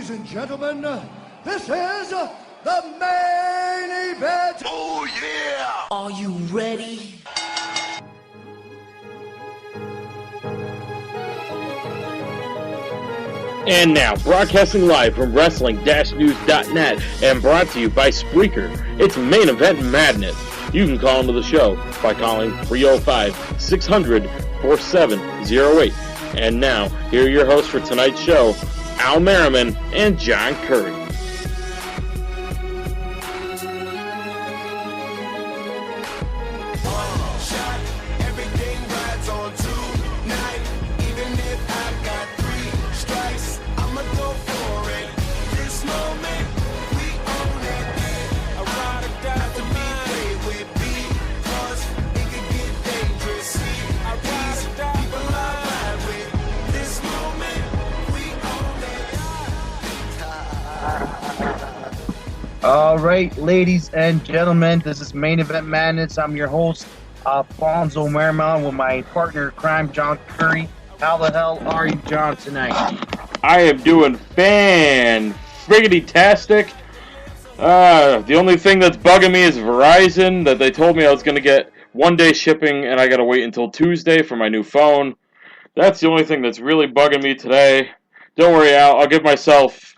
Ladies and gentlemen, this is the main event. Oh, yeah! Are you ready? And now, broadcasting live from Wrestling-News.net and brought to you by Spreaker, it's Main Event Madness. You can call into the show by calling 305-600-4708. And now, here are your hosts for tonight's show, Al Merriman and John Curry. All right, ladies and gentlemen, this is Main Event Madness. I'm your host, Alfonso Merriman, with my partner in crime, John Curry. How the hell are you, John, tonight? I am doing fan-friggity-tastic. The only thing that's bugging me is Verizon, that they told me I was going to get one-day shipping, and I got to wait until Tuesday for my new phone. That's the only thing that's really bugging me today. Don't worry, Al, I'll give myself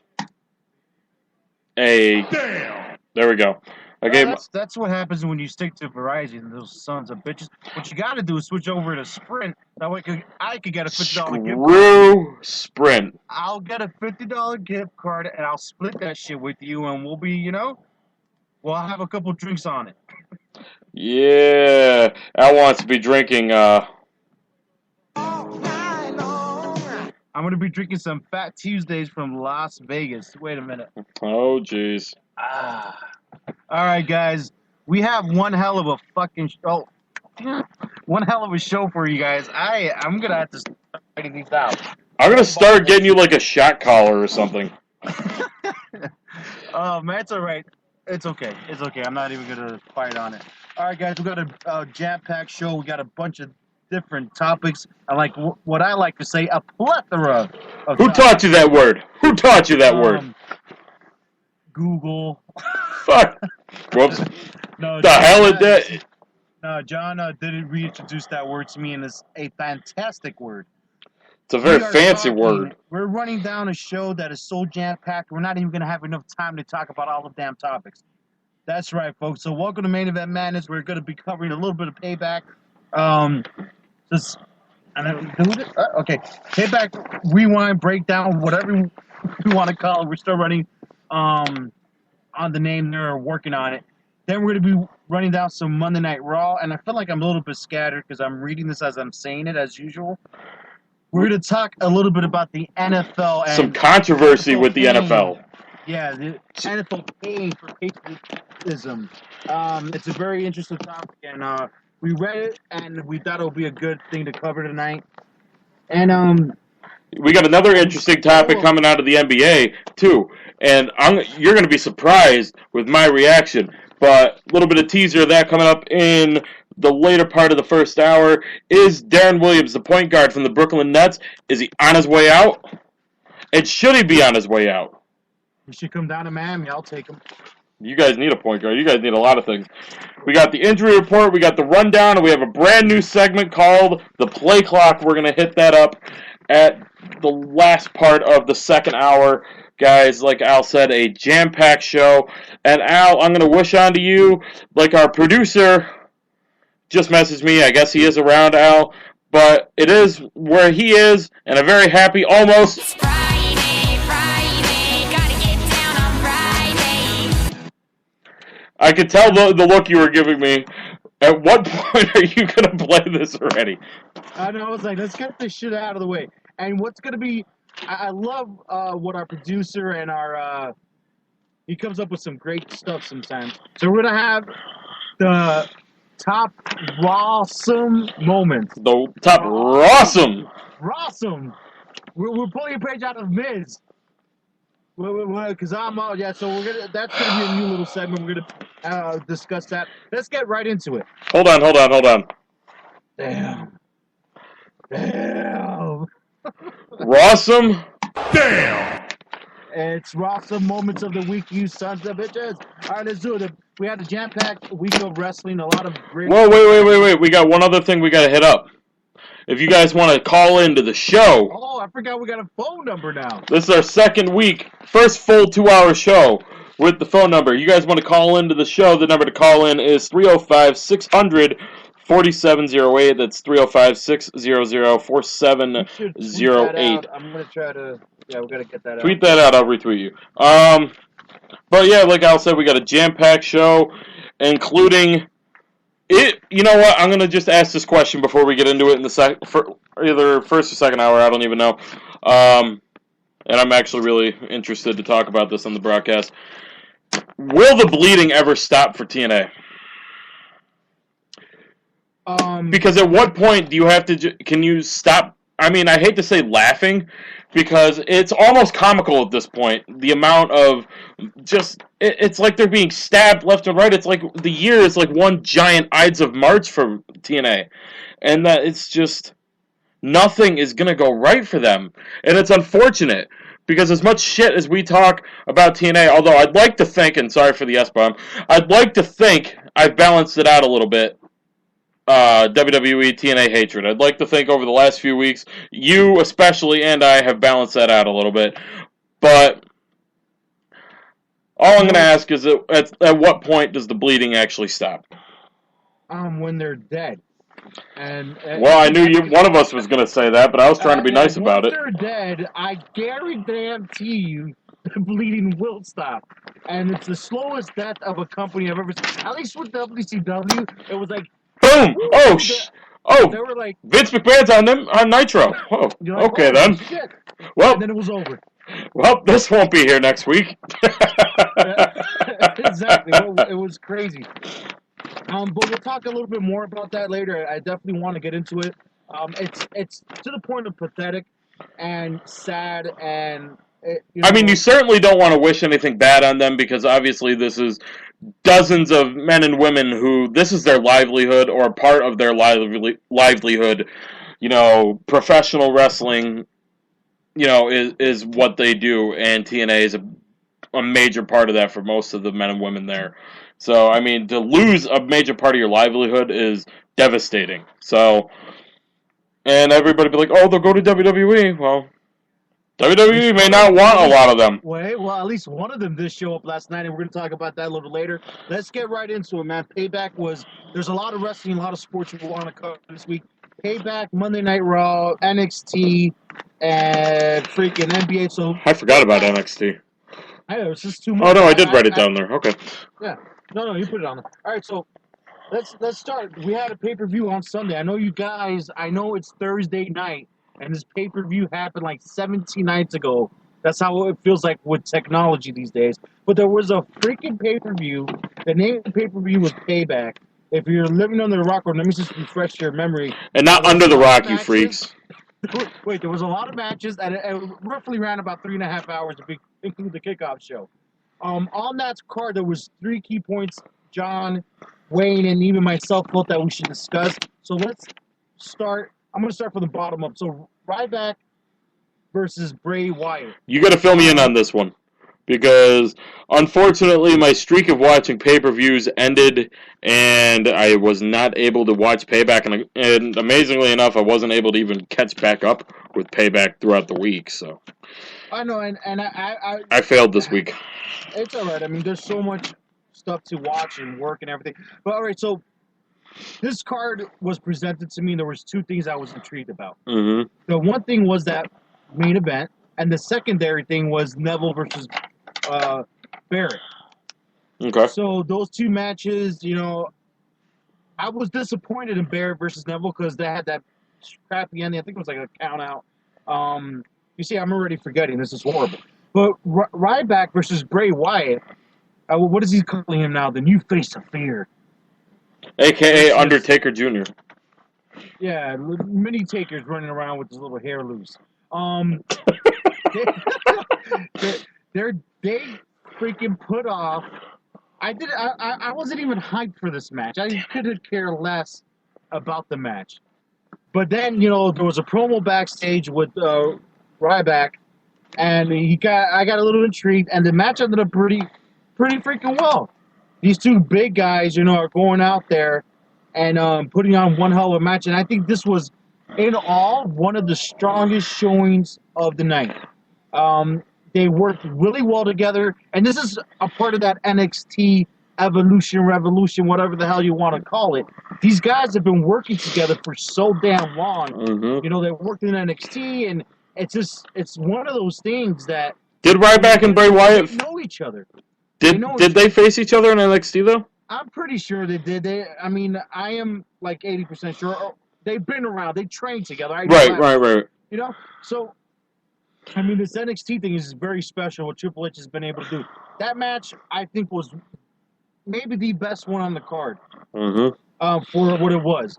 There we go. That's what happens when you stick to Verizon, those sons of bitches. What you got to do is switch over to Sprint. That way I could get a $50 gift card. Screw Sprint. I'll get a $50 gift card, and I'll split that shit with you, and we'll be, we'll have a couple drinks on it. Yeah. Al wants to be drinking, I'm going to be drinking some Fat Tuesdays from Las Vegas. Wait a minute. Oh, jeez. All right, guys. We have one hell of a fucking show. One hell of a show for you guys. I'm going to have to start writing these out. I'm going to start getting you like a shot collar or something. Oh, man, it's all right. It's okay. It's okay. I'm not even going to fight on it. All right, guys. We got a jam-packed show. We got a bunch of different topics. I like what I like to say, a plethora of Who taught you that word? Who taught you that word? Google. Fuck. Whoops. No, the hell is that? No, John didn't reintroduce that word to me, and it's a fantastic word. It's a very fancy word. We're running down a show that is so jam-packed, we're not even going to have enough time to talk about all the damn topics. That's right, folks. So welcome to Main Event Madness. We're going to be covering a little bit of Payback. Okay. Payback, rewind, breakdown, whatever you want to call it. We're still running on the name there, working on it. Then we're going to be running down some Monday Night Raw, and I feel like I'm a little bit scattered because I'm reading this as I'm saying it, as usual. We're going to talk a little bit about the NFL. And some controversy with the NFL. Yeah, the NFL paying for patriotism. It's a very interesting topic, and we read it, and we thought it would be a good thing to cover tonight. And we got another interesting topic coming out of the NBA, too. And you're going to be surprised with my reaction. But a little bit of teaser of that coming up in the later part of the first hour. Is Darren Williams, the point guard from the Brooklyn Nets, is he on his way out? And should he be on his way out? He should come down to Miami. I'll take him. You guys need a point guard. You guys need a lot of things. We got the injury report, we got the rundown, and we have a brand new segment called The Play Clock. We're going to hit that up at the last part of the second hour. Guys, like Al said, a jam-packed show. And Al, I'm going to wish on to you, like our producer just messaged me. I guess he is around, Al. But it is where he is, and a very happy almost... I could tell the look you were giving me. At what point are you going to play this already? I know. I was like, let's get this shit out of the way. And what's going to be... I love what our producer and our... he comes up with some great stuff sometimes. So we're going to have the top rawsome moments. The top rawsome. Rawsome. We're pulling a page out of Miz. Because I'm out, yeah. So that's gonna be a new little segment. We're gonna discuss that. Let's get right into it. Hold on. Damn. Rawsome. Damn! It's Rossa Moments of the Week, you sons of bitches. All right, let's do it. We had a jam-packed week of wrestling, a lot of great... Whoa, wait. We got one other thing we got to hit up. If you guys want to call into the show... Oh, I forgot we got a phone number now. This is our second week, first full 2-hour show with the phone number. You guys want to call into the show, the number to call in is 305-600-4708. That's 305-600-4708. I'm going to try to... Yeah, we got to get that out. Tweet that out, I'll retweet you. But yeah, like Al said, we got a jam-packed show, including... You know what? I'm gonna just ask this question before we get into it in the either first or second hour. I don't even know. And I'm actually really interested to talk about this on the broadcast. Will the bleeding ever stop for TNA? Because at what point do you have to? Can you stop? I mean, I hate to say laughing, because it's almost comical at this point. The amount of it's like they're being stabbed left and right. It's like the year is like one giant Ides of March for TNA. And that it's just, nothing is going to go right for them. And it's unfortunate, because as much shit as we talk about TNA, although I'd like to think, and sorry for the S-bomb, I'd like to think I've balanced it out a little bit. WWE TNA hatred. I'd like to think over the last few weeks, you especially and I have balanced that out a little bit. But all I'm going to ask is at what point does the bleeding actually stop? When they're dead. And well, I knew one of us was going to say that, but I was trying to be nice about it. Once they're dead, I guarantee you the bleeding will stop. And it's the slowest death of a company I've ever seen. At least with WCW, it was like, boom! Oh, they were like, Vince McMahon's on Nitro. Oh, like, okay then. Shit. Well, and then it was over. Well, this won't be here next week. Exactly. It was crazy. But we'll talk a little bit more about that later. I definitely want to get into it. It's to the point of pathetic and sad, and I mean, you certainly don't want to wish anything bad on them, because obviously this is dozens of men and women who this is their livelihood or part of their livelihood. You know, professional wrestling, you know, is what they do, and TNA is a major part of that for most of the men and women there. So, I mean, to lose a major part of your livelihood is devastating. So, and everybody be like, oh, they'll go to WWE. Well, WWE may not want a lot of them. Well, at least one of them did show up last night, and we're going to talk about that a little later. Let's get right into it, man. Payback there's a lot of wrestling, a lot of sports we want to cover this week. Payback, Monday Night Raw, NXT, and freaking NBA. So I forgot about NXT. I know, it's just too much. Oh, no, I did write it down there. Okay. Yeah. No, you put it on there. All right, so let's start. We had a pay-per-view on Sunday. I know you guys, I know it's Thursday night, and this pay-per-view happened like 17 nights ago. That's how it feels like with technology these days. But there was a freaking pay-per-view. The name of the pay-per-view was Payback. If you're living under the rock, or let me just refresh your memory. And not under the rock, you freaks. Wait, there was a lot of matches, and it roughly ran about 3.5 hours to include the kickoff show. On that card, there was 3 key points John, Wayne, and even myself felt that we should discuss. So let's start. I'm going to start from the bottom up. So Ryback versus Bray Wyatt. You got to fill me in on this one, because unfortunately my streak of watching pay-per-views ended, and I was not able to watch Payback, and amazingly enough, I wasn't able to even catch back up with Payback throughout the week. So I know, and I failed this week. It's all right. I mean, there's so much stuff to watch and work and everything. But all right, so this card was presented to me, and there was 2 things I was intrigued about. Mm-hmm. The one thing was that main event, and the secondary thing was Neville versus Barrett. Okay. So those 2 matches, you know, I was disappointed in Barrett versus Neville because they had that crappy ending. I think it was like a count out. You see, I'm already forgetting. This is horrible. But Ryback versus Bray Wyatt, what is he calling him now? The new face of fear. A.K.A. Undertaker Jr. Yeah, mini Taker's running around with his little hair loose. They freaking put off. I wasn't even hyped for this match. I couldn't care less about the match. But then, you know, there was a promo backstage with Ryback, and I got a little intrigued, and the match ended up pretty freaking well. These two big guys, are going out there and putting on one hell of a match, and I think this was, in all, one of the strongest showings of the night. They worked really well together, and this is a part of that NXT evolution, revolution, whatever the hell you want to call it. These guys have been working together for so damn long. Mm-hmm. They worked in NXT, and it's one of those things that Did Ryback and Bray Wyatt know each other. Did they face each other in NXT though? I'm pretty sure they did. I am like 80% sure. They've been around. They trained together. Right. So, this NXT thing is very special. What Triple H has been able to do. That match, I think, was maybe the best one on the card. Mm-hmm. For what it was.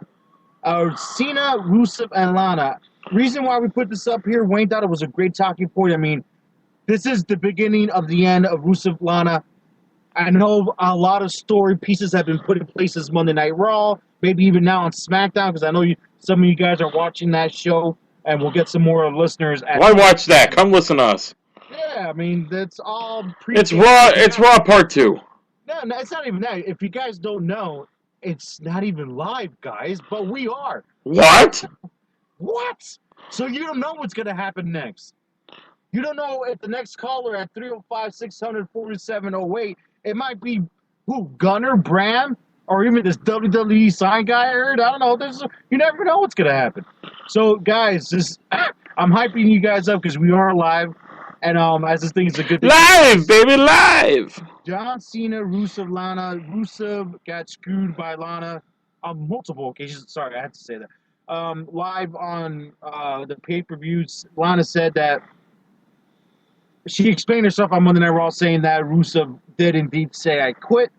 Cena, Rusev, and Lana. Reason why we put this up here, Wayne thought it was a great talking point. This is the beginning of the end of Rusev, Lana. I know a lot of story pieces have been put in place this Monday Night Raw, maybe even now on SmackDown, because I know some of you guys are watching that show, and we'll get some more listeners. Why watch that? Come listen to us. Yeah, that's all. It's Raw. It's Raw Part 2. No, it's not even that. If you guys don't know, it's not even live, guys, but we are. What? What? So you don't know what's going to happen next. You don't know if the next caller at 305-600-4708, it might be who? Gunner, Bram, or even this WWE sign guy I heard. I don't know. You never know what's going to happen. So, guys, I'm hyping you guys up because we are live. And as this thing is a good thing. Live, baby, live! John Cena, Rusev, Lana. Rusev got screwed by Lana on multiple occasions. Sorry, I had to say that. Live on the pay-per-views, Lana said that she explained herself on Monday Night Raw saying that Rusev did indeed say, I quit.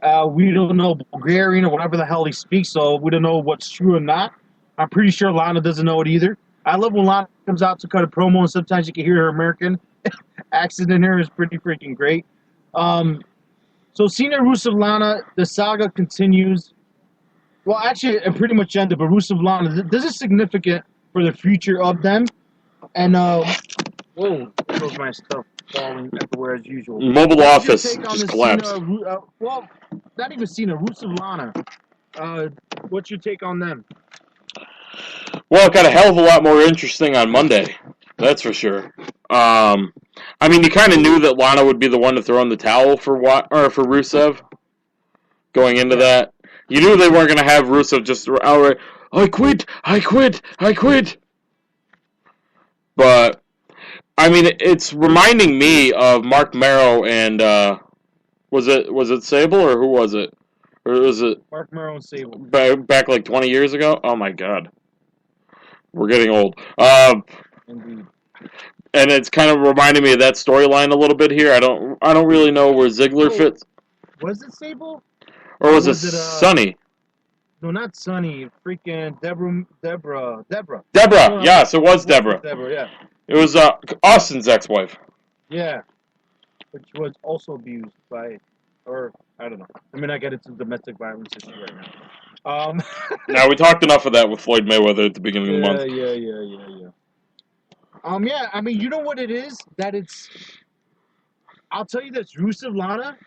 We don't know Bulgarian or whatever the hell he speaks, so we don't know what's true or not. I'm pretty sure Lana doesn't know it either. I love when Lana comes out to cut a promo, and sometimes you can hear her American accent in her. Is pretty freaking great. So Cena, Rusev, Lana, the saga continues. Well, actually, it pretty much ended, but Rusev, Lana, this is significant for the future of them. And, whoa, there's my stuff falling everywhere as usual. Mobile office just collapsed. Well, not even Cena, Rusev, Lana. What's your take on them? Well, it got a hell of a lot more interesting on Monday. That's for sure. You kind of knew that Lana would be the one to throw in the towel for Rusev going into that. You knew they weren't going to have Rusev just outright, I quit. But, it's reminding me of Mark Merrow and, was it Sable, or who was it? Or was it Mark Merrow and Sable? Back like 20 years ago? Oh my god. We're getting old. Indeed. And it's kind of reminding me of that storyline a little bit here. I don't really know where Ziggler fits. Was it Sable? Or was it Sunny? No, not Sunny. Freaking Deborah. Yes, it was Deborah. Deborah, yeah. It was Austin's ex-wife. Yeah. Which was also abused by, or I don't know. I get into domestic violence issue right now. Now, we talked enough of that with Floyd Mayweather at the beginning of the month. Yeah. You know what it is? I'll tell you this, Rusev, Lana,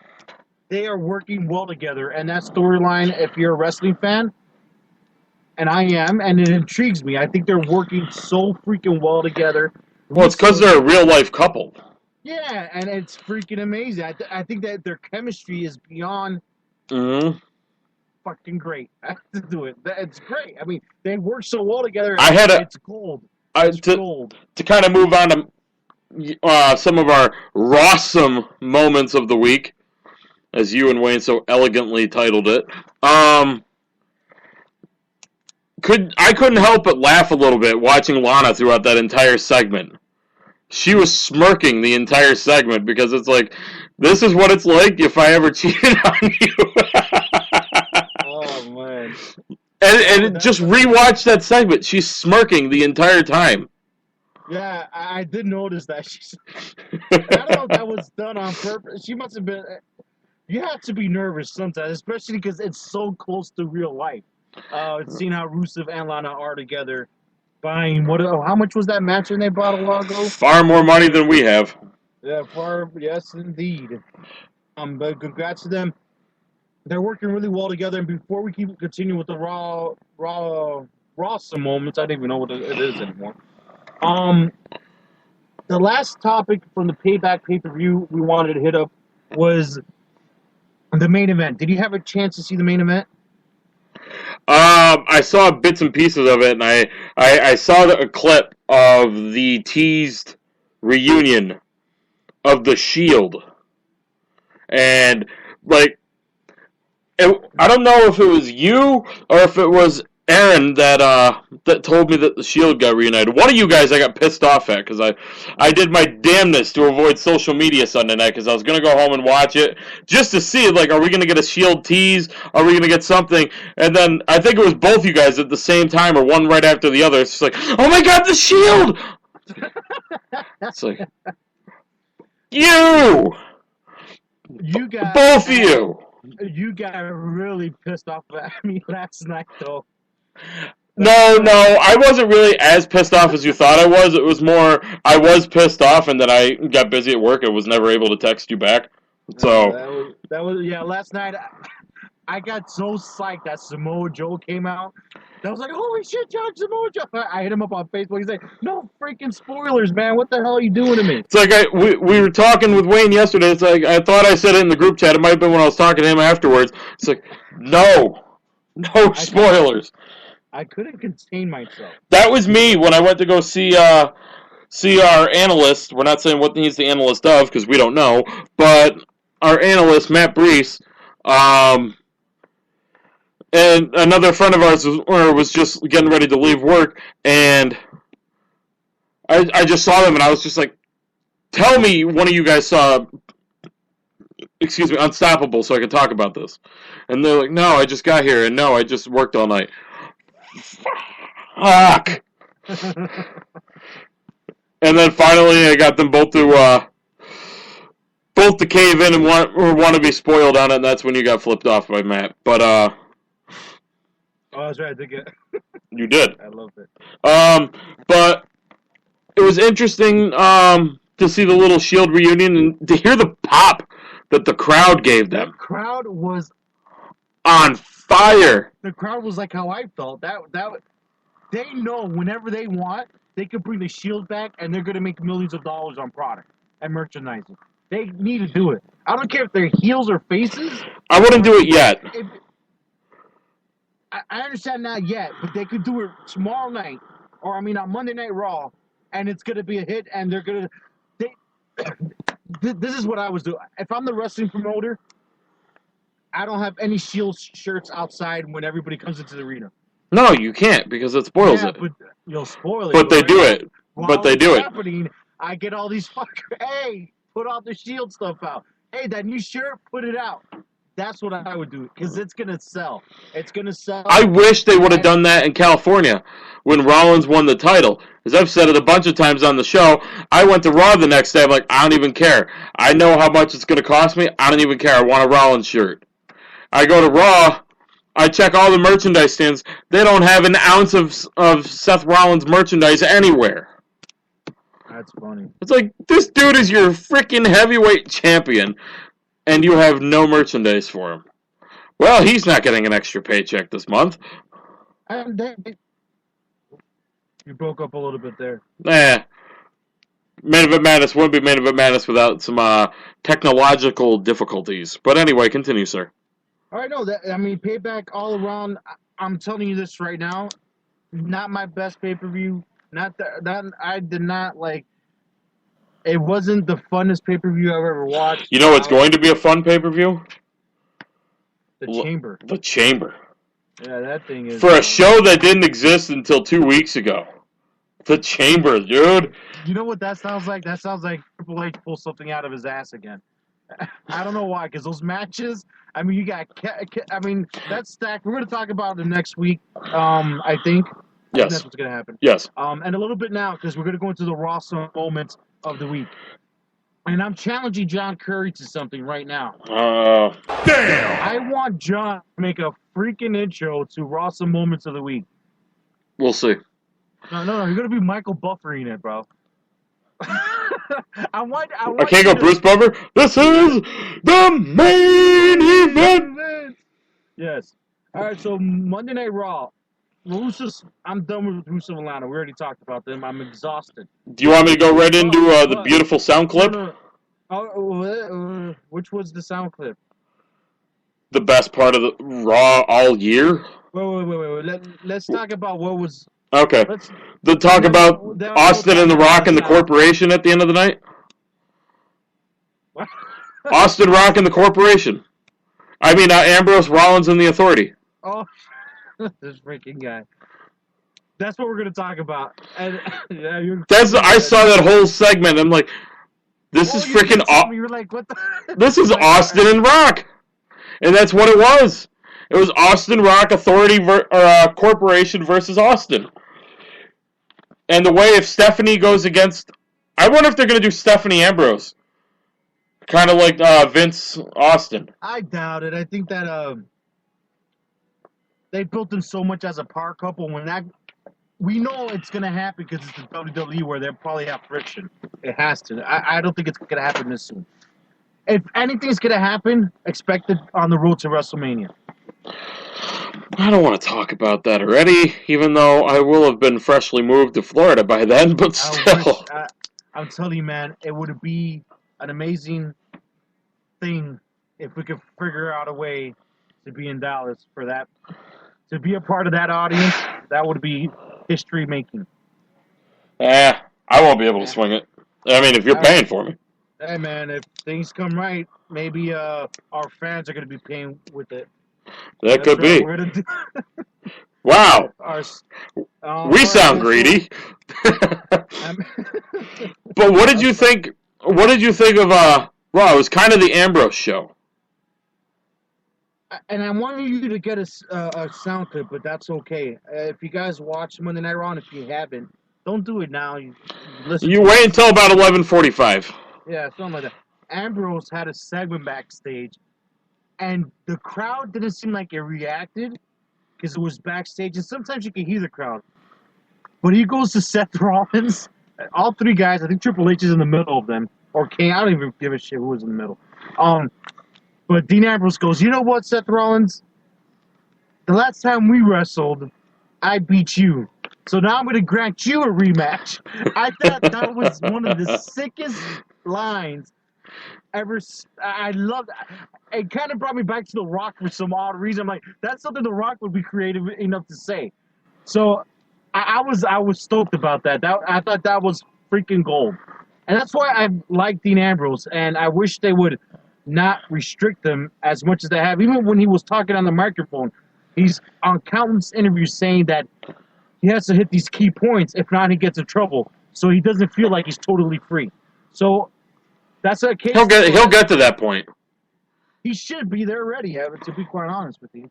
they are working well together, and that storyline, if you're a wrestling fan, and I am, and it intrigues me. I think they're working so freaking well together. Well, it's because they're a real-life couple. Yeah, and it's freaking amazing. I think that their chemistry is beyond fucking great. I have to do it. It's great. They work so well together. It's gold. Gold. To kind of move on to some of our Rawsome moments of the week, as you and Wayne so elegantly titled it. I couldn't help but laugh a little bit watching Lana throughout that entire segment. She was smirking the entire segment because it's like, this is what it's like if I ever cheated on you. Oh, man. And just rewatch that segment. She's smirking the entire time. Yeah, I did notice that. I don't know if that was done on purpose. She must have been... You have to be nervous sometimes, especially because it's so close to real life. Seeing how Rusev and Lana are together, Fine. How much was that match when they bought a while ago? Far more money than we have. Yeah, yes, indeed. But congrats to them. They're working really well together. And before we continue with the raw some moments, I don't even know what it is anymore. The last topic from the Payback pay-per-view we wanted to hit up was the main event. Did you have a chance to see the main event? I saw bits and pieces of it, and I saw a clip of the teased reunion of the Shield, and like, I don't know if it was you or if it was Aaron that told me that the Shield got reunited. One of you guys I got pissed off at because I did my damnedest to avoid social media Sunday night because I was going to go home and watch it just to see, like, are we going to get a Shield tease? Are we going to get something? And then I think it was both you guys at the same time or one right after the other. It's just like, oh my God, the Shield! It's like, you got both of you. You got really pissed off at me last night, though. No, I wasn't really as pissed off as you thought I was. It was more, I was pissed off, and then I got busy at work and was never able to text you back. So that was last night I got so psyched that Samoa Joe came out. I was like, holy shit, John, Samoa Joe. I hit him up on Facebook. He's like, no freaking spoilers, man. What the hell are you doing to me? It's like we were talking with Wayne yesterday. It's like, I thought I said it in the group chat. It might have been when I was talking to him afterwards. It's like, no spoilers. I couldn't contain myself. That was me when I went to go see our analyst. We're not saying what he's the analyst of because we don't know, but our analyst, Matt Brees, and another friend of ours was just getting ready to leave work, and I just saw them, and I was just like, tell me one of you guys saw, Unstoppable, so I could talk about this. And they're like, no, I just got here, and no, I just worked all night. Fuck! And then finally I got them both to cave in and want to be spoiled on it, and that's when you got flipped off by Matt. But, oh, that's right, I did get... You did. I loved it. But it was interesting to see the little Shield reunion and to hear the pop that the crowd gave them. The crowd was on fire. The crowd was like how I felt. They know whenever they want, they can bring the Shield back, and they're going to make millions of dollars on product and merchandising. They need to do it. I don't care if they're heels or faces. I wouldn't do it yet. I understand not yet, but they could do it tomorrow night, or on Monday Night Raw, and it's going to be a hit, and they're going to... This is what I was doing. If I'm the wrestling promoter, I don't have any Shield shirts outside when everybody comes into the arena. No, you can't, because it spoils it. But you'll spoil it. But they do it. But they do it. I get all these fuckers, hey, put all the Shield stuff out. Hey, that new shirt, put it out. That's what I would do, because it's going to sell. It's going to sell. I wish they would have done that in California when Rollins won the title. As I've said it a bunch of times on the show, I went to Raw the next day. I'm like, I don't even care. I know how much it's going to cost me. I don't even care. I want a Rollins shirt. I go to Raw. I check all the merchandise stands. They don't have an ounce of Seth Rollins merchandise anywhere. That's funny. It's like, this dude is your freaking heavyweight champion, and you have no merchandise for him. Well, he's not getting an extra paycheck this month. You broke up a little bit there. Main Event Madness wouldn't be Main Event Madness without some technological difficulties. But anyway, continue, sir. All right, no, Payback all around. I'm telling you this right now. Not my best pay-per-view. That I did not like. It wasn't the funnest pay-per-view I've ever watched. You know what's going to be a fun pay-per-view? The Chamber. The Chamber. Yeah, that thing is... For a show that didn't exist until 2 weeks ago. The Chamber, dude. You know what that sounds like? That sounds like Triple H pulled something out of his ass again. I don't know why, because those matches... you got... that's stacked. We're going to talk about it next week, I think. Yes. That's what's going to happen. Yes. And a little bit now, because we're going to go into the Raw moments of the week. And I'm challenging John Curry to something right now. Damn! I want John to make a freaking intro to Raw Moments of the Week. We'll see. No. You're gonna be Michael buffering it, bro. I can't go Bruce Buffer. This is the main event. Yes. All right. So Monday Night Raw. I'm done with Rusev and Lana. We already talked about them. I'm exhausted. Do you want me to go right into the beautiful sound clip? No. Which was the sound clip? The best part of the Raw all year? Wait. Let's talk about what was... Okay. Talk about Austin and The Rock and the Corporation at the end of the night? What? Austin, Rock, and the Corporation. I mean, Ambrose, Rollins, and the Authority. Oh, this freaking guy. That's what we're going to talk about. And, I saw that whole segment. I'm like, this is freaking... You're like, what the... This is Austin and Rock. And that's what it was. It was Austin, Rock, Authority, Corporation versus Austin. And the way if Stephanie goes against... I wonder if they're going to do Stephanie Ambrose. Kind of like Vince Austin. I doubt it. I think that they built them so much as a power couple. We know it's going to happen because it's the WWE where they'll probably have friction. It has to. I don't think it's going to happen this soon. If anything's going to happen, expect it on the road to WrestleMania. I don't want to talk about that already, even though I will have been freshly moved to Florida by then, but still. I'm telling you, man, it would be an amazing thing if we could figure out a way to be in Dallas for that. To be a part of that audience, that would be history making. I won't be able to swing it. I mean, if you're paying for me. Hey, man, if things come right, maybe our fans are going to be paying with it. That could be. Wow. We sound greedy. But what did you think? What did you think of Raw? It was kind of the Ambrose show. And I wanted you to get a sound clip, but that's okay. If you guys watch Monday Night Raw, and if you haven't, don't do it now. You wait until about 11:45. Yeah, something like that. Ambrose had a segment backstage, and the crowd didn't seem like it reacted because it was backstage, and sometimes you can hear the crowd. But he goes to Seth Rollins, all three guys. I think Triple H is in the middle of them, or Kane. I don't even give a shit who was in the middle. But Dean Ambrose goes, you know what, Seth Rollins? The last time we wrestled, I beat you. So now I'm going to grant you a rematch. I thought that was one of the sickest lines ever. I loved it. It kind of brought me back to The Rock for some odd reason. I'm like, that's something The Rock would be creative enough to say. So I was stoked about that. I thought that was freaking gold. And that's why I like Dean Ambrose. And I wish they would not restrict them as much as they have. Even when he was talking on the microphone, he's on countless interviews saying that he has to hit these key points. If not, he gets in trouble. So he doesn't feel like he's totally free. So that's a case. He'll get to that point. He should be there already, to be quite honest with you.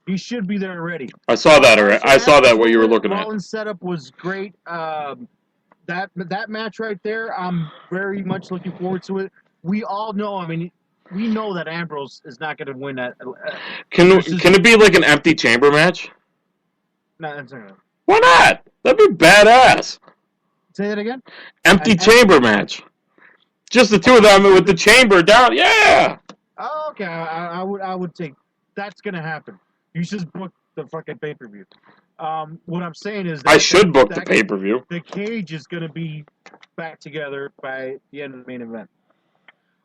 He should be there already. I saw that already. I saw that what you were looking at. Rollins' setup was great. That match right there, I'm very much looking forward to it. We all know, I mean, we know that Ambrose is not going to win that. Can it be like an empty chamber match? No, that's not. Why not? That'd be badass. Say that again? Empty chamber match. Just the two of them with the chamber down. Yeah. Oh, okay. I would take. That's going to happen. You should book the fucking pay-per-view. What I'm saying is that I should book the pay-per-view. The cage is going to be back together by the end of the main event.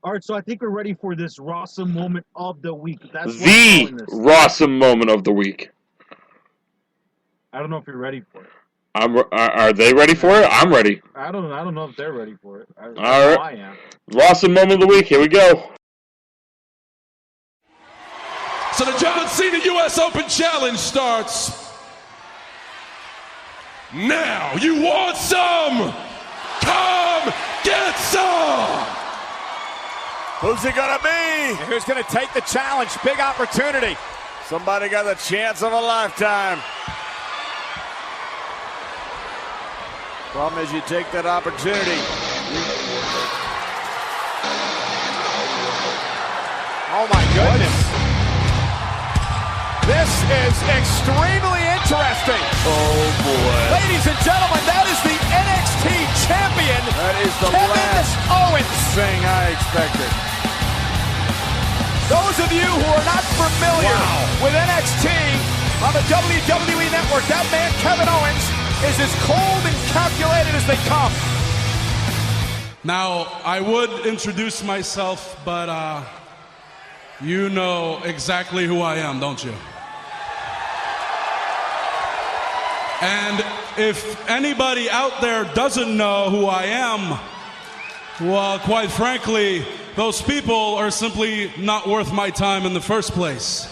All right, so I think we're ready for this Rawsome moment of the week. That's the Rawsome moment of the week. I don't know if you're ready for it. Are they ready for it? I'm ready. I don't know if they're ready for it. All right. I am. Rawsome moment of the week. Here we go. So the John Cena U.S. Open Challenge starts now. You want some? Come get some! Who's it gonna be? Who's gonna take the challenge? Big opportunity. Somebody got the chance of a lifetime. Problem is you take that opportunity. Oh my goodness. This This is extremely interesting. Oh, boy. Ladies and gentlemen, that is the NXT champion, That is the Kevin last Owens. thing I expected. Those of you who are not familiar with NXT on the WWE Network, that man, Kevin Owens, is as cold and calculated as they come. Now, I would introduce myself, but you know exactly who I am, don't you? And if anybody out there doesn't know who I am, well, quite frankly, those people are simply not worth my time in the first place.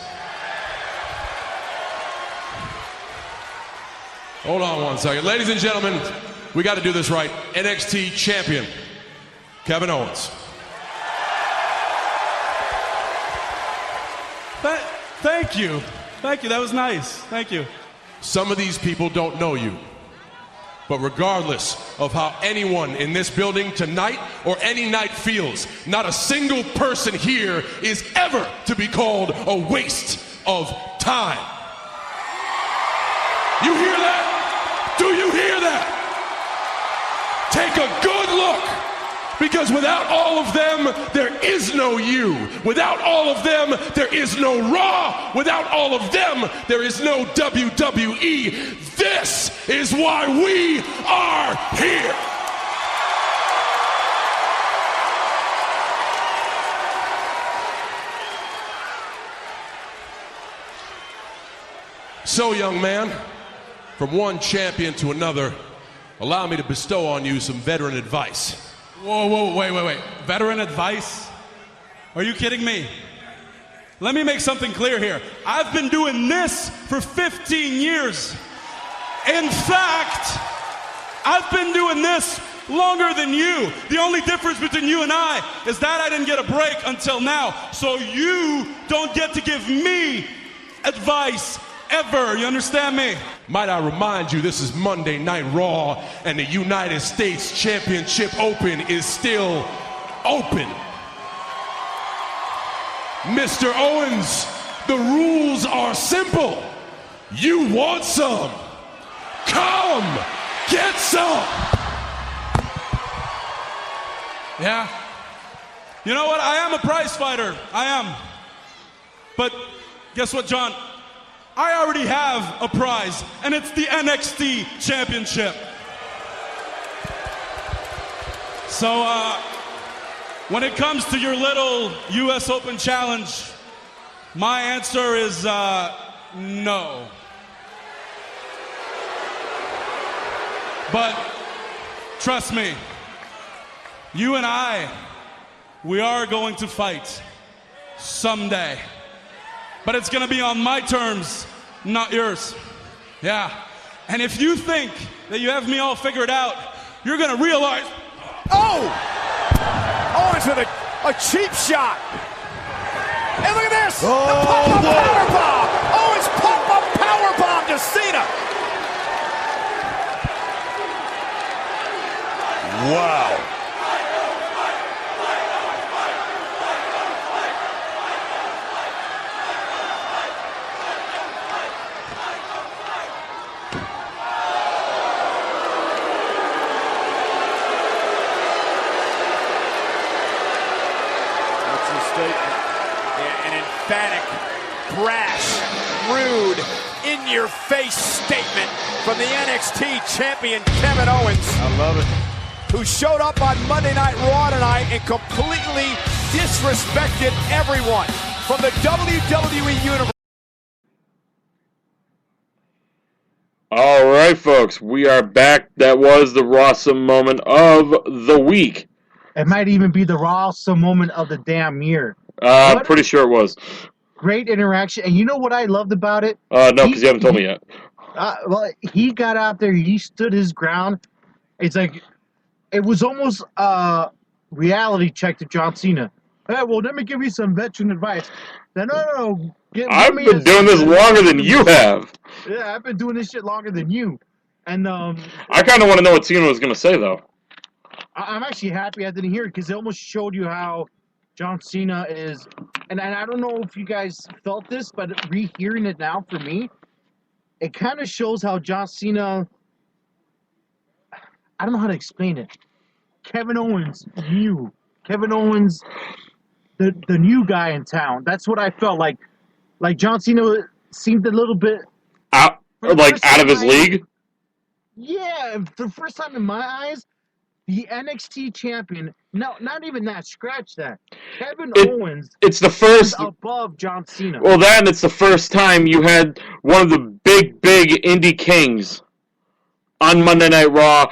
Hold on one second. Ladies and gentlemen, we got to do this right. NXT champion, Kevin Owens. Thank you. Thank you. That was nice. Thank you. Some of these people don't know you. But regardless of how anyone in this building tonight or any night feels, not a single person here is ever to be called a waste of time. You hear that? Do you hear that? Take a good look, because without all of them, there is no you. Without all of them, there is no Raw. Without all of them, there is no WWE. This is why we are here. So, young man, from one champion to another, allow me to bestow on you some veteran advice. Whoa, wait. Veteran advice? Are you kidding me? Let me make something clear here. I've been doing this for 15 years. In fact, I've been doing this longer than you. The only difference between you and I is that I didn't get a break until now. So you don't get to give me advice ever. You understand me? Might I remind you, this is Monday Night Raw, and the United States Championship Open is still open. Mr. Owens, the rules are simple. You want some? Come get some. Yeah. You know what? I am a prize fighter. I am. But guess what, John? I already have a prize, and it's the NXT Championship. So, when it comes to your little US Open challenge, my answer is no. But trust me, you and I, we are going to fight someday. But it's gonna be on my terms, not yours. Yeah. And if you think that you have me all figured out, you're gonna realize. Oh! Owens with a cheap shot. And look at this! The pop-up powerbomb! Owens pop-up powerbomb to Cena! Wow. An emphatic, brash, rude, in-your-face statement from the NXT champion Kevin Owens. I love it. Who showed up on Monday Night Raw tonight and completely disrespected everyone from the WWE Universe. All right, folks, we are back. That was the Rawsome moment of the week. It might even be the rawest moment of the damn year. Pretty sure it was. Great interaction. And you know what I loved about it? No, because you haven't told me yet. Well, he got out there. He stood his ground. It's like, it was almost a reality check to John Cena. Hey, well, let me give you some veteran advice. No. I've been doing this longer than you have. Yeah, I've been doing this shit longer than you. And I kind of want to know what Cena was going to say, though. I'm actually happy I didn't hear it, because it almost showed you how John Cena is, and I don't know if you guys felt this, but rehearing it now for me, it kind of shows how John Cena, I don't know how to explain it. Kevin Owens, the new guy in town. That's what I felt like. Like John Cena seemed a little bit out of his league. Yeah, for the first time in my eyes, the NXT champion. No, not even that. Scratch that. Kevin Owens. It's the first above John Cena. Well, then it's the first time you had one of the big indie kings on Monday Night Raw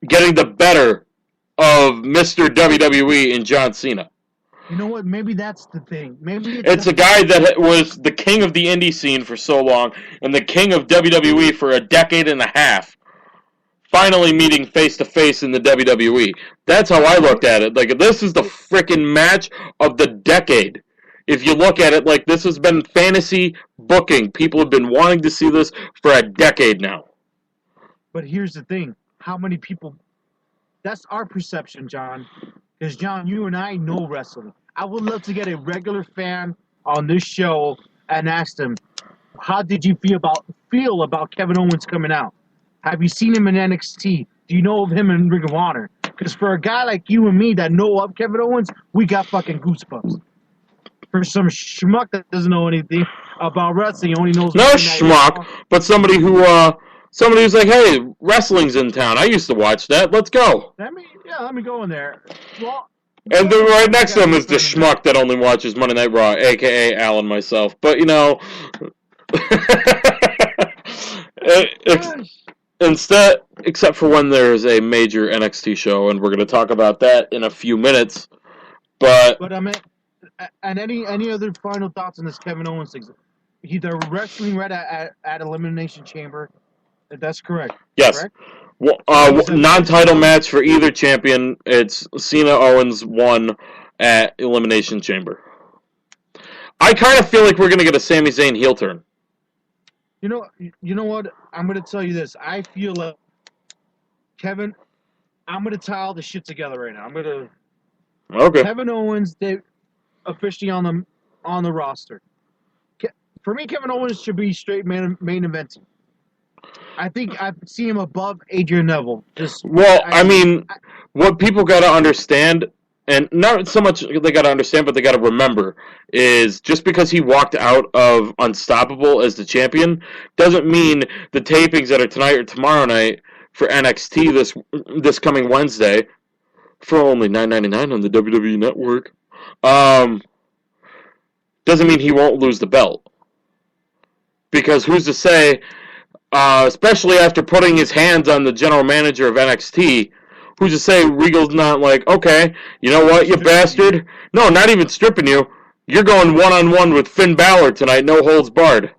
getting the better of Mr. WWE in John Cena. You know what? Maybe that's the thing. Maybe it's a guy that was the king of the indie scene for so long and the king of WWE for a decade and a half. Finally meeting face-to-face in the WWE. That's how I looked at it. Like, this is the freaking match of the decade. If you look at it, like, this has been fantasy booking. People have been wanting to see this for a decade now. But here's the thing. How many people... That's our perception, John. Because, John, you and I know wrestling. I would love to get a regular fan on this show and ask them, how did you feel about Kevin Owens coming out? Have you seen him in NXT? Do you know of him in Ring of Honor? Because for a guy like you and me that know of Kevin Owens, we got fucking goosebumps. For some schmuck that doesn't know anything about wrestling, only knows... No schmuck, but somebody who's like, hey, wrestling's in town. I used to watch that. Let's go. Let me go in there. Well, and then right next to him is the schmuck that only watches Monday Night Raw, a.k.a. Alan myself. But, you know... except for when there's a major NXT show, and we're going to talk about that in a few minutes. But I mean, and any other final thoughts on this Kevin Owens thing? He's wrestling right at Elimination Chamber. That's correct. Yes. Correct? Well, non-title match for either champion. It's Cena Owens won at Elimination Chamber. I kind of feel like we're going to get a Sami Zayn heel turn. You know what? I'm going to tell you this. I feel like, Kevin, I'm going to tie all the shit together right now. Okay. Kevin Owens, they officially on the roster. For me, Kevin Owens should be straight main eventing. I think I see him above Adrian Neville. What people got to understand, and not so much they got to understand, but they got to remember, is just because he walked out of Unstoppable as the champion doesn't mean the tapings that are tonight or tomorrow night for NXT this coming Wednesday for only $9.99 on the WWE Network doesn't mean he won't lose the belt. Because who's to say, especially after putting his hands on the general manager of NXT, who's to say Regal's not like, okay, you know what, you bastard? No, not even stripping you. You're going one-on-one with Finn Balor tonight, no holds barred.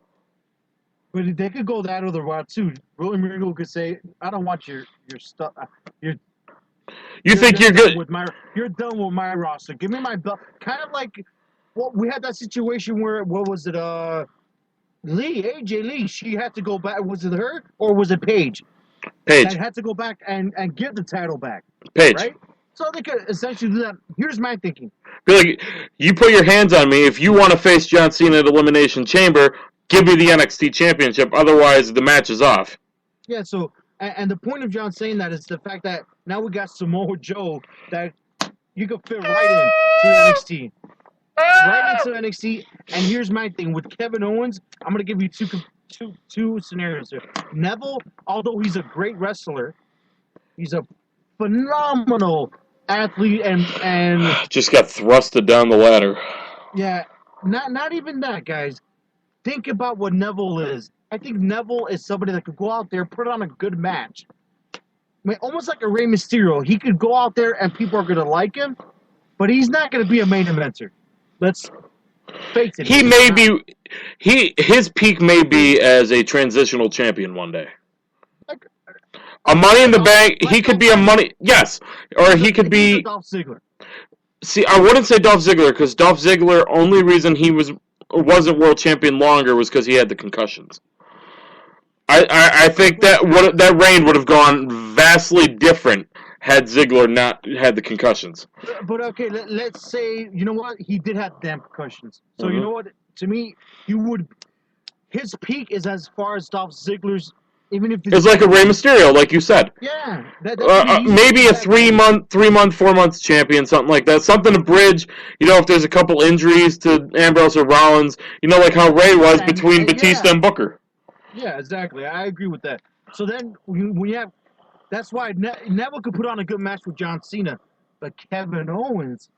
But they could go that other route, too. William Regal could say, I don't want your stuff. You think you're good? You're done with my roster. Give me my belt. Kind of like, well, we had that situation where, what was it, AJ Lee, she had to go back. Was it her or was it Paige? Paige. That had to go back and give the title back. Paige. Right? So they could essentially do that. Here's my thinking. Be like, you put your hands on me. If you want to face John Cena at Elimination Chamber, give me the NXT Championship. Otherwise, the match is off. Yeah, so, and the point of John saying that is the fact that now we got Samoa Joe that you could fit right into NXT. Right into NXT. And here's my thing. With Kevin Owens, I'm going to give you two scenarios here. Neville, although he's a great wrestler, he's a phenomenal athlete and just got thrusted down the ladder. Yeah, not even that, guys. Think about what Neville is. I think Neville is somebody that could go out there, put on a good match. I mean, almost like a Rey Mysterio. He could go out there and people are going to like him, but he's not going to be a main eventer. Let's face it. He may be. His peak may be as a transitional champion one day. A Money in the Bank. He could be a money. Yes, or he could be. Dolph Ziggler. See, I wouldn't say Dolph Ziggler because Dolph Ziggler. Only reason he wasn't world champion longer was because he had the concussions. I think that reign would have gone vastly different had Ziggler not had the concussions. But okay, let's say, you know what? He did have damn concussions. So you know what? To me, his peak is as far as Dolph Ziggler's, even if it's like a Rey Mysterio, like you said. Yeah. Maybe a 4 months champion, something like that. Something to bridge, if there's a couple injuries to Ambrose or Rollins, like how Rey was between Batista and Booker. Yeah, exactly. I agree with that. So then when you have, that's why Neville could put on a good match with John Cena, but Kevin Owens,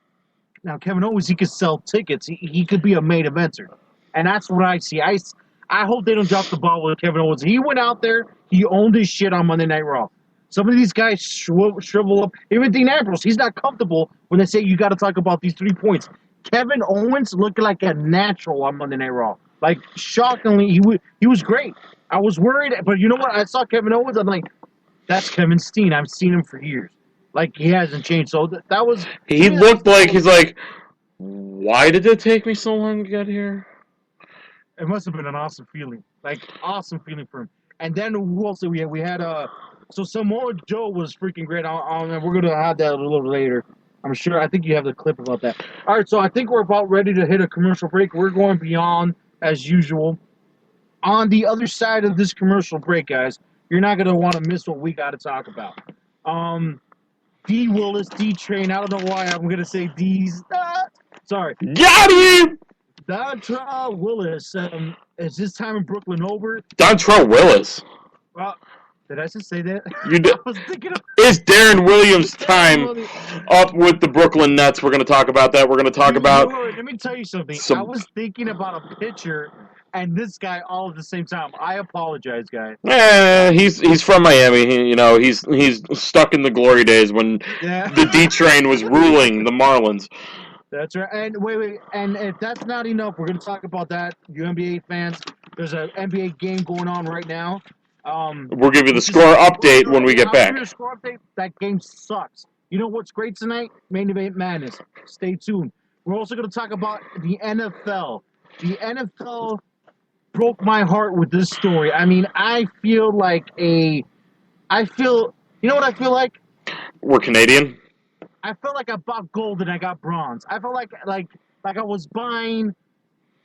he could sell tickets. He could be a main eventer, and that's what I see. I hope they don't drop the ball with Kevin Owens. He went out there, he owned his shit on Monday Night Raw. Some of these guys shrivel up. Even Dean Ambrose, he's not comfortable when they say you got to talk about these 3 points. Kevin Owens looked like a natural on Monday Night Raw. Like, shockingly, he was great. I was worried, but you know what? I saw Kevin Owens, I'm like, that's Kevin Steen. I've seen him for years. Like, he hasn't changed. So that was... He looked like, he's like, why did it take me so long to get here? It must have been an awesome feeling. Like, awesome feeling for him. And then who else did we have? We had, so Samoa Joe was freaking great. We're going to have that a little later. I'm sure. I think you have the clip about that. All right, so I think we're about ready to hit a commercial break. We're going beyond, as usual. On the other side of this commercial break, guys, you're not going to want to miss what we got to talk about. D. Willis, D. Train. I don't know why I'm going to say D's. Sorry. Got him! Dontrell Willis. Is his time in Brooklyn over? Dontrell Willis. Well, did I just say that? You did. I was thinking of... Is Darren Williams' time up with the Brooklyn Nets? We're going to talk about that. We're going to talk about... Let me tell you something. I was thinking about a pitcher and this guy all at the same time. I apologize, guys. He's from Miami. He's stuck in the glory days when the D Train was ruling the Marlins. That's right. And wait. And if that's not enough, we're going to talk about that. You NBA fans, there's an NBA game going on right now. We'll give you the score update when we get back. The score update. That game sucks. You know what's great tonight? Main Event Madness. Stay tuned. We're also going to talk about the NFL. The NFL broke my heart with this story. I mean, I feel like you know what I feel like? We're Canadian. I felt like I bought gold and I got bronze. I felt like I was buying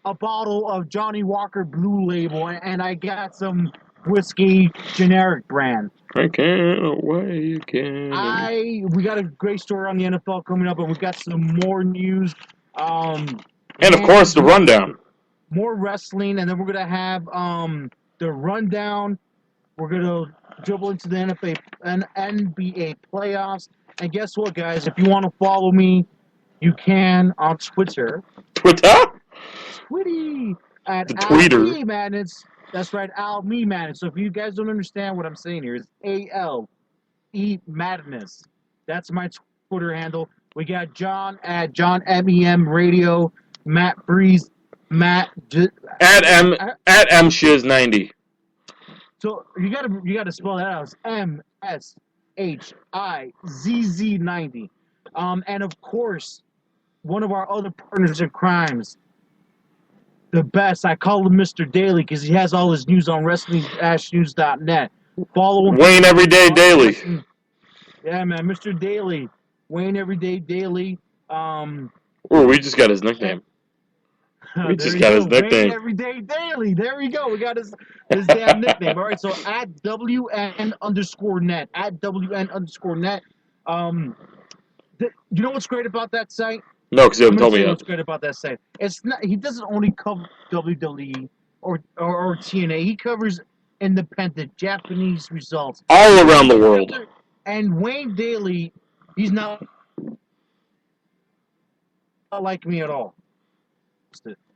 a bottle of Johnny Walker Blue Label and I got some whiskey generic brand. I can't wait again. We got a great story on the NFL coming up, and we got some more news. And of course, the rundown. More wrestling, and then we're gonna have the rundown. We're gonna dribble into the NBA playoffs. And guess what, guys? If you want to follow me, you can on Twitter. Twitty at the tweeter. Al Madness. That's right, Al Me Madness. So if you guys don't understand what I'm saying here, it's ALE Madness. That's my Twitter handle. We got John at John MEM Radio, Matt Breeze, Matt at M Shiz 90. So you gotta spell that out. It's MSHIZZ 90. And of course, one of our other partners in crimes, the best. I call him Mr. Daily because he has all his news on wrestling-news.net. Follow him. Wayne Everyday Daily. Yeah, man, Mr. Daily. Wayne Everyday Daily. We just got his nickname. We just got his nickname. Wayne Everyday Daily. There we go. We got his damn nickname. All right, so at WN_net. At WN_net. You know what's great about that site? No, because you haven't told me yet. What's great about that site? It's not. He doesn't only cover WWE or TNA. He covers independent Japanese results all around the world. And Wayne Daily, he's not like me at all.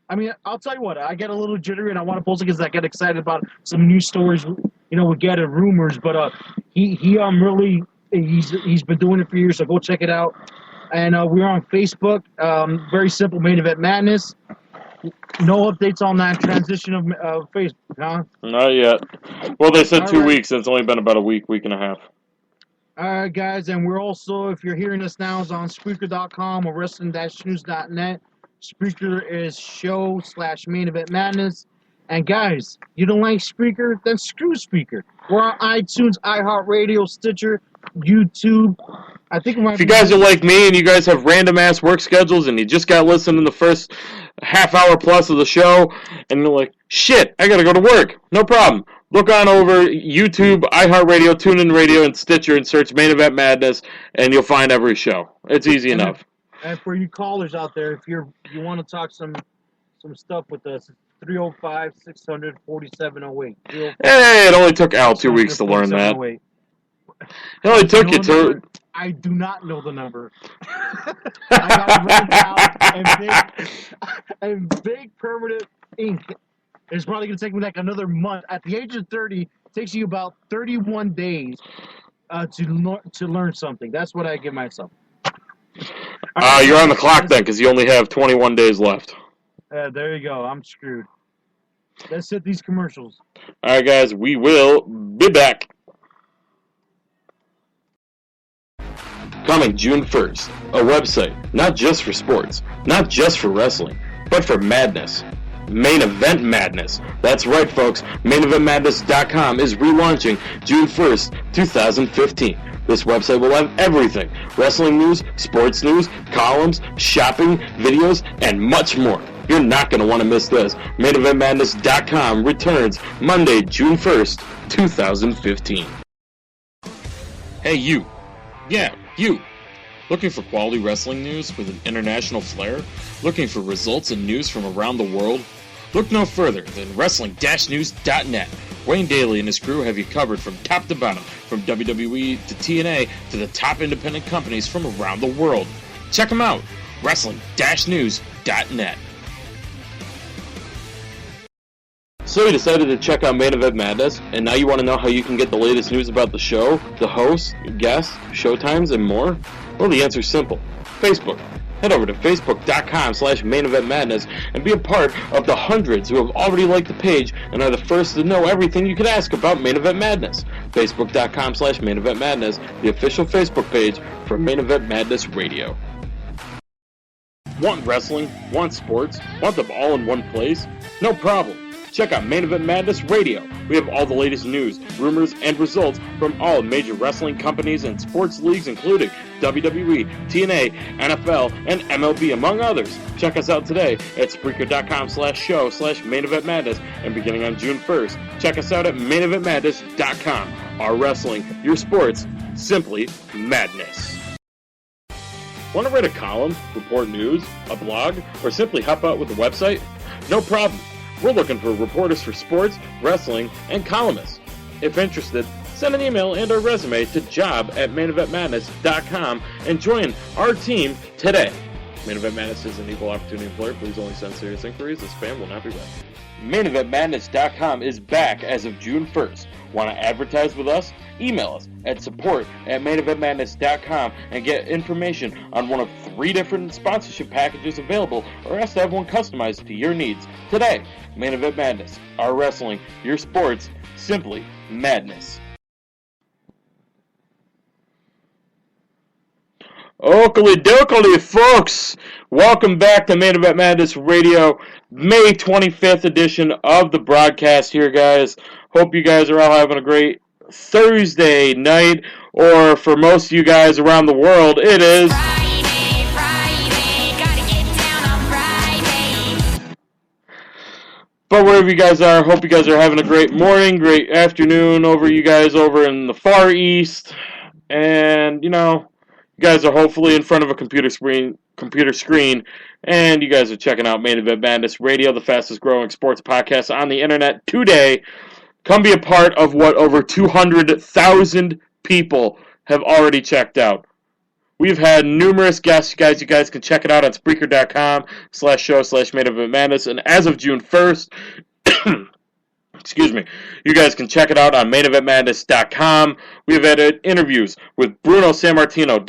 I mean, I'll tell you what. I get a little jittery, and I want to post it because I get excited about some news stories. We get rumors, but he really he's been doing it for years. So go check it out. And we're on Facebook. Very simple, Main Event Madness. No updates on that transition of Facebook, huh? Not yet. Well, they said 2 weeks, and it's only been about a week and a half. All right, guys. And we're also, if you're hearing us now, is on Spreaker.com or Wrestling-News.net. Spreaker is show/Main Event Madness. And guys, you don't like Spreaker? Then screw Spreaker. We're on iTunes, iHeartRadio, Stitcher, YouTube. I think if you guys are like me and you guys have random-ass work schedules and you just got listened in the first half hour plus of the show, and you're like, shit, I gotta go to work. No problem. Look on over YouTube, iHeartRadio, TuneIn Radio, and Stitcher and search Main Event Madness, and you'll find every show. It's easy enough. And for you callers out there, if you want to talk some stuff with us, 305-600-4708. Hey, it only took Al 2 weeks to learn that. It only took you to... I do not know the number. I got it written down in big permanent ink. It's probably going to take me like another month. At the age of 30, it takes you about 31 days to learn something. That's what I give myself. You're on the clock then, because you only have 21 days left. There you go. I'm screwed. Let's hit these commercials. All right, guys, we will be back. Coming June 1st, a website not just for sports, not just for wrestling, but for madness. Main Event Madness. That's right, folks. MainEventMadness.com is relaunching June 1st, 2015. This website will have everything. Wrestling news, sports news, columns, shopping, videos, and much more. You're not going to want to miss this. MainEventMadness.com returns Monday, June 1st, 2015. Hey, you. Yeah, you. Looking for quality wrestling news with an international flair? Looking for results and news from around the world? Look no further than Wrestling-News.net. Wayne Daly and his crew have you covered from top to bottom, from WWE to TNA to the top independent companies from around the world. Check them out, Wrestling-News.net. So you decided to check out Main Event Madness, and now you want to know how you can get the latest news about the show, the hosts, guests, showtimes, and more? Well, the answer's simple. Facebook. Head over to facebook.com/maineventmadness and be a part of the hundreds who have already liked the page and are the first to know everything you could ask about Main Event Madness. Facebook.com/maineventmadness, the official Facebook page for Main Event Madness Radio. Want wrestling? Want sports? Want them all in one place? No problem. Check out Main Event Madness Radio. We have all the latest news, rumors, and results from all major wrestling companies and sports leagues, including WWE, TNA, NFL, and MLB, among others. Check us out today at Spreaker.com/show/Main Event Madness, and beginning on June 1st, check us out at MainEventMadness.com. Our wrestling, your sports, simply madness. Want to write a column, report news, a blog, or simply help out with the website? No problem. We're looking for reporters for sports, wrestling, and columnists. If interested, send an email and a resume to job@maineventmadness.com and join our team today. Main Event Madness is an equal opportunity employer. Please only send serious inquiries. This spam will not be read. MainEventMadness.com is back as of June 1st. Want to advertise with us? Email us at support@maineventmadness.com and get information on one of 3 different sponsorship packages available, or ask to have one customized to your needs. Today, Main Event Madness, our wrestling, your sports, simply madness. Oakley dokley, folks! Welcome back to Main Event Madness Radio, May 25th edition of the broadcast here, guys. Hope you guys are all having a great Thursday night, or for most of you guys around the world, it is Friday, gotta get down on Friday. But wherever you guys are, hope you guys are having a great morning, great afternoon over you guys over in the Far East, and you guys are hopefully in front of a computer screen, and you guys are checking out Main Event Madness Radio, the fastest growing sports podcast on the internet today. Come be a part of what over 200,000 people have already checked out. We've had numerous guests, guys. You guys can check it out on Spreaker.com/show/Main Event Madness. And as of June 1st, excuse me, you guys can check it out on MainEventMadness.com. We've had interviews with Bruno Sammartino,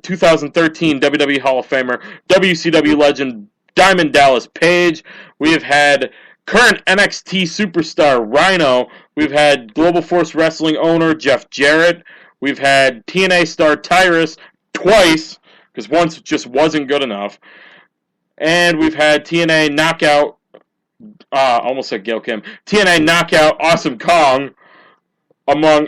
2013 WWE Hall of Famer, WCW legend Diamond Dallas Page. We have had current NXT superstar Rhino. We've had Global Force Wrestling owner Jeff Jarrett. We've had TNA star Tyrus twice, because once just wasn't good enough. And we've had TNA Knockout, almost said Gail Kim, TNA Knockout Awesome Kong, among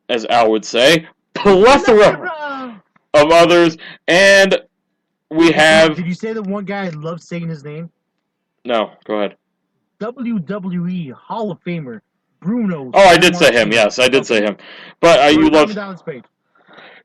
as Al would say, plethora of others, and we have... Did you say the one guy loves saying his name? No, go ahead. WWE Hall of Famer Bruno. Oh, I did say him. Yes, I did say him. But you love... Down his page.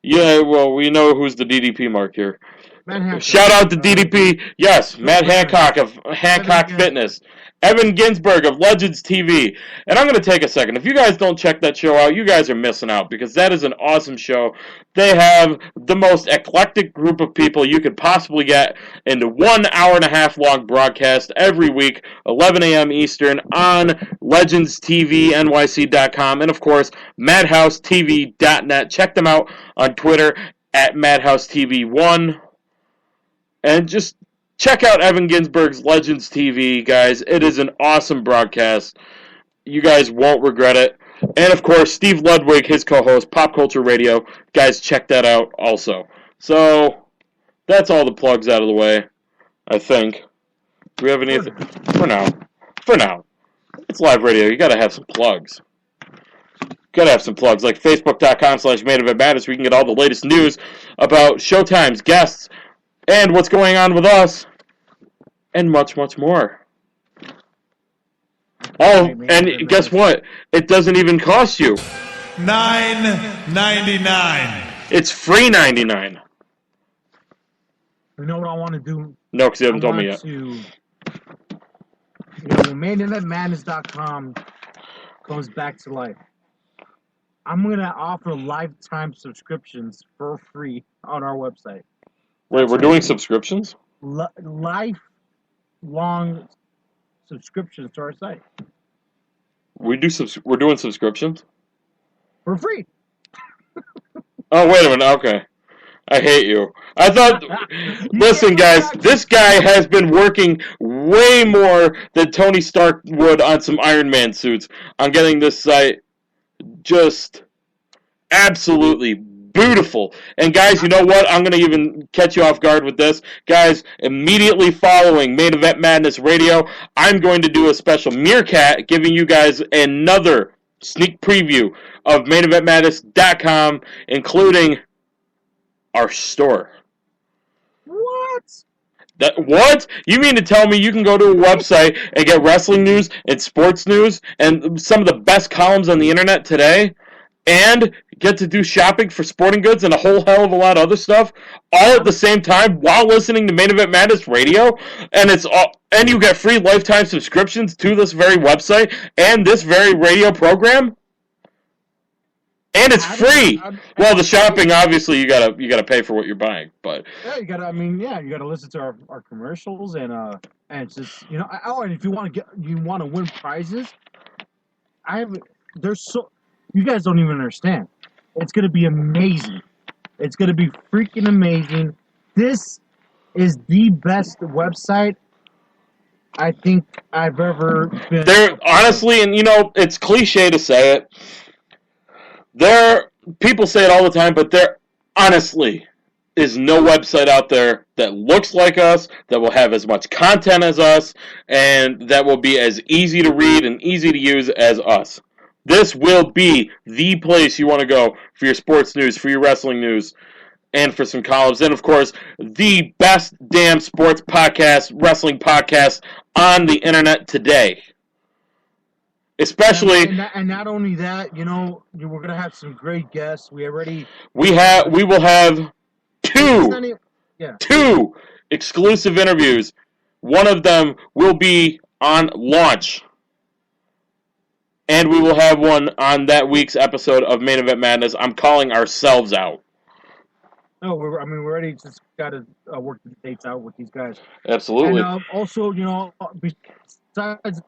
Yeah, well, we know who's the DDP mark here. Matt Hancock. Shout out to DDP. Yes, Matt Hancock of Hancock Fitness. Evan Ginsberg of Legends TV. And I'm going to take a second. If you guys don't check that show out, you guys are missing out because that is an awesome show. They have the most eclectic group of people you could possibly get into 1 hour and a half long broadcast every week, 11 a.m. Eastern on legendstvnyc.com and, of course, madhousetv.net. Check them out on Twitter at madhousetv1. And just check out Evan Ginsberg's Legends TV, guys. It is an awesome broadcast. You guys won't regret it. And, of course, Steve Ludwig, his co-host, Pop Culture Radio. Guys, check that out also. So, that's all the plugs out of the way, I think. Do we have anything? For now. It's live radio. You gotta have some plugs. Gotta have some plugs, like Facebook.com/MainEventMadness, where you can get all the latest news about showtimes, guests, and what's going on with us, and much, much more. Oh, and guess what? It doesn't even cost you. $9.99. It's free $9.99. You know what I want to do? No, because you haven't told me yet. When MainEventMadness.com comes back to life, I'm going to offer lifetime subscriptions for free on our website. Wait, we're doing subscriptions? Lifelong subscriptions to our site. We're doing subscriptions? For free. Oh, wait a minute. Okay. I hate you. I thought... Listen, guys. This guy has been working way more than Tony Stark would on some Iron Man suits on getting this site just absolutely beautiful. And guys, you know what? I'm going to even catch you off guard with this. Guys, immediately following Main Event Madness Radio, I'm going to do a special meerkat giving you guys another sneak preview of MainEventMadness.com, including our store. What? What? You mean to tell me you can go to a website and get wrestling news and sports news and some of the best columns on the internet today, and get to do shopping for sporting goods and a whole hell of a lot of other stuff all at the same time while listening to Main Event Madness Radio? And you get free lifetime subscriptions to this very website and this very radio program? And it's free. Well, the shopping, obviously, you gotta pay for what you're buying, but yeah, you gotta listen to our commercials and it's just and if you want to win prizes, you guys don't even understand. It's gonna be amazing. It's gonna be freaking amazing. This is the best website I think I've ever been. There, honestly, and it's cliche to say it. People say it all the time, but there honestly is no website out there that looks like us, that will have as much content as us, and that will be as easy to read and easy to use as us. This will be the place you want to go for your sports news, for your wrestling news, and for some columns. And, of course, the best damn sports podcast, wrestling podcast on the internet today. Especially, and not only that, we're gonna have some great guests. We will have two exclusive interviews. One of them will be on launch, and we will have one on that week's episode of Main Event Madness. I'm calling ourselves out. No, we already just got to work the dates out with these guys. Absolutely. And also, besides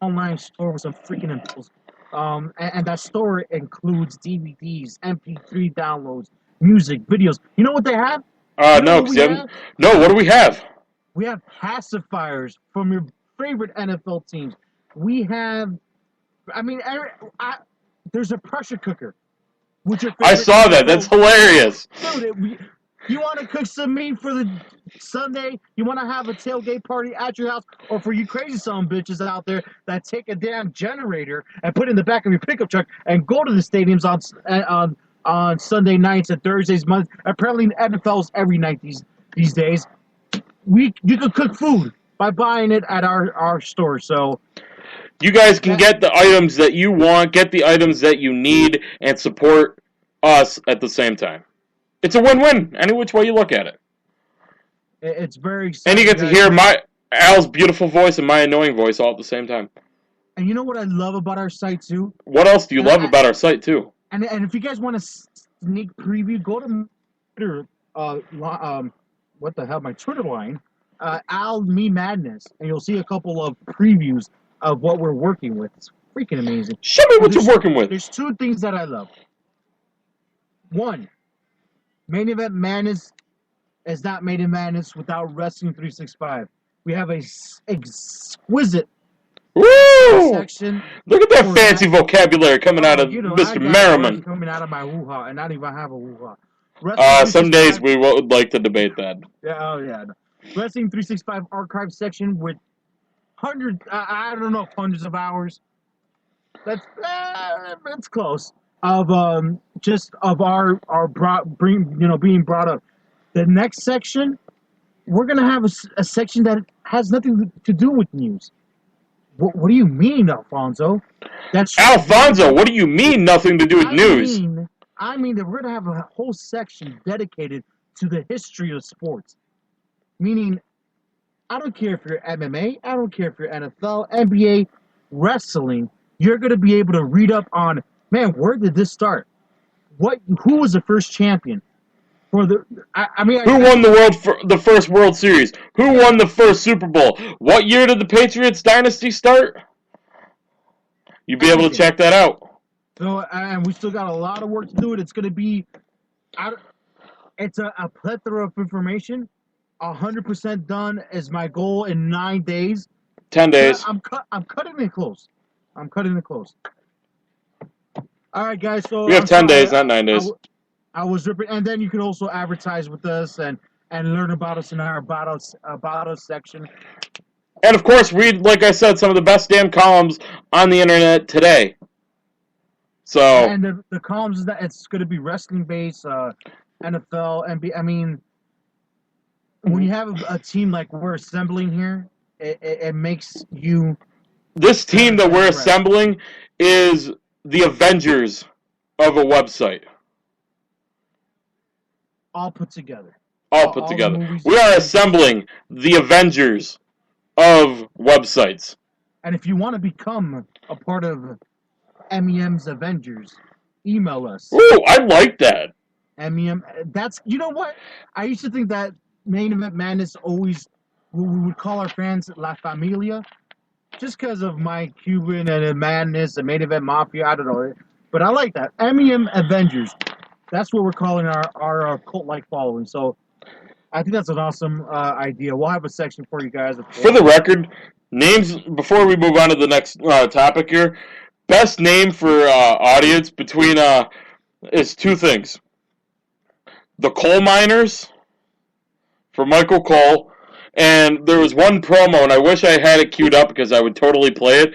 online store with some freaking infos. And that store includes DVDs, MP3 downloads, music, videos. You know what they have? No, because what do we have? We have pacifiers from your favorite NFL teams. We have, there's a pressure cooker. I saw that. That's hilarious. Dude, you want to cook some meat for the Sunday? You want to have a tailgate party at your house? Or for you crazy son bitches out there that take a damn generator and put it in the back of your pickup truck and go to the stadiums on on Sunday nights and Thursdays. Month. Apparently, NFL's every night these days. You can cook food by buying it at our store. So you guys can get the items that you want, get the items that you need, and support us at the same time. It's a win-win, any which way you look at it. It's very exciting. And you get to hear Al's beautiful voice and my annoying voice all at the same time. And you know what I love about our site, too? What else do you love about our site, too? And if you guys want a sneak preview, go to Twitter, what the hell, my Twitter line, Al Me Madness, and you'll see a couple of previews of what we're working with. It's freaking amazing. Show me what you're working with. There's two things that I love. One, Main Event Madness is not Main Event Madness without Wrestling 365. We have a exquisite section. Look at that fancy vocabulary coming out of Mr. Merriman. Coming out of my hoo-ha, and not even have a hoo-ha. Some days we would like to debate that. Yeah. Wrestling 365 archive section with hundreds, I don't know if hundreds of hours. That's close of just of our being brought up. The next section, we're gonna have a section that has nothing to do with news. What do you mean, Alfonso? Alfonso, what do you mean nothing to do with news? I mean that we're going to have a whole section dedicated to the history of sports. Meaning, I don't care if you're MMA, I don't care if you're NFL, NBA, wrestling, you're going to be able to read up on, man, where did this start? Who was the first champion? Who won the first World Series? Who won the first Super Bowl? What year did the Patriots dynasty start? You'll be able to check that out. So, and we still got a lot of work to do. It's going to be, it's a plethora of information. 100% done is my goal in 9 days. 10 days. I'm cutting it close. All right, guys. So we have 10 days, not 9 days. I was ripping, and then you can also advertise with us and learn about us in our about us section. And of course, read, like I said, some of the best damn columns on the internet today. So. And the columns is that it's going to be wrestling based, NFL, NBA. I mean, when you have a team like we're assembling here, it makes you. This team that we're assembling is the Avengers of a website. All put together. All put together. We are assembling the Avengers of websites. And if you want to become a part of MEM's Avengers, email us. Ooh, I like that. MEM. That's, you know what? I used to think that Main Event Madness always, we would call our fans La Familia, just because of my Cuban and Madness and Main Event Mafia. I don't know. But I like that. MEM Avengers. That's what we're calling our cult-like following. So I think that's an awesome idea. We'll have a section for you guys. For the record, names, before we move on to the next topic here, best name for audience between is two things. The Coal Miners for Michael Cole, and there was one promo, and I wish I had it queued up because I would totally play it.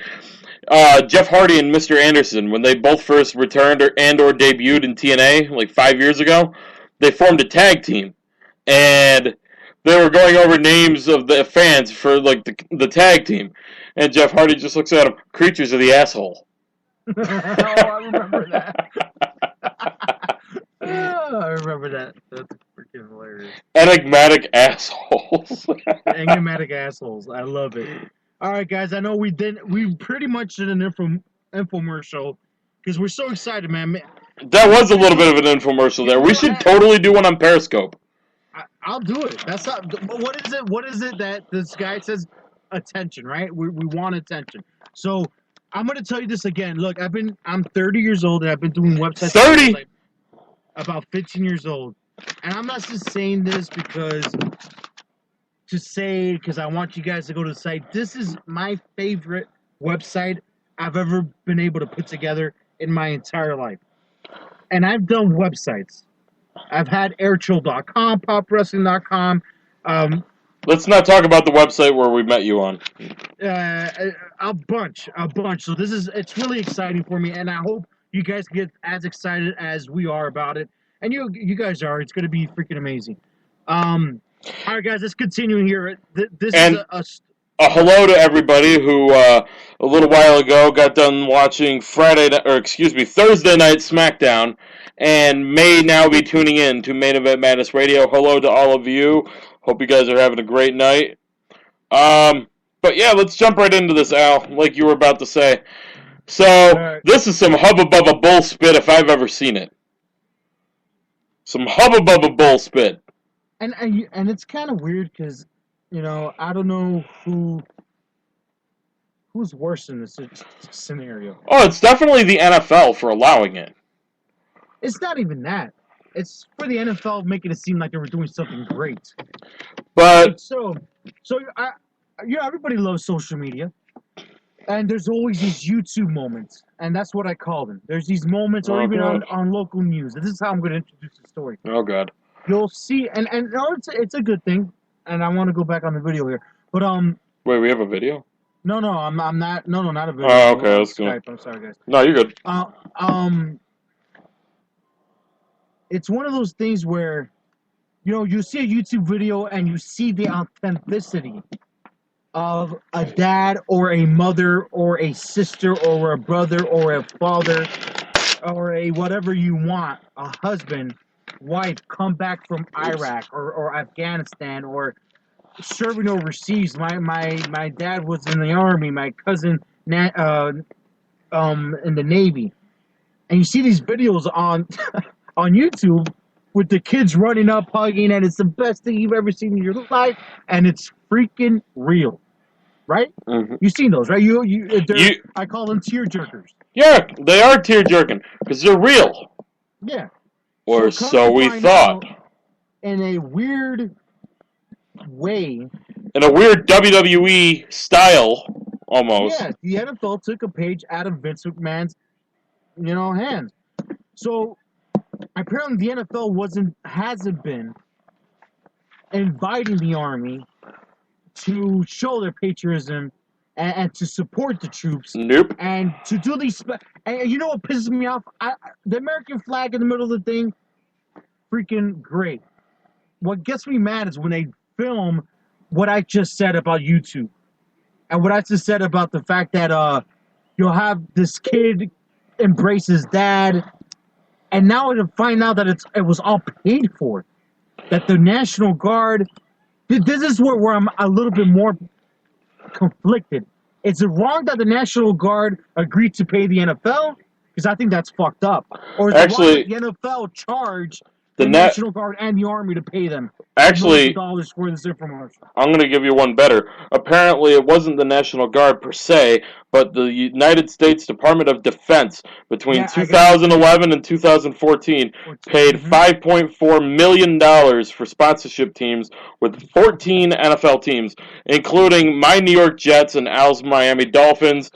Jeff Hardy and Mr. Anderson, when they both first returned or debuted in TNA like 5 years ago, they formed a tag team, and they were going over names of the fans for like the tag team, and Jeff Hardy just looks at them, creatures of the asshole. Oh, I remember that. I remember that. That's freaking hilarious. Enigmatic assholes. Enigmatic assholes. I love it. All right, guys. I know we pretty much did an infomercial because we're so excited, man. That was a little bit of an infomercial there. We should totally do one on Periscope. I'll do it. That's not. What is it? What is it that this guy says? Attention, right? We want attention. So I'm gonna tell you this again. Look, I'm 30 years old and I've been doing websites. 30. Like about 15 years old, and I'm not just saying this because I want you guys to go to the site. This is my favorite website I've ever been able to put together in my entire life. And I've done websites. I've had airchill.com, popwrestling.com. Let's not talk about the website where we met you on. A bunch. So it's really exciting for me, and I hope you guys get as excited as we are about it, and you guys are. It's going to be freaking amazing. All right, guys, let's continue here. This And is a hello to everybody who a little while ago got done watching Thursday Night SmackDown and may now be tuning in to Main Event Madness Radio. Hello to all of you. Hope you guys are having a great night. But yeah, let's jump right into this, Al, like you were about to say. So, This is some Hubba Bubba bull spit if I've ever seen it. Some Hubba Bubba bull spit. And it's kind of weird because, I don't know who's worse in this scenario. Oh, it's definitely the NFL for allowing it. It's not even that. It's for the NFL making it seem like they were doing something great. But everybody loves social media, and there's always these YouTube moments, and that's what I call them. There's these moments, or even on local news. This is how I'm going to introduce the story. Oh God. You'll see, and no, it's a good thing, and I want to go back on the video here, but Wait, we have a video? No, I'm not. No, not a video. Oh, okay, that's cool. Skype. I'm sorry, guys. No, you're good. It's one of those things where, you see a YouTube video and you see the authenticity of a dad or a mother or a sister or a brother or a father or a whatever you want, a husband, wife, come back from Iraq or Afghanistan or serving overseas. My dad was in the Army, my cousin in the Navy. And you see these videos on on YouTube with the kids running up, hugging, and it's the best thing you've ever seen in your life, and it's freaking real, right? Mm-hmm. You've seen those, right? I call them tear jerkers. Yeah, they are tear jerking because they're real. Yeah. Or so we thought. In a weird way. In a weird WWE style, almost. Yeah, the NFL took a page out of Vince McMahon's, hands. So apparently the NFL hasn't been inviting the Army to show their patriotism and to support the troops. Nope. And to do these. And you know what pisses me off? The American flag in the middle of the thing, freaking great. What gets me mad is when they film what I just said about YouTube. And what I just said about the fact that you'll have this kid embrace his dad. And now to find out that it was all paid for. That the National Guard... This is where I'm a little bit more conflicted. Is it wrong that the National Guard agreed to pay the NFL? Because I think that's fucked up. Or is it wrong that the NFL charged the National Guard and the Army to pay them $1 for this infomercial? I'm going to give you one better. Apparently, it wasn't the National Guard per se, but the United States Department of Defense between 2011 and 2014 paid $5.4 million for sponsorship teams with 14 NFL teams, including my New York Jets and Al's Miami Dolphins.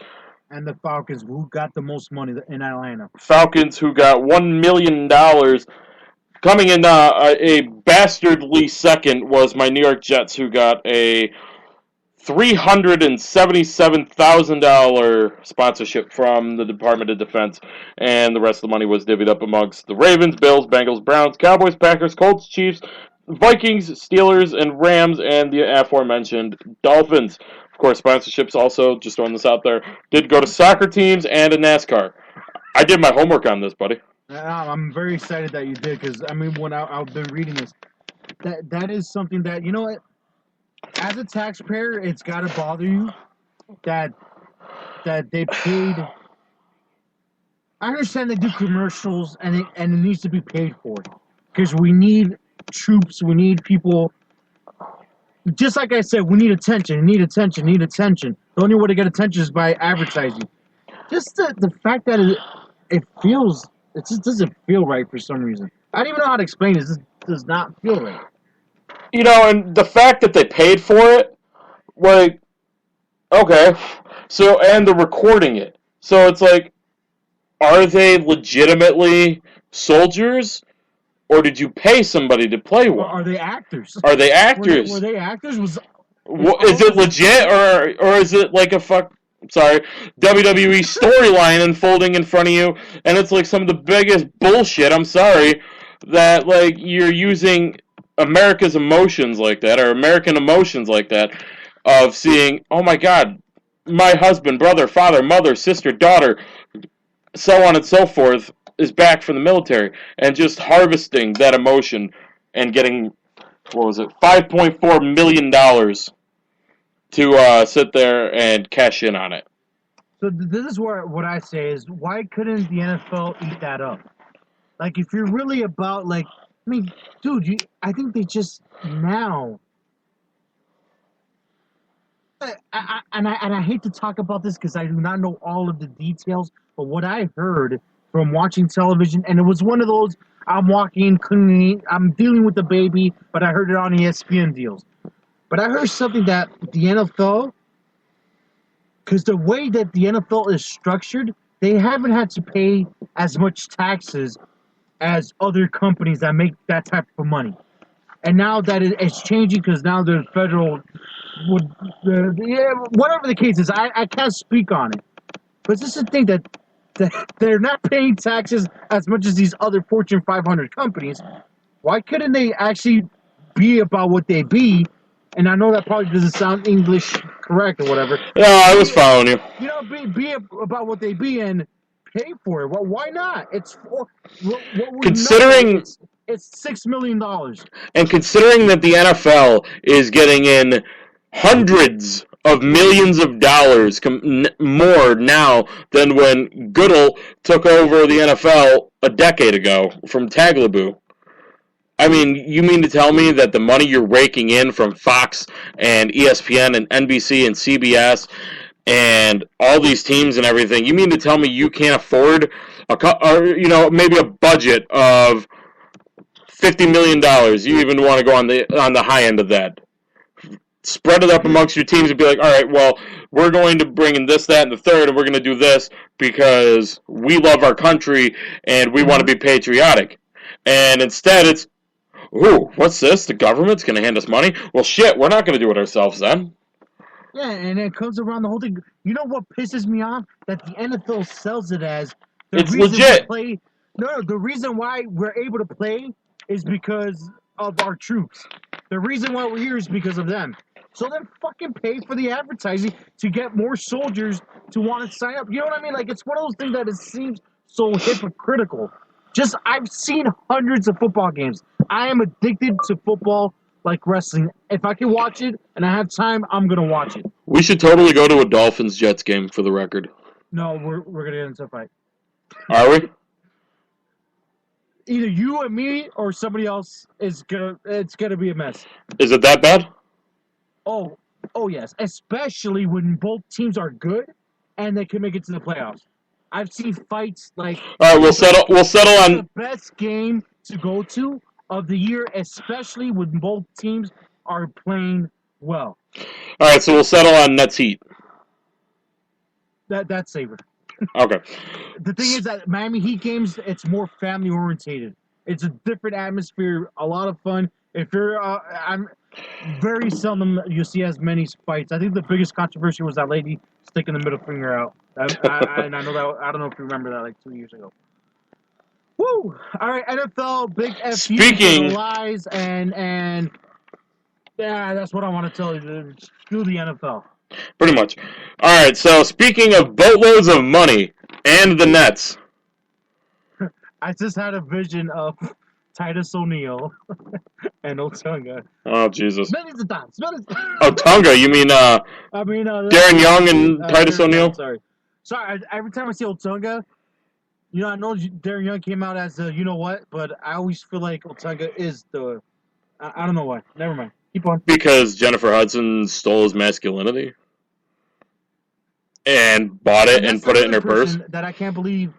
And the Falcons, who got the most money in Atlanta. Falcons, who got $1 million. Coming in a bastardly second was my New York Jets, who got a $377,000 sponsorship from the Department of Defense, and the rest of the money was divvied up amongst the Ravens, Bills, Bengals, Browns, Cowboys, Packers, Colts, Chiefs, Vikings, Steelers, and Rams, and the aforementioned Dolphins. Of course, sponsorships also, just throwing this out there, did go to soccer teams and a NASCAR. I did my homework on this, buddy. I'm very excited that you did, because, when I've been reading this, that is something that, as a taxpayer, it's got to bother you that they paid. I understand they do commercials, and it needs to be paid for, because we need troops, we need people. Just like I said, we need attention, need attention. The only way to get attention is by advertising. Just the fact that it just doesn't feel right for some reason. I don't even know how to explain it. It just does not feel right. And the fact that they paid for it, like, okay. So, and they're recording it. So it's like, are they legitimately soldiers? Or did you pay somebody to play one? Or are they actors? Are they actors? Were they actors? Is it legit, or is it like a fuck? WWE storyline unfolding in front of you, and it's like some of the biggest bullshit. I'm sorry that like you're using America's emotions like that, or American emotions like that, of seeing, oh my God, my husband, brother, father, mother, sister, daughter, so on and so forth, is back from the military, and just harvesting that emotion and getting, what was it, $5.4 million to sit there and cash in on it. So this is what I say is, why couldn't the NFL eat that up? Like, if you're really about, like, I mean, dude, I think they just now. I hate to talk about this because I do not know all of the details, but what I heard from watching television, and it was one of those, I'm walking, cleaning, I'm dealing with the baby, but I heard it on ESPN deals. But I heard something that the NFL, because the way that the NFL is structured, they haven't had to pay as much taxes as other companies that make that type of money. And now that it's changing because now the federal, whatever the case is, I can't speak on it. But this is the thing that they're not paying taxes as much as these other Fortune 500 companies. Why couldn't they actually be about what they be? And I know that probably doesn't sound English correct or whatever. No, I was following you. You know, be about what they be and pay for it. Well, why not? It's considering it's $6 million. And considering that the NFL is getting in hundreds of millions of dollars more now than when Goodell took over the NFL a decade ago from Tagliabue. I mean, you mean to tell me that the money you're raking in from Fox and ESPN and NBC and CBS and all these teams and everything, you mean to tell me you can't afford maybe a budget of $50 million? You even want to go on the high end of that. Spread it up amongst your teams and be like, all right, well, we're going to bring in this, that, and the third, and we're going to do this because we love our country and we want to be patriotic. And instead it's, ooh, what's this? The government's going to hand us money? Well, shit, we're not going to do it ourselves then. Yeah, and it comes around the whole thing. You know what pisses me off? That the NFL sells it as it's legit. The reason why we're able to play is because of our troops. The reason why we're here is because of them. So then fucking pay for the advertising to get more soldiers to want to sign up. You know what I mean? Like, it's one of those things that it seems so hypocritical. Just, I've seen hundreds of football games. I am addicted to football like wrestling. If I can watch it and I have time, I'm going to watch it. We should totally go to a Dolphins-Jets game for the record. No, we're going to get into a fight. Are we? Either you and me or somebody else it's gonna be a mess. Is it that bad? Oh yes. Especially when both teams are good and they can make it to the playoffs. I've seen fights like all right, we'll settle on the best game to go to of the year, especially when both teams are playing well. All right, so we'll settle on Nets Heat. That's safer. Okay. The thing is that Miami Heat games, it's more family orientated. It's a different atmosphere, a lot of fun. If you're, I'm very seldom you'll see as many fights. I think the biggest controversy was that lady sticking the middle finger out. And I know that. I don't know if you remember that, like 2 years ago. Woo! All right, NFL, big F Speaking lies and yeah, that's what I want to tell you. Screw the NFL. Pretty much. All right, so speaking of boatloads of money and the Nets. I just had a vision of Titus O'Neil and Otunga. Oh, Jesus. Millions of times. Otunga, you mean Darren Young and Titus O'Neil? Sorry, every time I see Otunga, you know, I know Darren Young came out as you know what, but I always feel like Otunga is the, I don't know why. Never mind. Keep on. Because Jennifer Hudson stole his masculinity and bought it and put it in her purse. That I can't believe.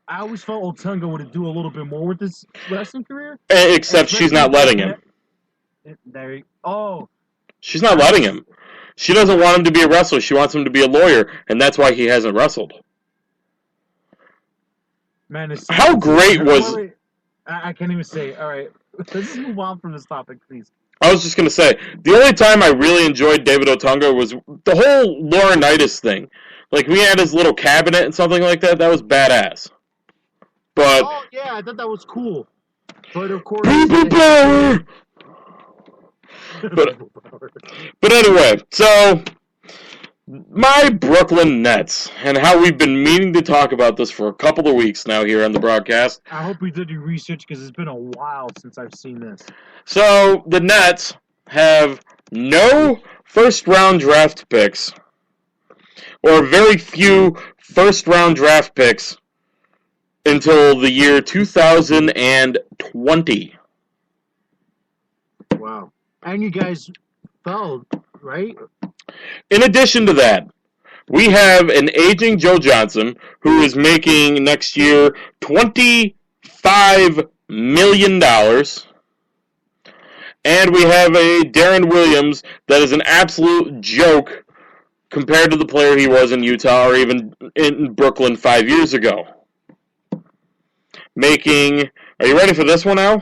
I always felt Otunga would do a little bit more with his wrestling career. Except she's not letting him. She's not letting him. She doesn't want him to be a wrestler. She wants him to be a lawyer, and that's why he hasn't wrestled. Man, how great was... I can't even say. All right, let's just move on from this topic, please. I was just going to say, the only time I really enjoyed David Otunga was the whole Laurinaitis thing. Like, we had his little cabinet and something like that. That was badass. But Oh, yeah, I thought that was cool. But, of course... people power! But anyway, so... my Brooklyn Nets, and how we've been meaning to talk about this for a couple of weeks now here on the broadcast. I hope we did your research, because it's been a while since I've seen this. So, the Nets have no first-round draft picks, or very few first-round draft picks, until the year 2020. Wow. And you guys fell, right? In addition to that, we have an aging Joe Johnson who is making next year $25 million. And we have a Darren Williams that is an absolute joke compared to the player he was in Utah or even in Brooklyn 5 years ago. Making, are you ready for this one, Al?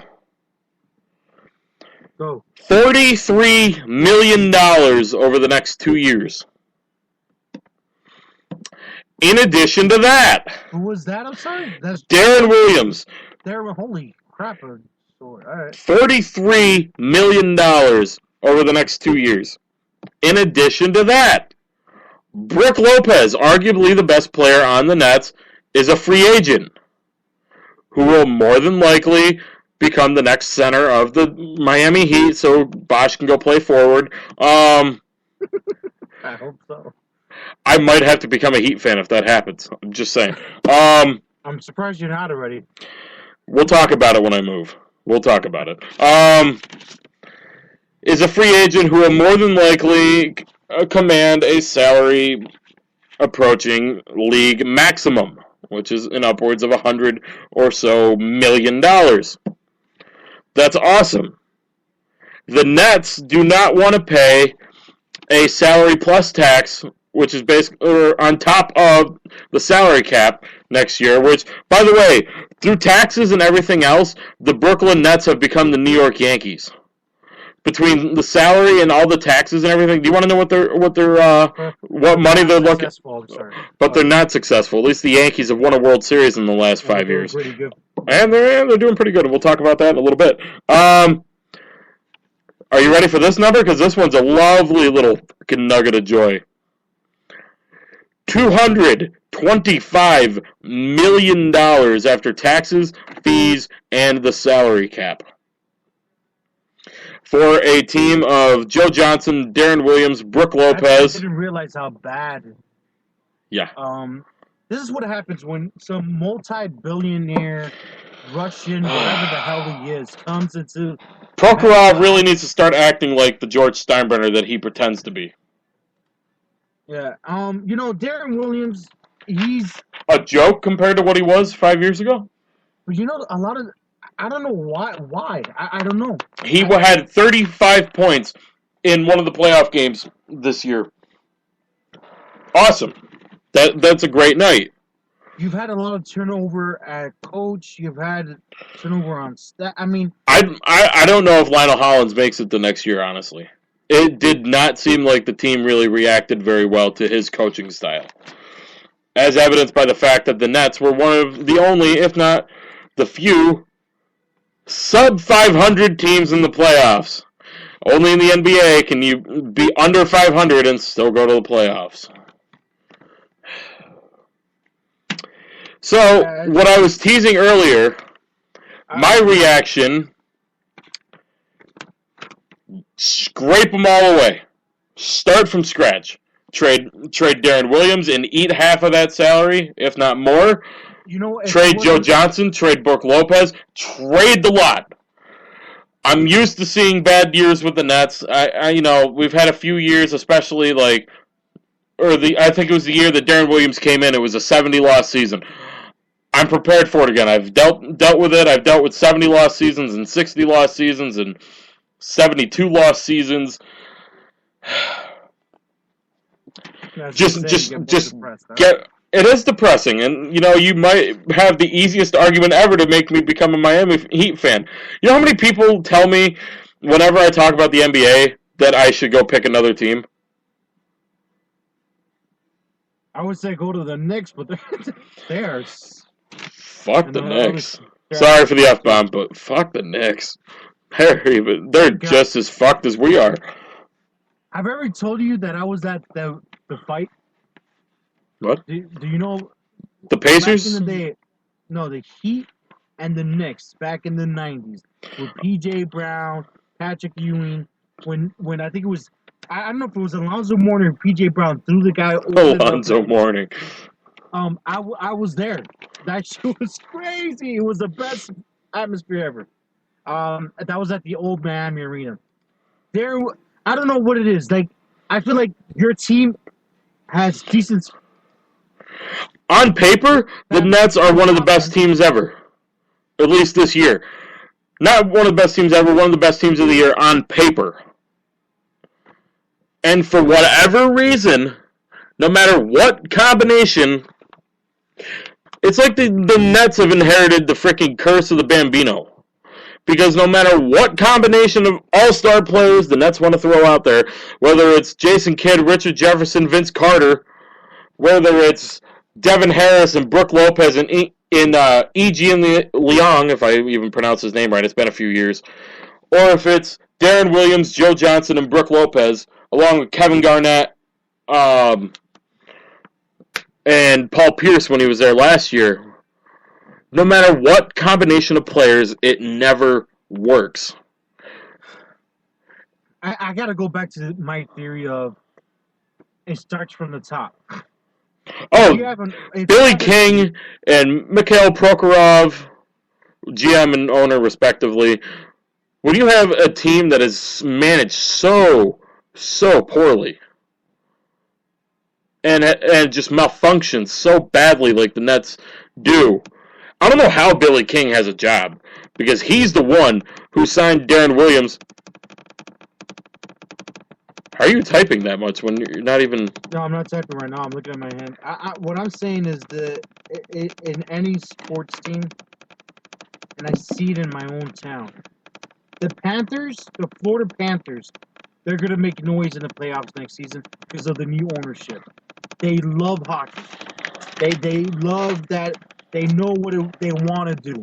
Go. $43 million over the next 2 years. In addition to that, Who was that? I'm sorry. That's Darren Williams, holy crap. All right. $43 million over the next 2 years. In addition to that, Brook Lopez, arguably the best player on the Nets, is a free agent who will more than likely become the next center of the Miami Heat, so Bosch can go play forward. I hope so. I might have to become a Heat fan if that happens. I'm just saying. I'm surprised you're not already. We'll talk about it when I move. We'll talk about it. Is a free agent who will more than likely command a salary approaching league maximum, which is in upwards of $100 or so million. That's awesome. The Nets do not want to pay a salary plus tax, which is basically on top of the salary cap next year, which, by the way, through taxes and everything else, the Brooklyn Nets have become the New York Yankees. Between the salary and all the taxes and everything, do you want to know what money they're looking? But they're not successful. At least the Yankees have won a World Series in the last 5 years. Pretty good. And they're doing pretty good. We'll talk about that in a little bit. Are you ready for this number? Because this one's a lovely little fucking nugget of joy. $225 million after taxes, fees, and the salary cap. For a team of Joe Johnson, Darren Williams, Brook Lopez. I didn't realize how bad. Yeah. This is what happens when some multi-billionaire Russian, whatever the hell he is, comes into... Prokhorov really needs to start acting like the George Steinbrenner that he pretends to be. Yeah. Darren Williams, he's... a joke compared to what he was 5 years ago? But a lot of... I don't know why. I don't know. He had 35 points in one of the playoff games this year. Awesome. That's a great night. You've had a lot of turnover at coach. You've had turnover on staff. I mean... I don't know if Lionel Hollins makes it the next year, honestly. It did not seem like the team really reacted very well to his coaching style. As evidenced by the fact that the Nets were one of the only, if not the few, sub-500 teams in the playoffs. Only in the NBA can you be under 500 and still go to the playoffs. So, what I was teasing earlier, my reaction, scrape them all away. Start from scratch. Trade Darren Williams and eat half of that salary, if not more. Trade Joe Johnson, trade Brook Lopez, trade the lot. I'm used to seeing bad years with the Nets. We've had a few years, especially I think it was the year that Darren Williams came in. It was a 70-loss season. I'm prepared for it again. I've dealt with it. I've dealt with 70-loss seasons and 60-loss seasons and 72-loss seasons. It is depressing, and you might have the easiest argument ever to make me become a Miami Heat fan. You know how many people tell me whenever I talk about the NBA that I should go pick another team? I would say go to the Knicks, but they're Fuck the Knicks. Sorry for the F-bomb, but fuck the Knicks. They're just as fucked as we are. I've ever told you that I was at the fight. What? Do you know? The Pacers? Back in the day, no, the Heat and the Knicks back in the 90s with P.J. Brown, Patrick Ewing. When I think it was, I don't know if it was Alonzo Mourning or P.J. Brown threw the guy. Alonzo Mourning. I was there. That shit was crazy. It was the best atmosphere ever. That was at the old Miami Arena. There, I don't know what it is. Like, I feel like your team has decent. On paper, the Nets are one of the best teams ever. At least this year. Not one of the best teams ever, one of the best teams of the year on paper. And for whatever reason, no matter what combination, it's like the Nets have inherited the freaking curse of the Bambino. Because no matter what combination of all-star players the Nets want to throw out there, whether it's Jason Kidd, Richard Jefferson, Vince Carter, whether it's Devin Harris and Brook Lopez and E.G. and Leong, if I even pronounce his name right, it's been a few years, or if it's Darren Williams, Joe Johnson, and Brook Lopez, along with Kevin Garnett and Paul Pierce when he was there last year, no matter what combination of players, it never works. I got to go back to my theory of it starts from the top. Oh, Billy King and Mikhail Prokhorov, GM and owner respectively, when you have a team that is managed so poorly and just malfunctions so badly like the Nets do, I don't know how Billy King has a job, because he's the one who signed Darren Williams. How are you typing that much when you're not even... No, I'm not typing right now. I'm looking at my hand. What I'm saying is that in any sports team, and I see it in my own town, the Florida Panthers, they're going to make noise in the playoffs next season because of the new ownership. They love hockey. They love that. They know what they want to do.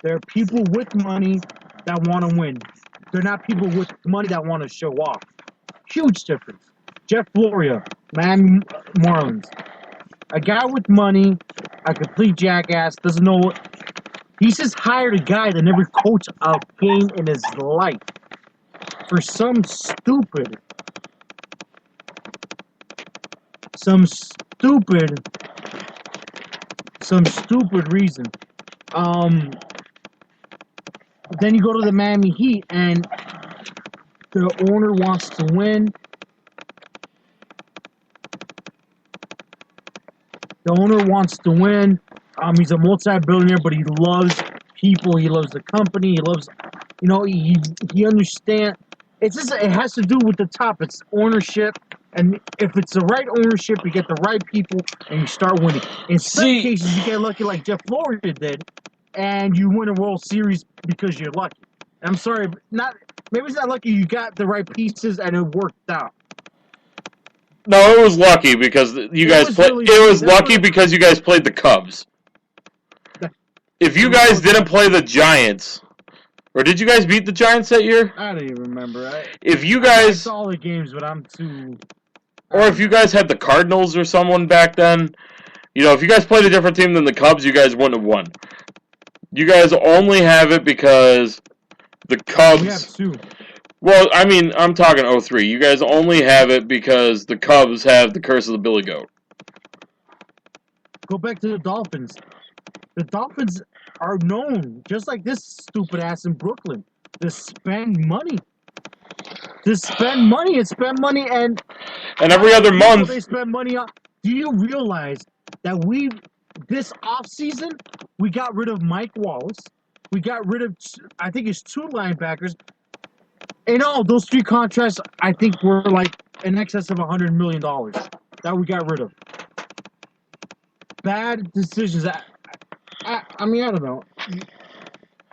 There are people with money that want to win. They're not people with money that want to show off. Huge difference. Jeff Floria, Miami Marlins. A guy with money, a complete jackass, doesn't know what... He's just hired a guy that never coached a game in his life for some stupid reason. Then you go to the Miami Heat, and the owner wants to win. The owner wants to win. He's a multi-billionaire, but he loves people. He loves the company. He loves, he understands. It's just, it has to do with the top. It's ownership. And if it's the right ownership, you get the right people, and you start winning. In some cases, you get lucky like Jeff Florida did, and you win a World Series because you're lucky. I'm sorry, maybe it's not lucky. You got the right pieces, and it worked out. No, it was lucky because you guys played. It was lucky because you guys played the Cubs. If you guys didn't play the Giants, or did you guys beat the Giants that year? I don't even remember. If you guys, I saw all the games, but I'm too. Or if you guys had the Cardinals or someone back then, if you guys played a different team than the Cubs, you guys wouldn't have won. You guys only have it because the Cubs. We have two. Well, I mean, I'm talking 03. You guys only have it because the Cubs have the curse of the Billy Goat. Go back to the Dolphins. The Dolphins are known, just like this stupid ass in Brooklyn, to spend money. And every other month they spend money on. Do you realize that this offseason, we got rid of Mike Wallace. We got rid of, I think it's 2 linebackers. And all those 3 contracts, I think, were like in excess of $100 million that we got rid of. Bad decisions. I mean, I don't know.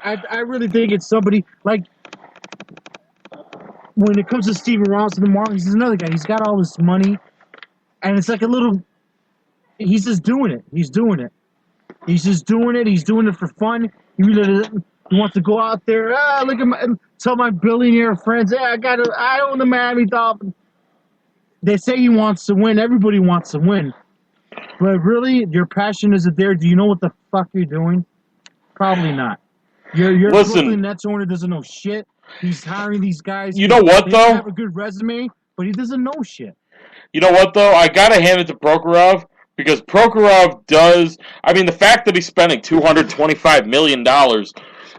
I really think it's somebody like, when it comes to Steven Ross and the Marlins, he's another guy. He's got all this money, and it's like a little he's just doing it. He's doing it. He's just doing it. He's doing it for fun. He wants to go out there. Look at tell my billionaire friends, I own the Miami Dolphins. They say he wants to win. Everybody wants to win. But really, your passion isn't there. Do you know what the fuck you're doing? Probably not. Your Brooklyn Nets owner doesn't know shit. He's hiring these guys. You know what, though? They have a good resume, but he doesn't know shit. You know what, though? I gotta hand it to Prokhorov, because Prokhorov does... I mean, the fact that he's spending $225 million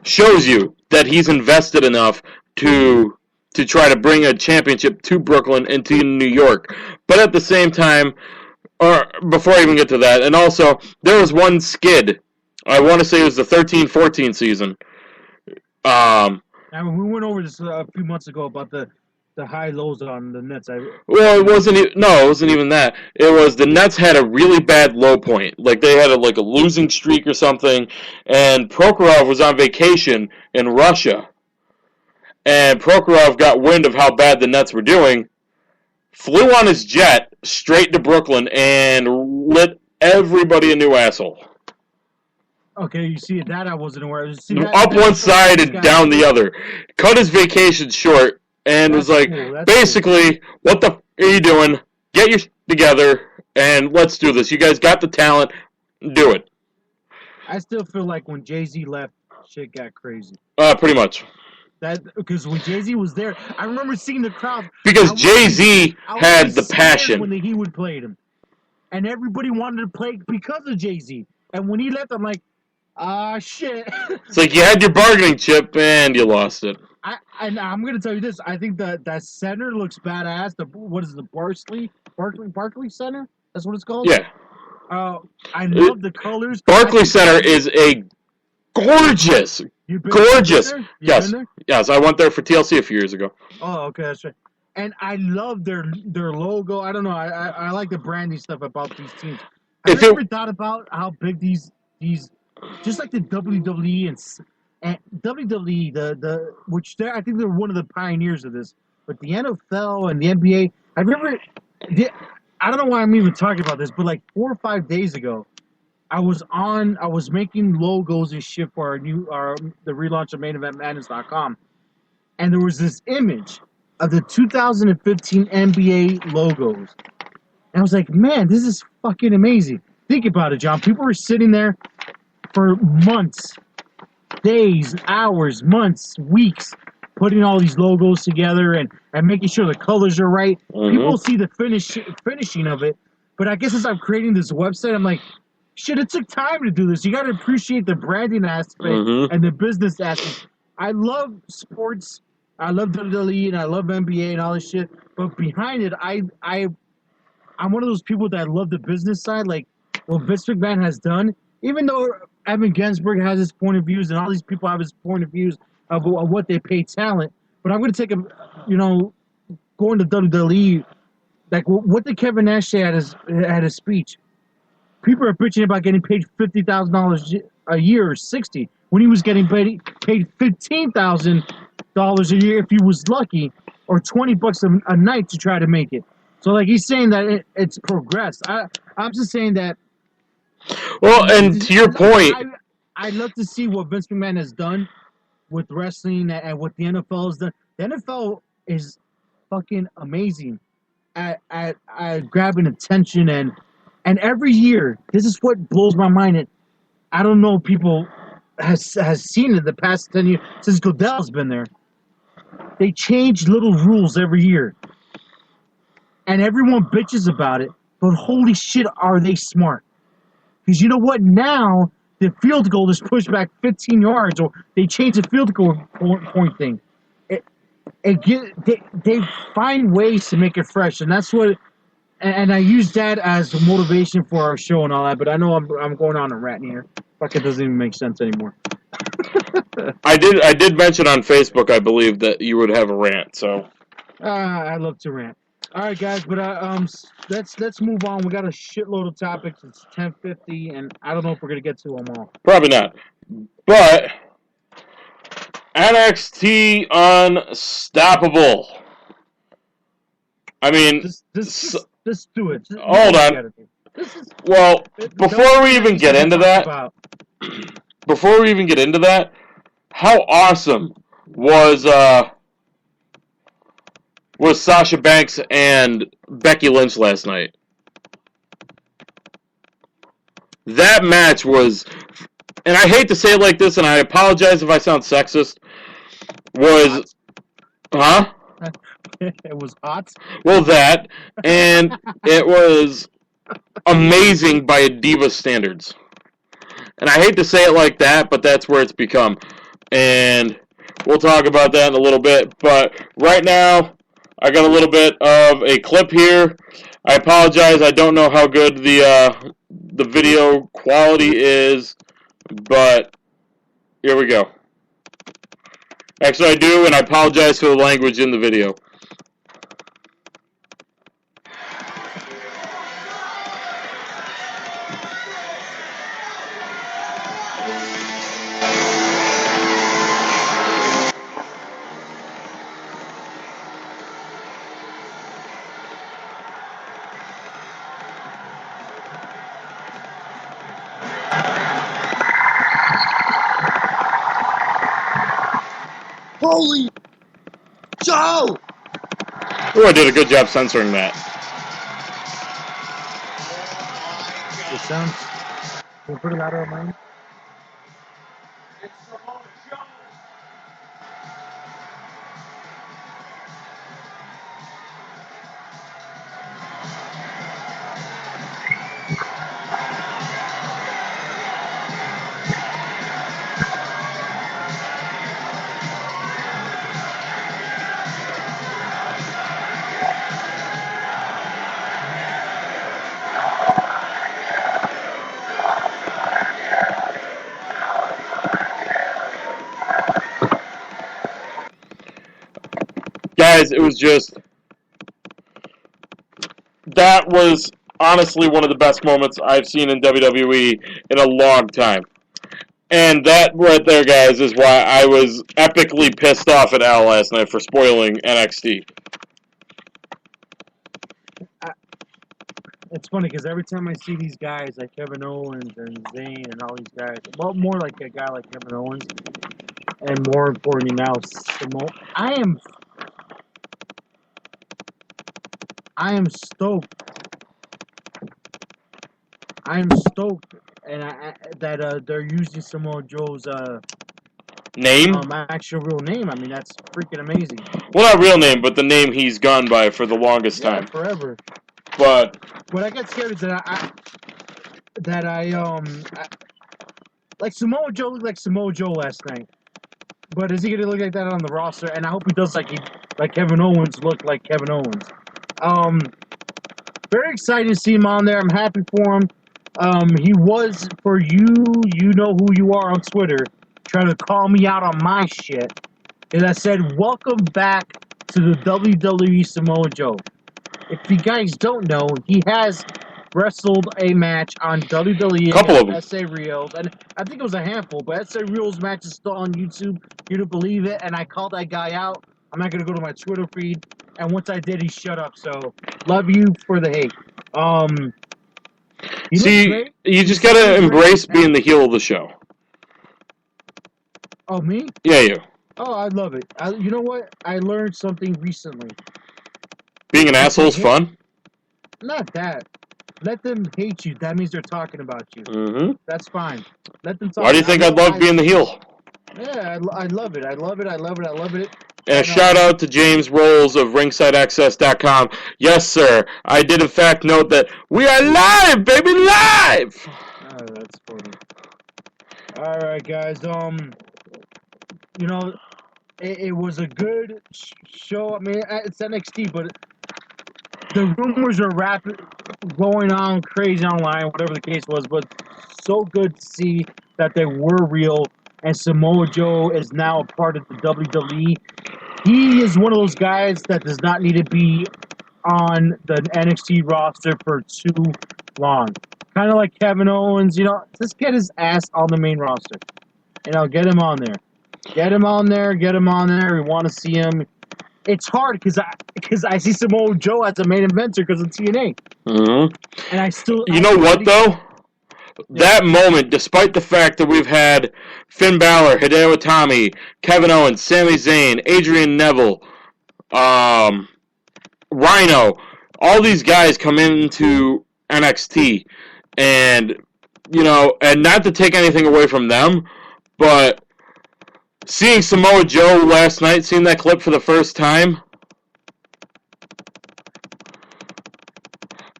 shows you that he's invested enough to try to bring a championship to Brooklyn and to New York. But at the same time, or before I even get to that, and also, there was one skid. I want to say it was the 13-14 season. I mean, we went over this a few months ago about the high lows on the Nets. Well, it wasn't even that. It was the Nets had a really bad low point. Like, they had a losing streak or something, and Prokhorov was on vacation in Russia. And Prokhorov got wind of how bad the Nets were doing, flew on his jet straight to Brooklyn, and lit everybody a new asshole. Okay, you see that I wasn't aware. Up one side and down the other. Cut his vacation short and was like, basically, what the f*** are you doing? Get your shit together and let's do this. You guys got the talent. Do it. I still feel like when Jay-Z left, shit got crazy. Pretty much. Because when Jay-Z was there, I remember seeing the crowd. Because Jay-Z had the passion. When he would play him. And everybody wanted to play because of Jay-Z. And when he left, I'm like, shit. It's like you had your bargaining chip and you lost it. I'm going to tell you this. I think that center looks badass. What is it, the Barclays Center? That's what it's called? Yeah. I love the colors. Barclays Center is a gorgeous. Gorgeous. Yes. Yes, I went there for TLC a few years ago. Oh, okay, that's right. And I love their logo. I don't know. I like the branding stuff about these teams. Have you ever thought about how big these just like the WWE and WWE, which I think they're one of the pioneers of this, but the NFL and the NBA. I don't know why I'm even talking about this, but like 4 or 5 days ago, I was making logos and shit for the relaunch of MainEventMadness.com, and there was this image of the 2015 NBA logos, and I was like, man, this is fucking amazing. Think about it, John. People were sitting there for months, days, hours, months, weeks, putting all these logos together and making sure the colors are right. Mm-hmm. People see the finishing of it, but I guess as I'm creating this website, I'm like, shit, it took time to do this. You got to appreciate the branding aspect and the business aspect. I love sports. I love WWE and I love NBA and all this shit. But behind it, I'm one of those people that love the business side. Like what Vince McMahon has done, even though Evan Ginsberg has his point of views and all these people have his point of views of what they pay talent. But I'm going to take going to WWE, like what did Kevin Nash say at his speech? People are bitching about getting paid $50,000 a year or $60,000 when he was getting paid $15,000 a year if he was lucky, or $20 a night to try to make it. So like he's saying that it's progressed. I'm just saying that. Well, and to your point, I'd love to see what Vince McMahon has done with wrestling and what the NFL has done. The NFL is fucking amazing at grabbing attention and every year, this is what blows my mind. And I don't know if people has seen it the past 10 years since Goodell's been there. They change little rules every year. And everyone bitches about it, but holy shit, are they smart. Because you know what? Now, the field goal is pushed back 15 yards, or they change the field goal point thing. They find ways to make it fresh, and that's what... And I use that as the motivation for our show and all that, but I know I'm going on a rant here. Fuck, it doesn't even make sense anymore. I did mention on Facebook, I believe, that you would have a rant, so... I love to rant. All right, guys, but let's move on. We got a shitload of topics. It's 10:50, and I don't know if we're going to get to them all. Probably not. But NXT Unstoppable. I mean... Just do it. Hold on. Well, before we even get into that, how awesome was Sasha Banks and Becky Lynch last night? That match was, and I hate to say it like this, and I apologize if I sound sexist, was, huh? It was hot. Well, that, and it was amazing by Diva standards. And I hate to say it like that, but that's where it's become. And we'll talk about that in a little bit. But right now, I got a little bit of a clip here. I apologize. I don't know how good the video quality is, but here we go. Actually, I do, and I apologize for the language in the video. Holy Joe! Oh, I did a good job censoring that. It sounds pretty loud on mine. Guys, it was just, that was honestly one of the best moments I've seen in WWE in a long time. And that right there, guys, is why I was epically pissed off at Al last night for spoiling NXT. It's funny because every time I see these guys like Kevin Owens and Zayn and all these guys, well, more like a guy like Kevin Owens, and more importantly now, I am stoked. And that they're using Samoa Joe's Name? actual real name. I mean, that's freaking amazing. Well, not real name, but the name he's gone by for the longest time. Forever. But what I got scared is that I like Samoa Joe looked like Samoa Joe last night. But is he gonna look like that on the roster? And I hope he does like Kevin Owens looked like Kevin Owens. Very excited to see him on there. I'm happy for him. He was, for you know who you are on Twitter, trying to call me out on my shit. And I said, welcome back to the WWE Samoa Joe. If you guys don't know, he has wrestled a match on WWE. Couple of them. S.A. Rios. And I think it was a handful, but S.A. Rios' match is still on YouTube. You don't believe it. And I called that guy out. I'm not going to go to my Twitter feed. And once I did, he shut up. So, love you for the hate. See, you just got to embrace being the heel of the show. Oh, me? Yeah, you. Oh, I love it. You know what? I learned something recently. Being an asshole's fun? Not that. Let them hate you. That means they're talking about you. Mm-hmm. That's fine. Let them talk. Why do you think I'd love being the heel? Yeah, I love it. I love it. I love it. I love it. And a shout out to James Rolls of RingsideAccess.com. Yes, sir. I did in fact note that we are live, baby, live. Oh, that's funny. All right, guys. You know, it was a good show. I mean, it's NXT, but the rumors are going on crazy online, whatever the case was. But so good to see that they were real, and Samoa Joe is now a part of the WWE. He is one of those guys that does not need to be on the NXT roster for too long. Kind of like Kevin Owens, you know, just get his ass on the main roster. You know, get him on there. Get him on there. Get him on there. We want to see him. it's hard because I see Samoa Joe as a main eventer because of TNA. Mm-hmm. And I still... You know what, though? That moment, despite the fact that we've had Finn Balor, Hideo Itami, Kevin Owens, Sami Zayn, Adrian Neville, Rhino, all these guys come into NXT, and, you know, and not to take anything away from them, but seeing Samoa Joe last night, seeing that clip for the first time,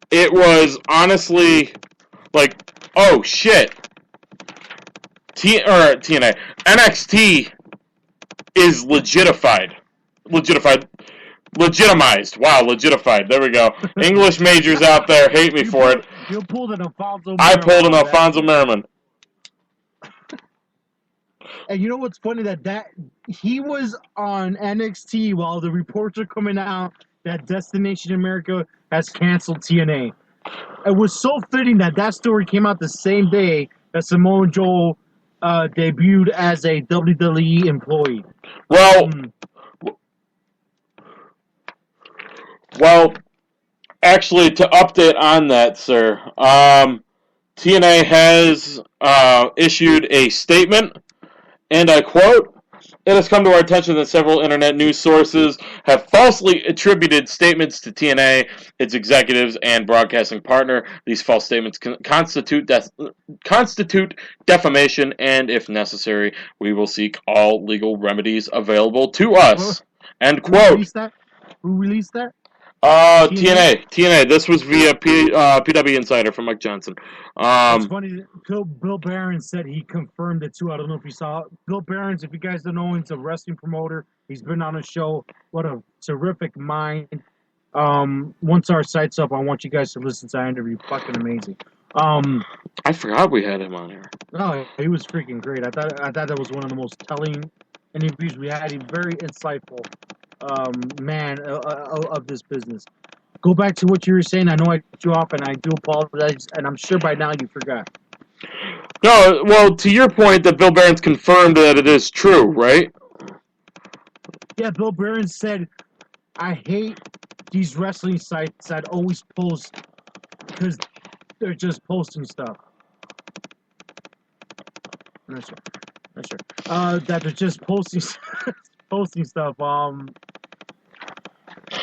it was honestly like, oh shit. TNA. NXT is legitimized. Wow, legitified. There we go. English majors out there hate me for it. You pulled an Alfonso Merriman. I pulled an Alfonso Merriman. And you know what's funny? That he was on NXT while the reports are coming out that Destination America has canceled TNA. It was so fitting that story came out the same day that Samoa Joe debuted as a WWE employee. Well, actually, to update on that, sir, TNA has issued a statement, and I quote, "It has come to our attention that several internet news sources have falsely attributed statements to TNA, its executives, and broadcasting partner. These false statements constitute defamation, and if necessary, we will seek all legal remedies available to us." End quote. Who released that? TNA. This was via PW Insider from Mike Johnson. It's funny. Bill Barron said he confirmed it too. I don't know if you saw it. Bill Barron, if you guys don't know, he's a wrestling promoter. He's been on a show. What a terrific mind. Once our site's up, I want you guys to listen to our interview. Fucking amazing. I forgot we had him on here. No, he was freaking great. I thought that was one of the most telling interviews we had. He's very insightful. Man of this business. Go back to what you were saying. I know I cut you off, and I do apologize, and I'm sure by now you forgot. No, well, to your point that Bill Barron's confirmed that it is true, right? Yeah, Bill Barron said, I hate these wrestling sites that always post because they're just posting stuff. Not sure. That they're just posting stuff.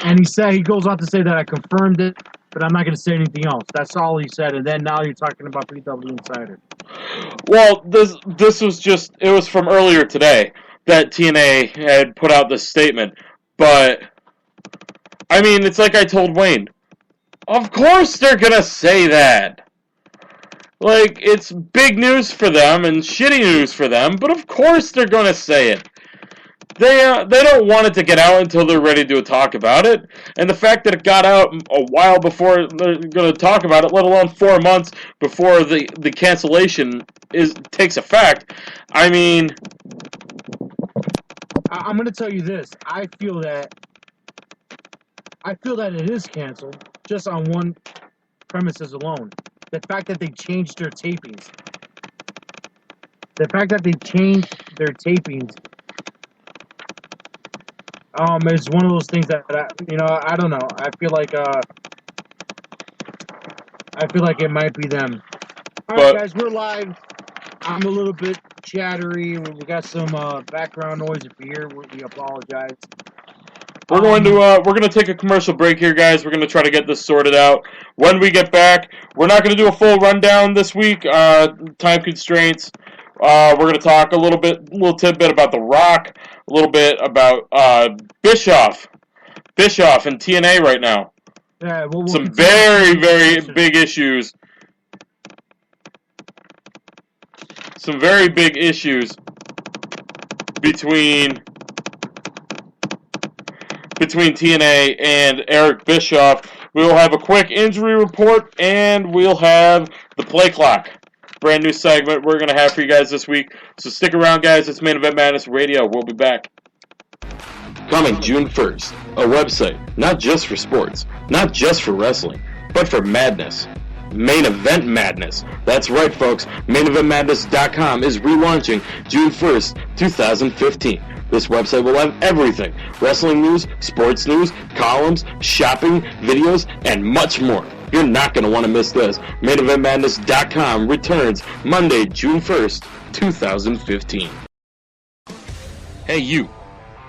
And he goes on to say that I confirmed it, but I'm not going to say anything else. That's all he said. And then now you're talking about PW Insider. Well, this was just, it was from earlier today that TNA had put out this statement. But, I mean, it's like I told Wayne. Of course they're going to say that. Like, it's big news for them and shitty news for them, but of course they're going to say it. They don't want it to get out until they're ready to talk about it. And the fact that it got out a while before they're going to talk about it, let alone 4 months before the cancellation takes effect, I mean... I'm going to tell you this. I feel that it is canceled just on one premises alone. The fact that they changed their tapings. It's one of those things that I don't know. I feel like it might be them. All right, guys, we're live. I'm a little bit chattery. We got some background noise. If you hear, we apologize. We're going to take a commercial break here, guys. We're going to try to get this sorted out. When we get back, we're not going to do a full rundown this week. Time constraints. We're going to talk a little tidbit about The Rock, a little bit about Bischoff and TNA right now. Yeah, we'll some very, very big issues. Some very big issues between TNA and Eric Bischoff. We'll have a quick injury report, and we'll have the play clock. Brand new segment we're going to have for you guys this week. So stick around, guys. It's Main Event Madness Radio. We'll be back. Coming June 1st, a website not just for sports, not just for wrestling, but for madness. Main Event Madness. That's right, folks. MainEventMadness.com is relaunching June 1st, 2015. This website will have everything: wrestling news, sports news, columns, shopping, videos, and much more. You're not going to want to miss this. MainEventMadness.com returns Monday, June 1st, 2015. Hey, you.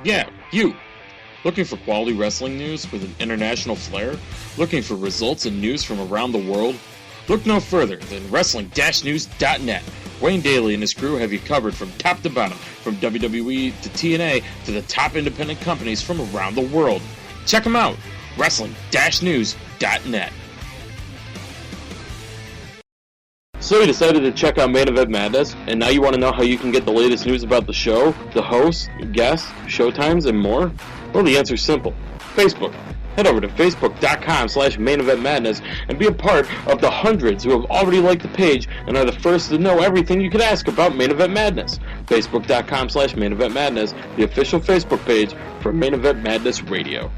Yeah, you. Looking for quality wrestling news with an international flair? Looking for results and news from around the world? Look no further than Wrestling-News.net. Wayne Daly and his crew have you covered from top to bottom, from WWE to TNA to the top independent companies from around the world. Check them out. Wrestling-News.net. So you decided to check out Main Event Madness, and now you want to know how you can get the latest news about the show, the hosts, guests, showtimes, and more? Well, the answer's simple. Facebook. Head over to facebook.com/maineventmadness and be a part of the hundreds who have already liked the page and are the first to know everything you could ask about Main Event Madness. Facebook.com/maineventmadness, the official Facebook page for Main Event Madness Radio.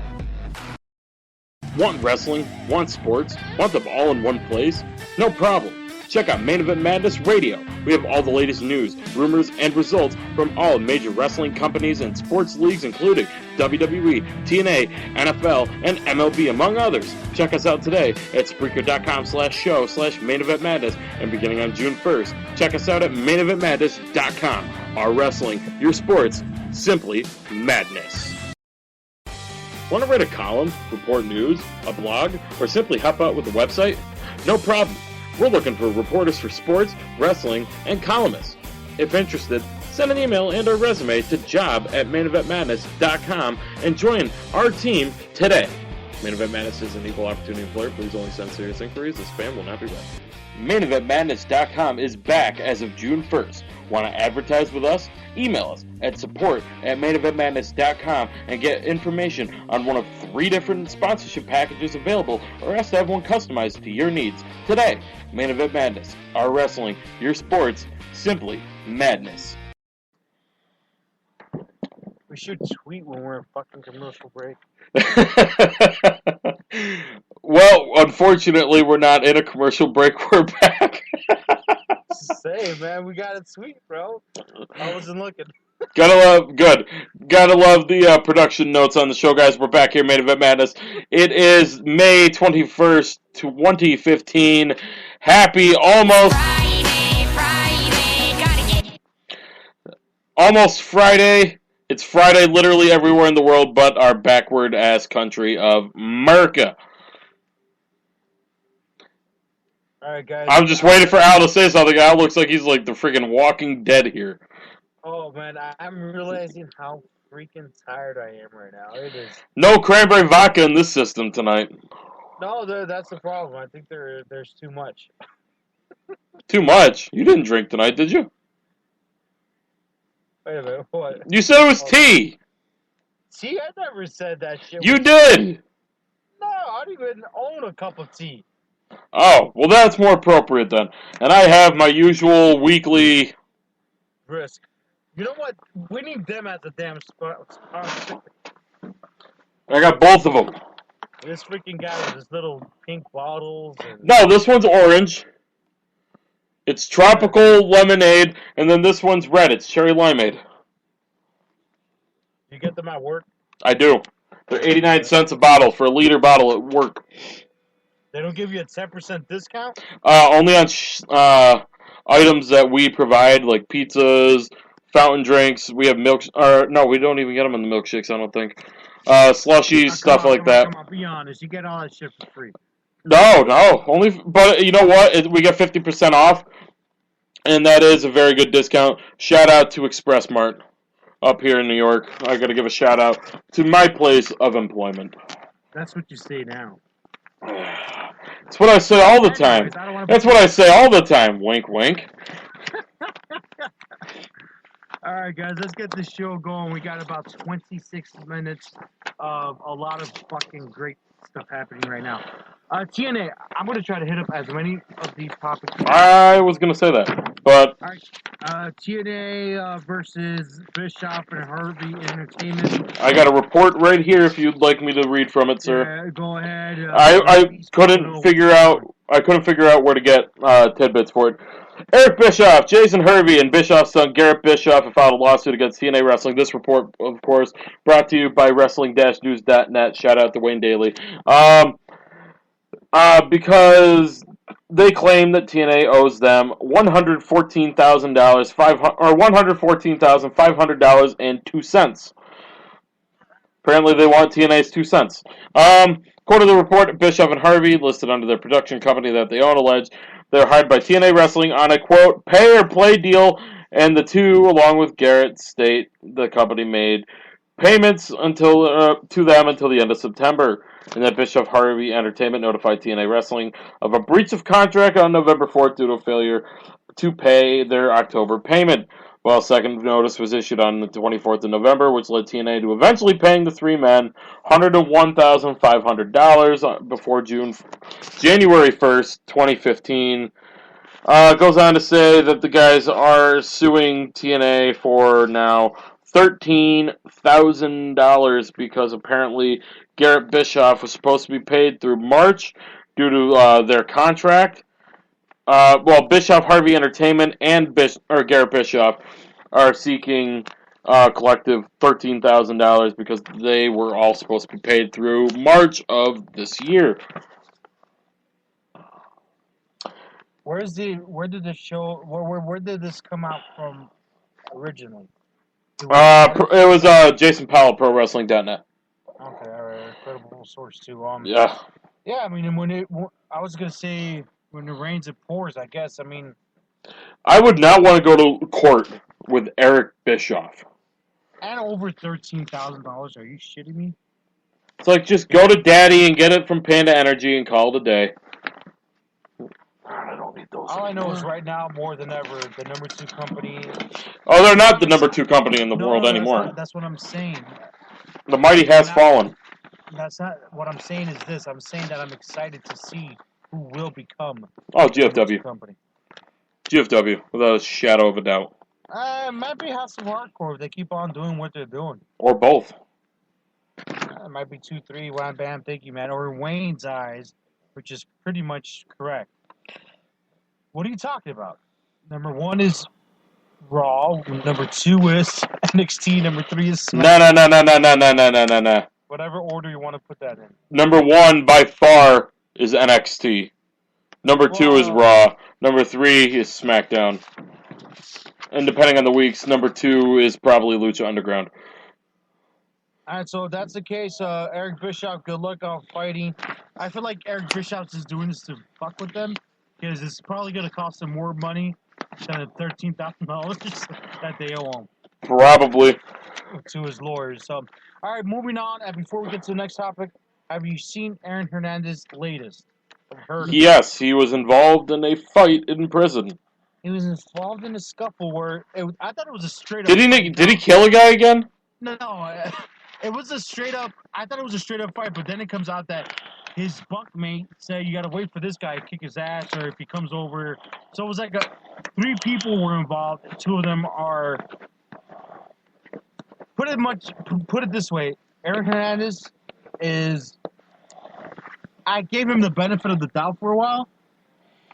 Want wrestling? Want sports? Want them all in one place? No problem. Check out Main Event Madness Radio. We have all the latest news, rumors, and results from all major wrestling companies and sports leagues, including WWE, TNA, NFL, and MLB, among others. Check us out today at Spreaker.com/show/maineventmadness, and beginning on June 1st, check us out at MainEventMadness.com. Our wrestling, your sports, simply madness. Want to write a column, report news, a blog, or simply help out with the website? No problem. We're looking for reporters for sports, wrestling, and columnists. If interested, send an email and a resume to job@maineventmadness.com and join our team today. Main Event Madness is an equal opportunity employer. Please only send serious inquiries. The spam will not be read. MainEventMadness.com is back as of June 1st. Want to advertise with us? Email us at support@maineventmadness.com and get information on one of 3 different sponsorship packages available, or ask to have one customized to your needs. Today, Main Event Madness, our wrestling, your sports, simply madness. We should tweet when we're in fucking commercial break. Well, unfortunately, we're not in a commercial break. We're back. Say, man, we got it sweet, bro. I wasn't looking. Gotta love the production notes on the show, guys. We're back here, Main Event Madness. It is May 21st, 2015. Happy almost Friday. It's Friday literally everywhere in the world but our backward-ass country of America. All right, guys. I'm just waiting for Al to say something. Al looks like he's like the freaking Walking Dead here. Oh, man, I'm realizing how freaking tired I am right now. It is. No cranberry vodka in this system tonight. No, that's the problem. I think there's too much. Too much? You didn't drink tonight, did you? Wait a minute, what? You said it was tea. Tea? I never said that shit. You did. No, I don't even own a cup of tea. Oh, well, that's more appropriate then. And I have my usual weekly Brisk. You know what? We need them at the damn spot. I got both of them. This freaking guy with his little pink bottles. And... No, this one's orange. It's tropical lemonade, and then this one's red. It's cherry limeade. You get them at work? I do. They're 89 cents a bottle for a liter bottle at work. They don't give you a 10% discount? Only on items that we provide, like pizzas, fountain drinks. We have milk. Or no, we don't even get them in the milkshakes. I don't think. Slushies, stuff like that. Come on, be honest. You get all that shit for free. No, only. But you know what? We get 50% off, and that is a very good discount. Shout out to Express Mart up here in New York. I got to give a shout out to my place of employment. That's what you say now. That's what I say all the time. That's what I say all the time. Wink, wink. All right, guys, let's get this show going. We got about 26 minutes of a lot of fucking great stuff happening right now. TNA, I'm going to try to hit up as many of these topics. I was going to say that, but... All right, TNA versus Bischoff and Harvey Entertainment. I got a report right here if you'd like me to read from it, sir. Yeah, go ahead. I couldn't figure out where to get tidbits for it. Eric Bischoff, Jason Hervey, and Bischoff's son Garrett Bischoff have filed a lawsuit against TNA Wrestling. This report, of course, brought to you by Wrestling-News.net. Shout out to Wayne Daly. Because they claim that TNA owes them $114,000, or $114,500.02. Apparently, they want TNA's 2 cents. According to the report, Bischoff and Harvey, listed under their production company that they own, allege they were hired by TNA Wrestling on a, quote, pay-or-play deal, and the two, along with Garrett, state the company made payments to them until the end of September, and that Bischoff Harvey Entertainment notified TNA Wrestling of a breach of contract on November 4th due to a failure to pay their October payment. Well, a second notice was issued on the 24th of November, which led TNA to eventually paying the three men $101,500 before January 1st, 2015. Goes on to say that the guys are suing TNA for now $13,000 because apparently Garrett Bischoff was supposed to be paid through March due to their contract. Bischoff Harvey Entertainment and Garrett Bischoff are seeking collective $13,000 because they were all supposed to be paid through March of this year. Where did this come out from originally? It was Jason Powell, ProWrestling.net. Okay, all right, credible source too. Yeah. Yeah, I mean, I was gonna say when it rains it pours. I guess. I mean, I would not want to go to court with Eric Bischoff. And over $13,000. Are you shitting me? It's like just go to Daddy and get it from Panda Energy and call it a day. I don't need those. All I know is right now, more than ever, the number 2 company. Oh, they're not the number 2 company in the world anymore. That's what I'm saying. The mighty has fallen. That's not what I'm saying. Is this? I'm saying that I'm excited to see who will become. GFW. Company. GFW, without a shadow of a doubt. It might be House of Hardcore if they keep on doing what they're doing. Or both. It might be 2-3, wham, bam, thank you, man. Or in Wayne's eyes, which is pretty much correct. What are you talking about? Number 1 is Raw. Number 2 is NXT. Number 3 is SmackDown. No. Whatever order you want to put that in. Number 1 by far is NXT. Number 2 is Raw. Number 3 is SmackDown. And depending on the weeks, number 2 is probably Lucha Underground. Alright, so if that's the case, Eric Bischoff, good luck on fighting. I feel like Eric Bischoff is doing this to fuck with them, because it's probably going to cost him more money than the $13,000 that they owe him. Probably. To his lawyers. So, alright, moving on. And before we get to the next topic, have you seen Aaron Hernandez's latest? Yes, he was involved in a fight in prison. He was involved in a scuffle where I thought it was a straight up. Did he kill a guy again? No, it was a straight up. I thought it was a straight up fight, but then it comes out that his bunkmate said you got to wait for this guy to kick his ass, or if he comes over. So it was like 3 people were involved. 2 of them are. Put it this way, Aaron Hernandez is. I gave him the benefit of the doubt for a while,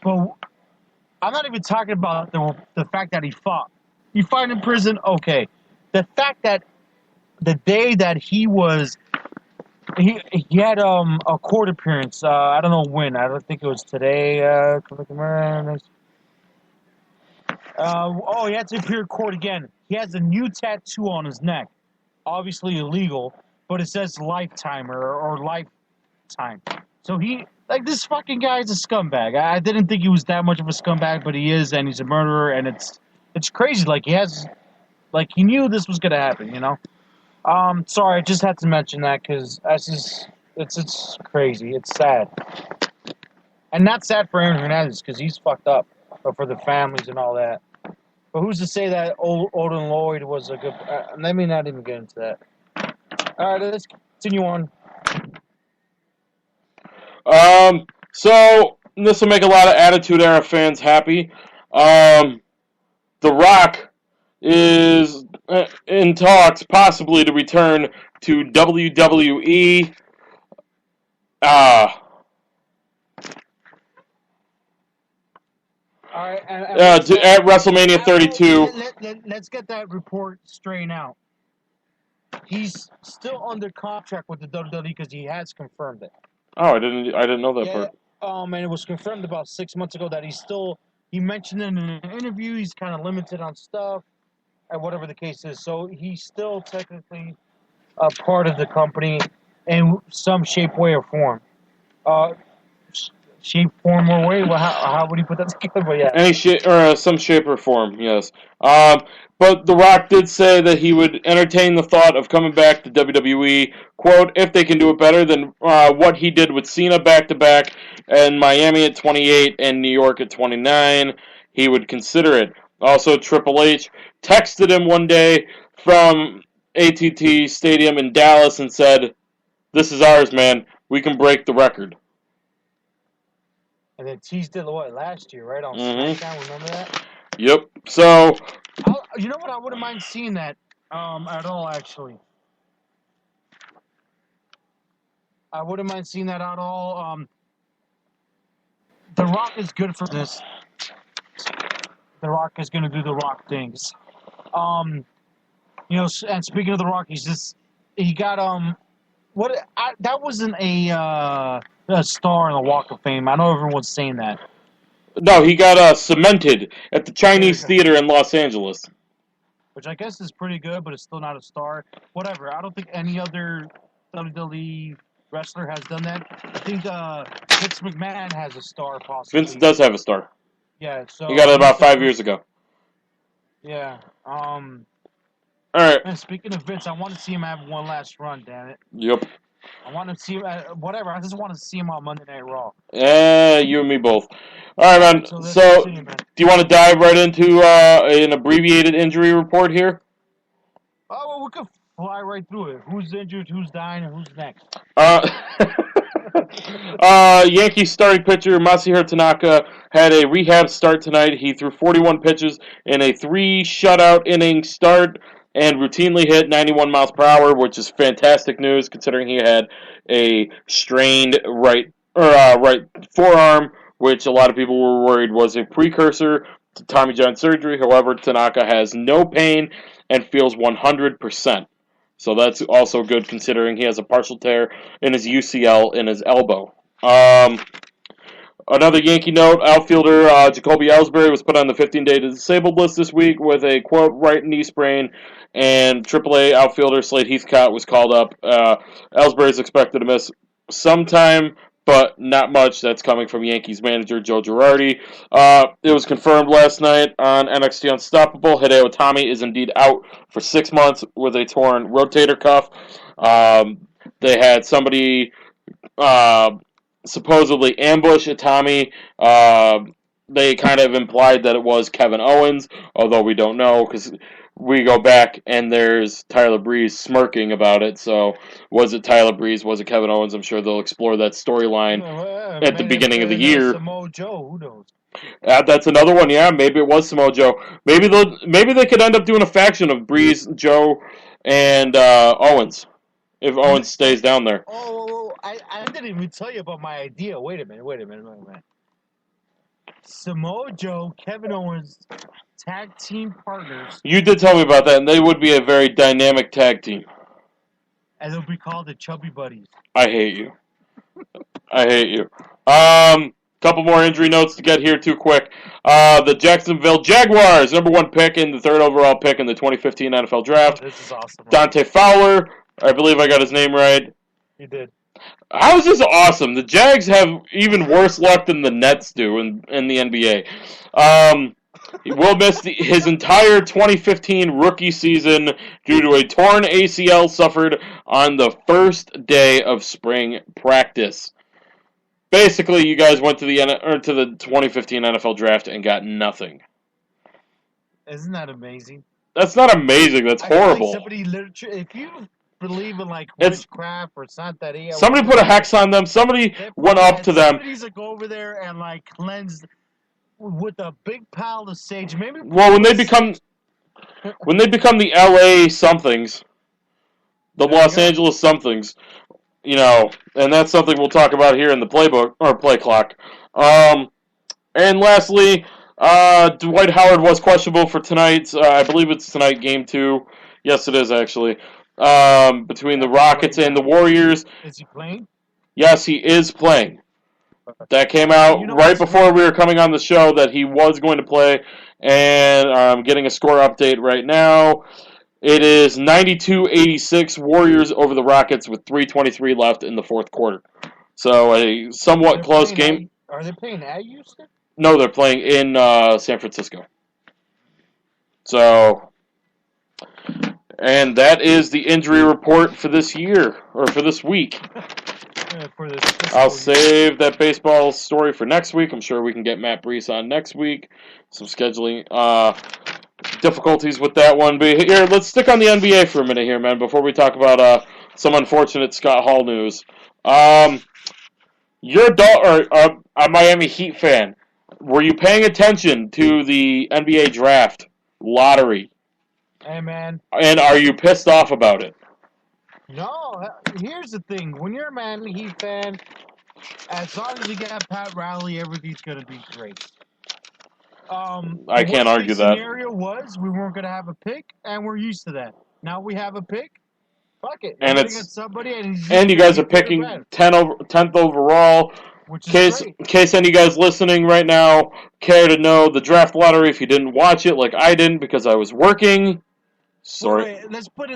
but I'm not even talking about the fact that he fought. He fought in prison, okay. The fact that the day that he had a court appearance. I don't know when. I don't think it was today. He had to appear in court again. He has a new tattoo on his neck. Obviously illegal, but it says lifetime or lifetime. So this fucking guy is a scumbag. I didn't think he was that much of a scumbag, but he is, and he's a murderer, and it's crazy. He knew this was gonna happen, you know. Sorry, I just had to mention that because it's crazy. It's sad, and not sad for Aaron Hernandez because he's fucked up, but for the families and all that. But who's to say that Odin Lloyd was a good? Let me not even get into that. All right, let's continue on. So this will make a lot of Attitude Era fans happy. The Rock is in talks possibly to return to WWE. All right, at WrestleMania 32. Let's get that report straightened out. He's still under contract with the WWE because he has confirmed it. Oh, I didn't know that part. And it was confirmed about 6 months ago that he mentioned in an interview he's kind of limited on stuff, and whatever the case is. So he's still technically a part of the company in some shape, way, or form. Shape, form, or way? Well, how would you put that together? But yeah. Any shape, or some shape or form, yes. But The Rock did say that he would entertain the thought of coming back to WWE, quote, if they can do it better than what he did with Cena back-to-back and Miami at 28 and New York at 29, he would consider it. Also, Triple H texted him one day from AT&T Stadium in Dallas and said, "This is ours, man. We can break the record." And then teased it last year, right? On SmackDown, remember that? Yep. So, you know what? I wouldn't mind seeing that at all, actually. I wouldn't mind seeing that at all. The Rock is good for this. The Rock is going to do the Rock things. And speaking of the Rock, he got that wasn't a star in the Walk of Fame. I know everyone's saying that. No, he got cemented at the Chinese Theater in Los Angeles. Which I guess is pretty good, but it's still not a star. Whatever. I don't think any other WWE wrestler has done that. I think Vince McMahon has a star, possibly. Vince does have a star. Yeah, so... He got it about 5 years ago. Yeah. All right. And speaking of Vince, I want to see him have one last run, damn it. Yep. I want to see him, whatever. I just want to see him on Monday Night Raw. You and me both. All right, man. So do you want to dive right into an abbreviated injury report here? Oh, well, we could fly right through it. Who's injured, who's dying, and who's next? Yankees starting pitcher Masahiro Tanaka had a rehab start tonight. He threw 41 pitches in a 3 shutout inning start and routinely hit 91 miles per hour, which is fantastic news considering he had a strained right forearm, which a lot of people were worried was a precursor to Tommy John surgery. However, Tanaka has no pain and feels 100%. So that's also good considering he has a partial tear in his UCL in his elbow. Another Yankee note, outfielder Jacoby Ellsbury was put on the 15-day disabled list this week with a, quote, right knee sprain, and AAA outfielder Slade Heathcott was called up. Ellsbury is expected to miss some time, but not much. That's coming from Yankees manager Joe Girardi. It was confirmed last night on NXT Unstoppable. Hideo Itami is indeed out for 6 months with a torn rotator cuff. They had somebody supposedly ambush Itami. They kind of implied that it was Kevin Owens, although we don't know because we go back and there's Tyler Breeze smirking about it. So was it Tyler Breeze? Was it Kevin Owens? I'm sure they'll explore that storyline at the beginning of the year. Samoa Joe, who knows? That's another one. Yeah, maybe it was Samoa Joe. Maybe they could end up doing a faction of Breeze, Joe, and Owens if Owens stays down there. Oh, I didn't even tell you about my idea. Wait a minute. Samoa Joe, Kevin Owens, tag team partners. You did tell me about that, and they would be a very dynamic tag team. And they'll be called the Chubby Buddies. I hate you. Couple more injury notes to get here too quick. The Jacksonville Jaguars, number 1 pick and the 3rd overall pick in the 2015 NFL Draft. Oh, this is awesome. Dante Fowler, I believe I got his name right. You did. How is this awesome? The Jags have even worse luck than the Nets do in the NBA. He will miss his entire 2015 rookie season due to a torn ACL suffered on the first day of spring practice. Basically, you guys went to the 2015 NFL Draft and got nothing. Isn't that amazing? That's not amazing. That's horrible. Somebody literally, if you believe in witchcraft or Santeria, somebody put a hex on them. Somebody went up to them. Somebody's to go over there and cleanse with a big pile of sage. Maybe. Well, when they become the LA somethings, the Los Angeles somethings, and that's something we'll talk about here in the playbook or play clock. And lastly, Dwight Howard was questionable for tonight's, I believe it's tonight, Game 2. Yes, it is, actually. Between the Rockets and the Warriors. Is he playing? Yes, he is playing. That came out right before we were coming on the show that he was going to play, and I'm getting a score update right now. It is 92-86 Warriors over the Rockets with 3:23 left in the fourth quarter. So a somewhat close game. Are they playing at Houston? No, they're playing in San Francisco. So, and that is the injury report for this year, or for this week. I'll save that baseball story for next week. I'm sure we can get Matt Brees on next week. Some scheduling difficulties with that one. But here, let's stick on the NBA for a minute here, man, before we talk about some unfortunate Scott Hall news. You're a Miami Heat fan. Were you paying attention to the NBA draft lottery? Hey, man. And are you pissed off about it? No. Here's the thing. When you're a Miami Heat fan, as long as you get Pat Riley, everything's going to be great. I can't argue that. The scenario was we weren't going to have a pick, and we're used to that. Now we have a pick. Fuck it. And it's somebody, and you guys are picking 10th overall. Which is in case any guys listening right now care to know the draft lottery, if you didn't watch it like I didn't because I was working. Sorry. Wait, let's put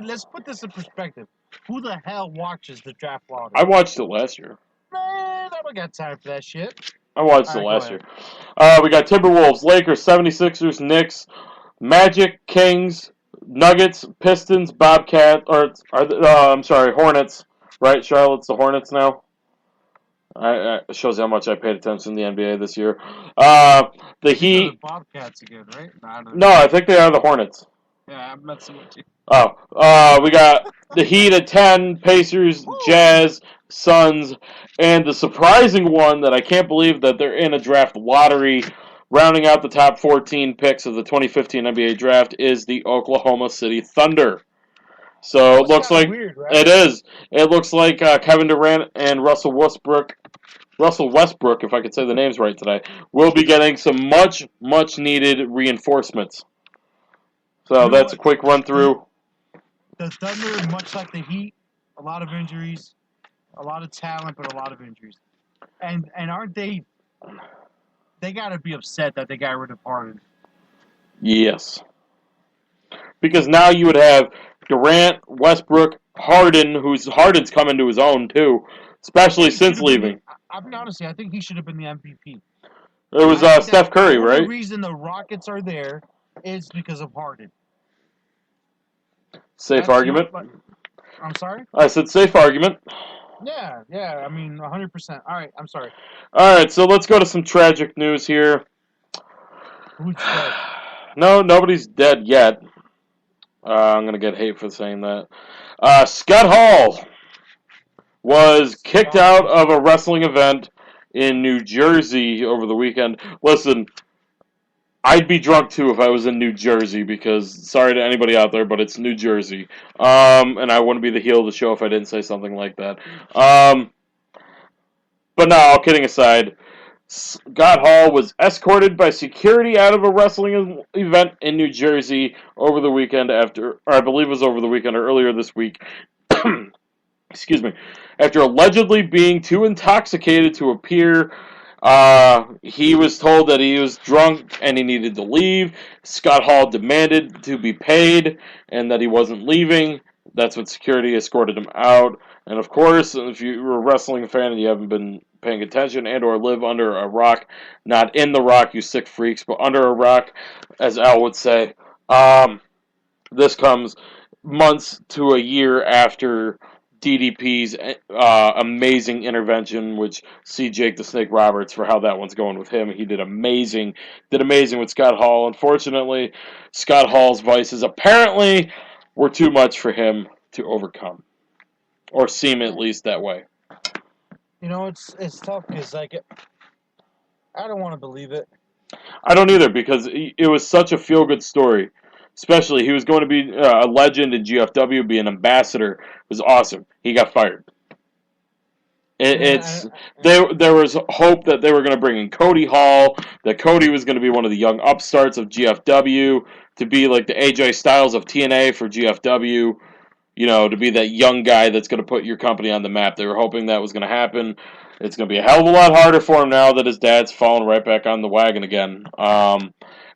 this in perspective. Who the hell watches the draft lottery? I watched it last year. Man, I don't got time for that shit. I watched it last year. We got Timberwolves, Lakers, 76ers, Knicks, Magic, Kings, Nuggets, Pistons, Bobcat, Hornets. Right, Charlotte's the Hornets now. It shows how much I paid attention to the NBA this year. The Heat. The Bobcats again, right? No, I think they are the Hornets. Yeah, I'm messing with you. We got the Heat at 10, Pacers, Jazz, Suns, and the surprising one that I can't believe that they're in a draft lottery, rounding out the top 14 picks of the 2015 NBA draft, is the Oklahoma City Thunder. So it looks like weird, right? It is. It looks like Kevin Durant and Russell Westbrook, if I could say the names right today, will be getting some much needed reinforcements. So that's a quick run through. The Thunder, much like the Heat, a lot of injuries, a lot of talent, but a lot of injuries. And aren't they? They got to be upset that they got rid of Harden. Yes. Because now you would have Durant, Westbrook, Harden, Harden's coming to his own too, especially since leaving. I'll be honest with you, I think he should have been the MVP. It was Steph Curry, right? The reason the Rockets are there is because of Harden. Safe argument. I'm sorry? I said safe argument. Yeah, I mean, 100%. All right, I'm sorry. All right, so let's go to some tragic news here. Who's dead? No, nobody's dead yet. I'm going to get hate for saying that. Scott Hall was kicked out of a wrestling event in New Jersey over the weekend. Listen, I'd be drunk too if I was in New Jersey because, sorry to anybody out there, but it's New Jersey. And I wouldn't be the heel of the show if I didn't say something like that. But no, all kidding aside, Scott Hall was escorted by security out of a wrestling event in New Jersey over the weekend or I believe it was over the weekend or earlier this week. Excuse me. After allegedly being too intoxicated to appear, he was told that he was drunk and he needed to leave. Scott Hall demanded to be paid and that he wasn't leaving. That's when security escorted him out. And of course, if you're a wrestling fan and you haven't been paying attention and or live under a rock, not in the rock, you sick freaks, but under a rock, as Al would say, this comes months to a year after DDP's amazing intervention, which see Jake the Snake Roberts for how that one's going with him. He did amazing with Scott Hall. Unfortunately, Scott Hall's vices apparently were too much for him to overcome, or seem at least that way. You know, it's tough because I don't want to believe it. I don't either because it was such a feel-good story. Especially, he was going to be a legend in GFW, be an ambassador. It was awesome. He got fired. There was hope that they were going to bring in Cody Hall, that Cody was going to be one of the young upstarts of GFW, to be like the AJ Styles of TNA for GFW, to be that young guy that's going to put your company on the map. They were hoping that was going to happen. It's going to be a hell of a lot harder for him now that his dad's fallen right back on the wagon again.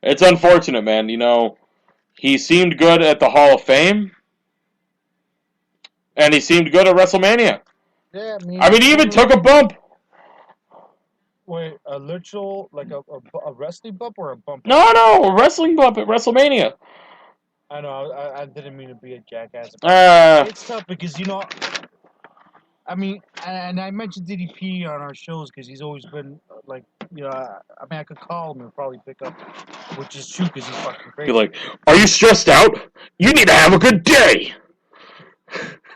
It's unfortunate, man. He seemed good at the Hall of Fame, and he seemed good at WrestleMania. Yeah, he even took a bump. Wait, a literal, like a wrestling bump or a bump? No, a wrestling bump at WrestleMania. I know, I didn't mean to be a jackass. It's tough because, and I mentioned DDP on our shows because he's always been, I could call him and probably pick up, which is true because he's fucking crazy. You're like, are you stressed out? You need to have a good day.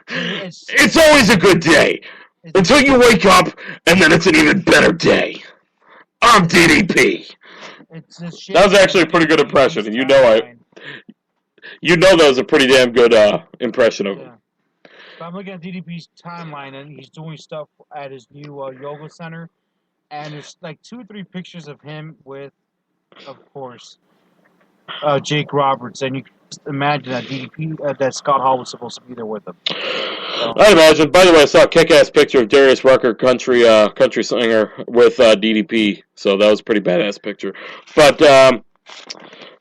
It's always a good day. Until you wake up, and then it's an even better day. I'm DDP. That was actually a pretty good impression, and that was a pretty damn good impression of him. But I'm looking at DDP's timeline, and he's doing stuff at his new yoga center, and there's like 2 or 3 pictures of him with, of course, Jake Roberts, and you can just imagine that DDP, that Scott Hall was supposed to be there with him. So. I imagine. By the way, I saw a kick-ass picture of Darius Rucker, country singer, with DDP, so that was a pretty badass picture. But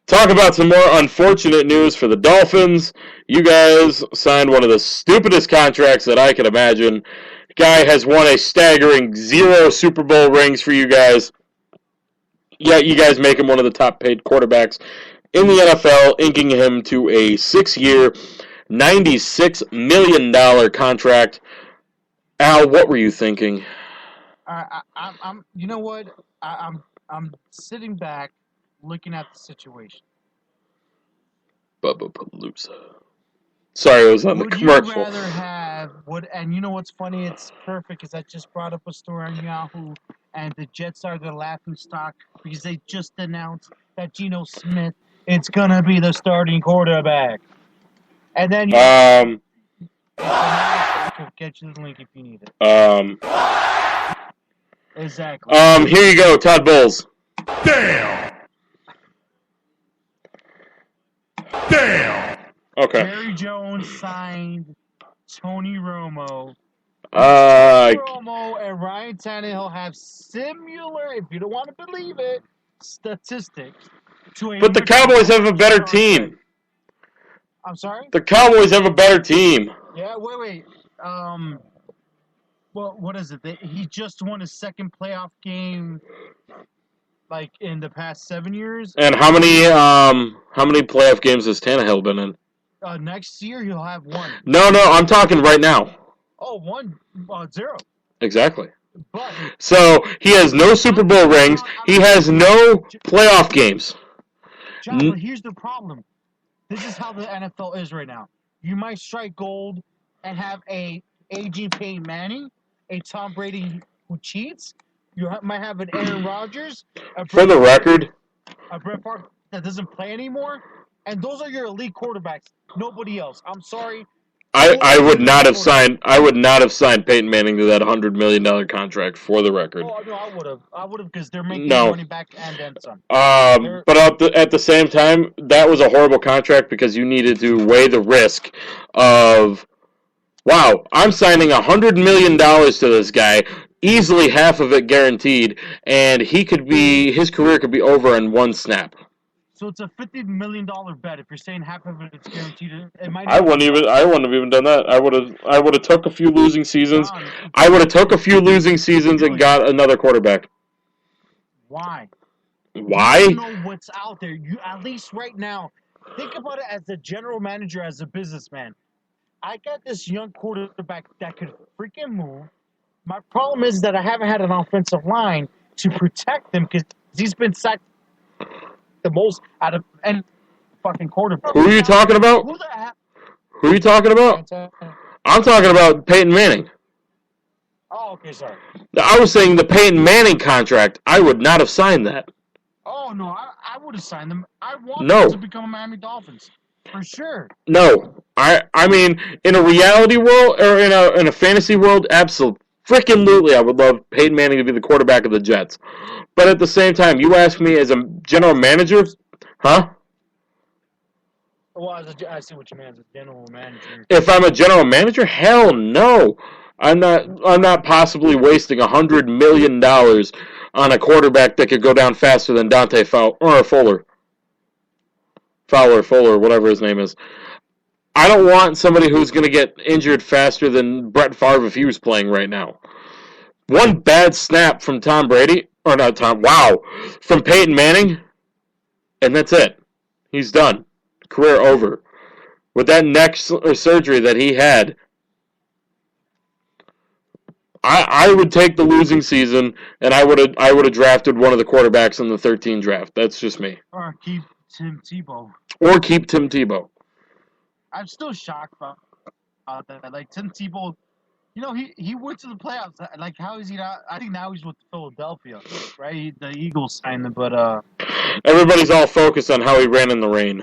talk about some more unfortunate news for the Dolphins. You guys signed one of the stupidest contracts that I could imagine. The guy has won a staggering 0 Super Bowl rings for you guys. Yet you guys make him one of the top-paid quarterbacks in the NFL, inking him to a 6-year, $96 million contract. Al, what were you thinking? I'm. You know what? I'm sitting back, looking at the situation. Bubba Palooza. Sorry, it was on the commercial. Would you rather have And you know what's funny? It's perfect because I just brought up a story on Yahoo, and the Jets are the laughing stock because they just announced that Geno Smith is gonna be the starting quarterback. And then I can get you the link if you need it. Exactly. Here you go, Todd Bowles. Damn. Okay. Jerry Jones signed Tony Romo. Romo and Ryan Tannehill have similar, if you don't want to believe it, statistics. But the Cowboys have a better team. I'm sorry? The Cowboys have a better team. Yeah, wait. Well, what is it? He just won his second playoff game, like, in the past 7 years. And how many playoff games has Tannehill been in? Next year he'll have 1. No, I'm talking right now. Oh, 0. Exactly. But so he has no Super Bowl rings. He has no playoff games. John, but here's the problem. This is how the NFL is right now. You might strike gold and have a aging Peyton Manning, a Tom Brady who cheats. You might have an Aaron Rodgers. For the record, a Brett Favre that doesn't play anymore. And those are your elite quarterbacks. Nobody else. I'm sorry. I would not have signed Peyton Manning to that $100 million contract, for the record. Oh, no, I would have because they're making money back and then some. But at the same time, that was a horrible contract because you needed to weigh the risk of, wow, I'm signing $100 million to this guy, easily half of it guaranteed, and his career could be over in one snap. So it's a $50 million bet. If you're saying half of it is guaranteed, it might. I wouldn't have even done that. I would have took a few losing seasons. I would have took a few losing seasons and got another quarterback. Why? Why? You know what's out there. You at least right now, think about it as a general manager, as a businessman. I got this young quarterback that could freaking move. My problem is that I haven't had an offensive line to protect him because he's been sacked the most out of any fucking quarterback. Who are you talking about? Who are you talking about? I'm talking about Peyton Manning. Oh, okay, sorry. I was saying the Peyton Manning contract. I would not have signed that. Oh, no, I would have signed them. I want them to become Miami Dolphins. For sure. No. I mean, in a reality world, or in a fantasy world, absolutely. Freaking lutely, I would love Peyton Manning to be the quarterback of the Jets. But at the same time, you ask me as a general manager, huh? Well, I see what you mean as a general manager. If I'm a general manager, hell no. I'm not possibly wasting $100 million on a quarterback that could go down faster than Dante Fuller, whatever his name is. I don't want somebody who's going to get injured faster than Brett Favre if he was playing right now. One bad snap from from Peyton Manning, and that's it. He's done. Career over. With that neck surgery that he had, I would take the losing season, and I would have drafted one of the quarterbacks in the 13 draft. That's just me. Or keep Tim Tebow. I'm still shocked about that. Like, Tim Tebow, he went to the playoffs. Like, how is he not? I think now he's with Philadelphia, right? The Eagles signed him, but everybody's all focused on how he ran in the rain.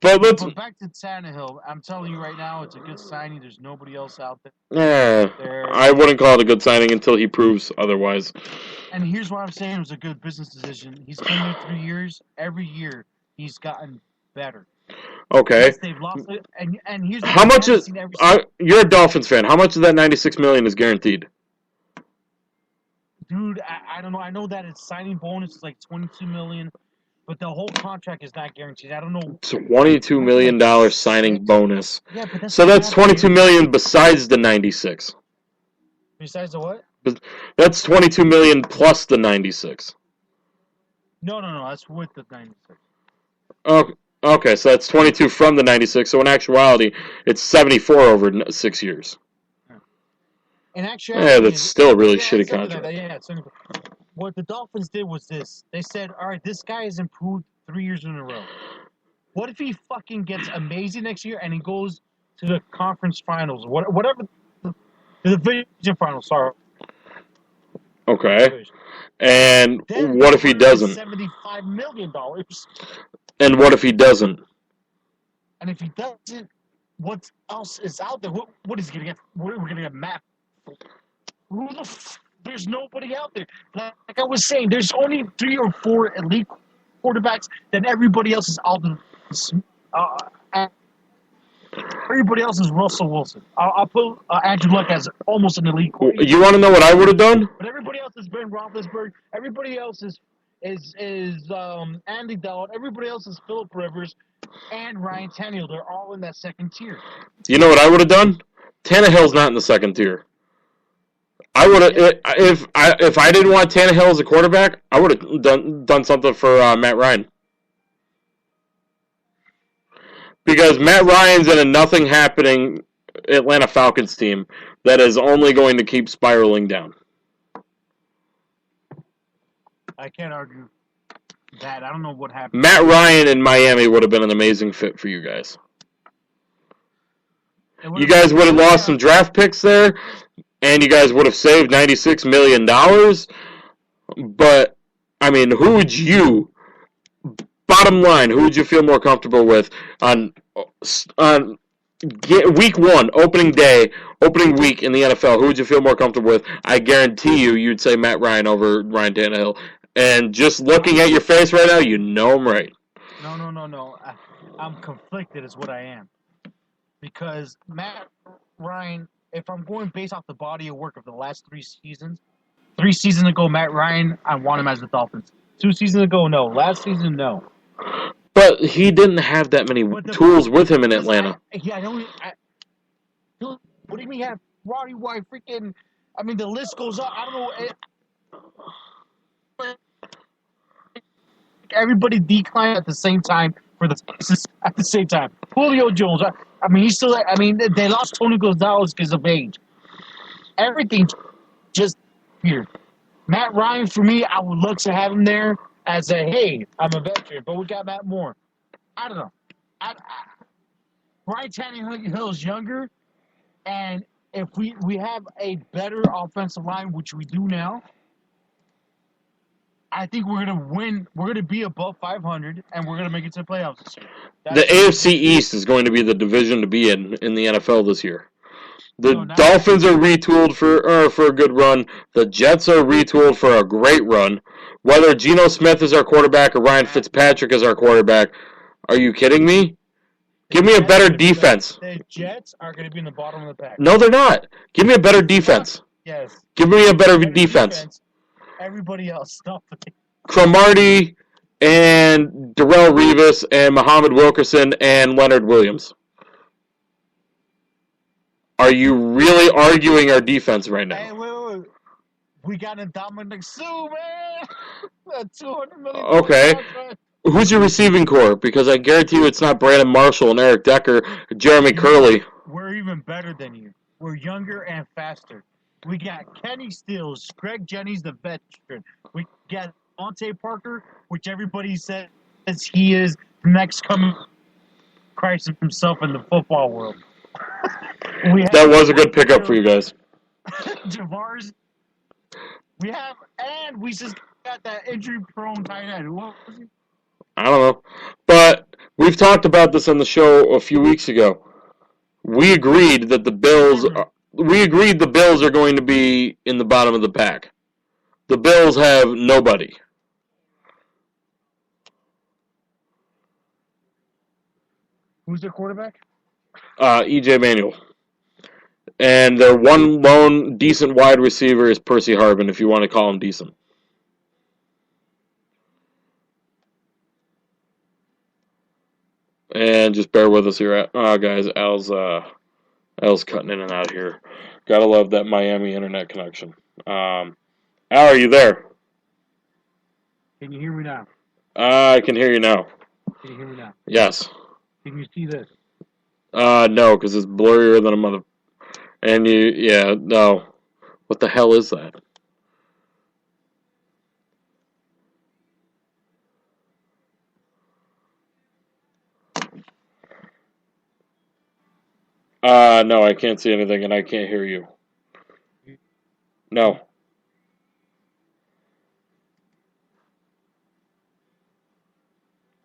But back to Tannehill. I'm telling you right now, it's a good signing. There's nobody else out there. I wouldn't call it a good signing until he proves otherwise. And here's what I'm saying: it was a good business decision. He's been here 3 years. Every year, he's gotten better. Okay. Yes, they've lost it. And here's how much is? You're a Dolphins fan. How much of that $96 million is guaranteed? Dude, I don't know. I know that its signing bonus is like $22 million. But the whole contract is not guaranteed. I don't know. It's a $22 million signing bonus. Yeah, but that's $22 million besides the 96. Besides the what? That's $22 million plus the 96. No. That's with the 96. Okay, so that's 22 from the 96. So in actuality, it's 74 over 6 years. In actuality, yeah, that's still a really shitty contract. What the Dolphins did was this. They said, all right, this guy has improved 3 years in a row. What if he fucking gets amazing next year and he goes to the conference finals? Whatever. The division finals, sorry. Okay. And then what if he doesn't? $75 million. And what if he doesn't? And if he doesn't, what else is out there? What is he going to get? We're going to get Matt. Who the There's nobody out there. Like I was saying, there's only 3 or 4 elite quarterbacks. Then everybody else is out there. Everybody else is Russell Wilson. I'll put Andrew Luck as almost an elite quarterback. You want to know what I would have done? But everybody else is Ben Roethlisberger. Everybody else is Andy Dalton. Everybody else is Phillip Rivers and Ryan Tannehill. They're all in that second tier. You know what I would have done? Tannehill's not in the second tier. I would have if I didn't want Tannehill as a quarterback, I would have done something for Matt Ryan. Because Matt Ryan's in a nothing happening Atlanta Falcons team that is only going to keep spiraling down. I can't argue that. I don't know what happened. Matt Ryan in Miami would have been an amazing fit for you guys. You guys would have lost some draft picks there, and you guys would have saved $96 million. But, I mean, bottom line, who would you feel more comfortable with on week 1, opening week in the NFL? Who would you feel more comfortable with? I guarantee you'd say Matt Ryan over Ryan Tannehill. And just looking at your face right now, you know I'm right. No. I'm conflicted is what I am. Because Matt Ryan, if I'm going based off the body of work of the last 3 seasons, 3 seasons ago, Matt Ryan, I want him as the Dolphins. 2 seasons ago, no. Last season, no. But he didn't have that many tools with him in Atlanta. What do you mean you have Roddy White, freaking... I mean, the list goes up. I don't know... Everybody declined at the same time at the same time. Julio Jones, I mean, he's still... I mean, they lost Tony Gonzalez because of age. Everything just weird. Matt Ryan, for me, I would love to have him there as a, hey, I'm a veteran, but we got Matt Moore. I don't know. Ryan Tannehill is younger, and if we have a better offensive line, which we do now, I think we're going to win. We're going to be above 500, and we're going to make it to the playoffs this year. The AFC East is going to be the division to be in the NFL this year. The Dolphins are retooled for a good run. The Jets are retooled for a great run. Whether Geno Smith is our quarterback or Ryan Fitzpatrick is our quarterback, are you kidding me? Give me a better defense. The Jets are going to be in the bottom of the pack. No, they're not. Give me a better defense. Yes. Give me a better defense. Everybody else, stop it. Cromartie and Darrelle Revis and Muhammad Wilkerson and Leonard Williams. Are you really arguing our defense right now? Hey, wait. We got a Dominic Sue, man. That $200 million. Okay. Who's your receiving core? Because I guarantee you it's not Brandon Marshall and Eric Decker, Jeremy Curley. We're even better than you. We're younger and faster. We got Kenny Stills, Greg Jennings, the veteran. We got Devontae Parker, which everybody says he is the next coming Christ himself in the football world. That was a good pickup for you guys. Javars. We just got that injury-prone tight end. What was he? I don't know. But we've talked about this on the show a few weeks ago. We agreed that the Bills are going to be in the bottom of the pack. The Bills have nobody. Who's their quarterback? E.J. Manuel. And their one lone decent wide receiver is Percy Harvin, if you want to call him decent. And just bear with us here. Oh, guys, Al's cutting in and out here. Gotta love that Miami internet connection. Al, are you there? Can you hear me now? I can hear you now. Can you hear me now? Yes. Can you see this? No, because it's blurrier than a mother. And no. What the hell is that? No, I can't see anything and I can't hear you. No.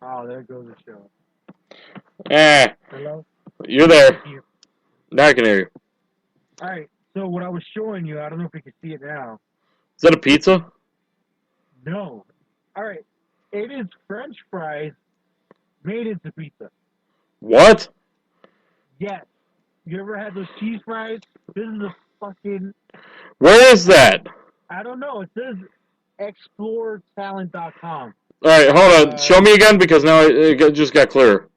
Oh, there goes the show. Hello? You're there. Now I can hear you. All right, so what I was showing you, I don't know if you can see it now. Is that a pizza? No. All right, it is French fries made into pizza. What? Yes. You ever had those cheese fries? This is a fucking... Where is that? I don't know. It says exploretalent.com. All right, hold on. Show me again because now it just got clearer.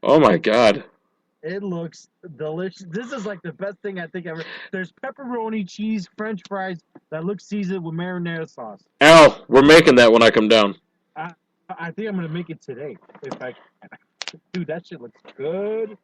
Oh my God. It looks delicious. This is like the best thing I think ever. There's pepperoni, cheese, French fries that look seasoned with marinara sauce. Al, we're making that when I come down. I think I'm going to make it today if I can. Dude, that shit looks good.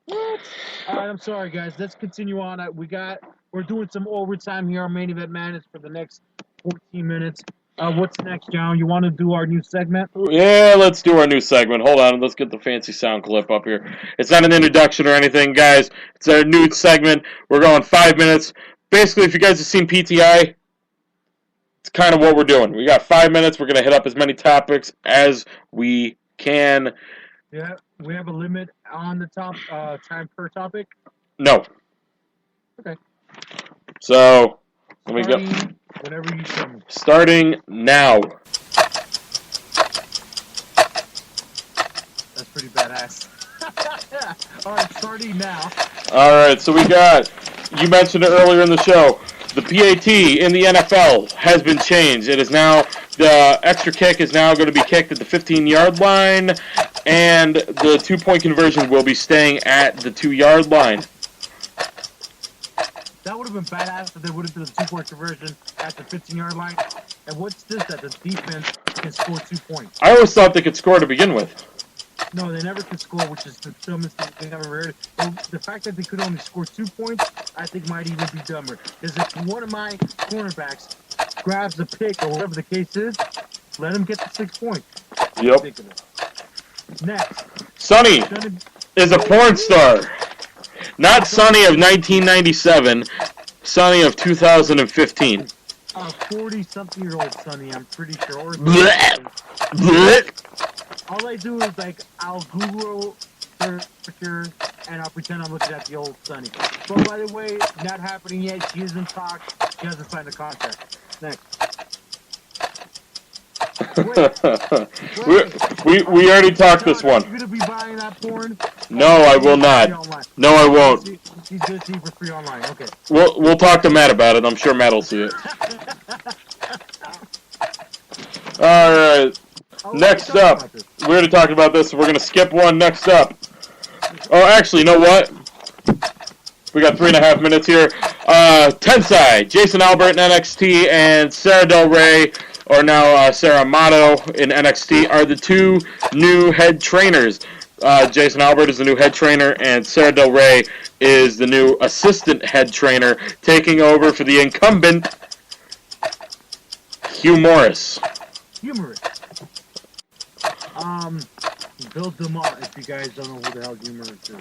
What? All right, I'm sorry, guys. Let's continue on. We're doing some overtime here on Main Event Madness for the next 14 minutes. What's next, John? You want to do our new segment? Yeah, let's do our new segment. Hold on. Let's get the fancy sound clip up here. It's not an introduction or anything, guys. It's our new segment. We're going 5 minutes. Basically, if you guys have seen PTI, it's kind of what we're doing. We got 5 minutes. We're going to hit up as many topics as we can. Yeah, we have a limit on the top time per topic? No. Okay. So, let me go. Whenever you show me. Starting now. That's pretty badass. All right, starting now. All right, so we got, you mentioned it earlier in the show, the PAT in the NFL has been changed. It is now, the extra kick is now going to be kicked at the 15-yard line, and the two-point conversion will be staying at the 2-yard line. That would have been badass if they would have done a two-point conversion at the 15-yard line. And what's this, that the defense can score 2 points? I always thought they could score to begin with. No, they never could score, which is the dumbest thing I've ever heard. And the fact that they could only score 2 points, I think might even be dumber. Because if one of my cornerbacks grabs a pick or whatever the case is, let him get the 6 points. Yep. Ridiculous. Next. Sonny is a porn star. Not Sonny of 1997, Sonny of 2015. 40-something-year-old Sonny, I'm pretty sure. Blech. Blech. All I do is, I'll Google searcher, and I'll pretend I'm looking at the old Sunny. But by the way, not happening yet. She is in talks. She hasn't signed a contract. Next. We already talked this one. Are you gonna be buying that porn? No, I will not. No, I won't. She's gonna see for free online. Okay. We'll talk to Matt about it. I'm sure Matt will see it. All right. Next up, we already talked about this. So we're gonna skip one. Next up. Oh, actually, you know what? We got 3.5 minutes here. Tensai, Jason Albert in NXT, and Sarah Del Rey, or now Sarah Amato in NXT, are the two new head trainers. Jason Albert is the new head trainer, and Sarah Del Rey is the new assistant head trainer, taking over for the incumbent, Hugh Morris. Humorous. Bill DeMott, if you guys don't know who the hell Humorous is.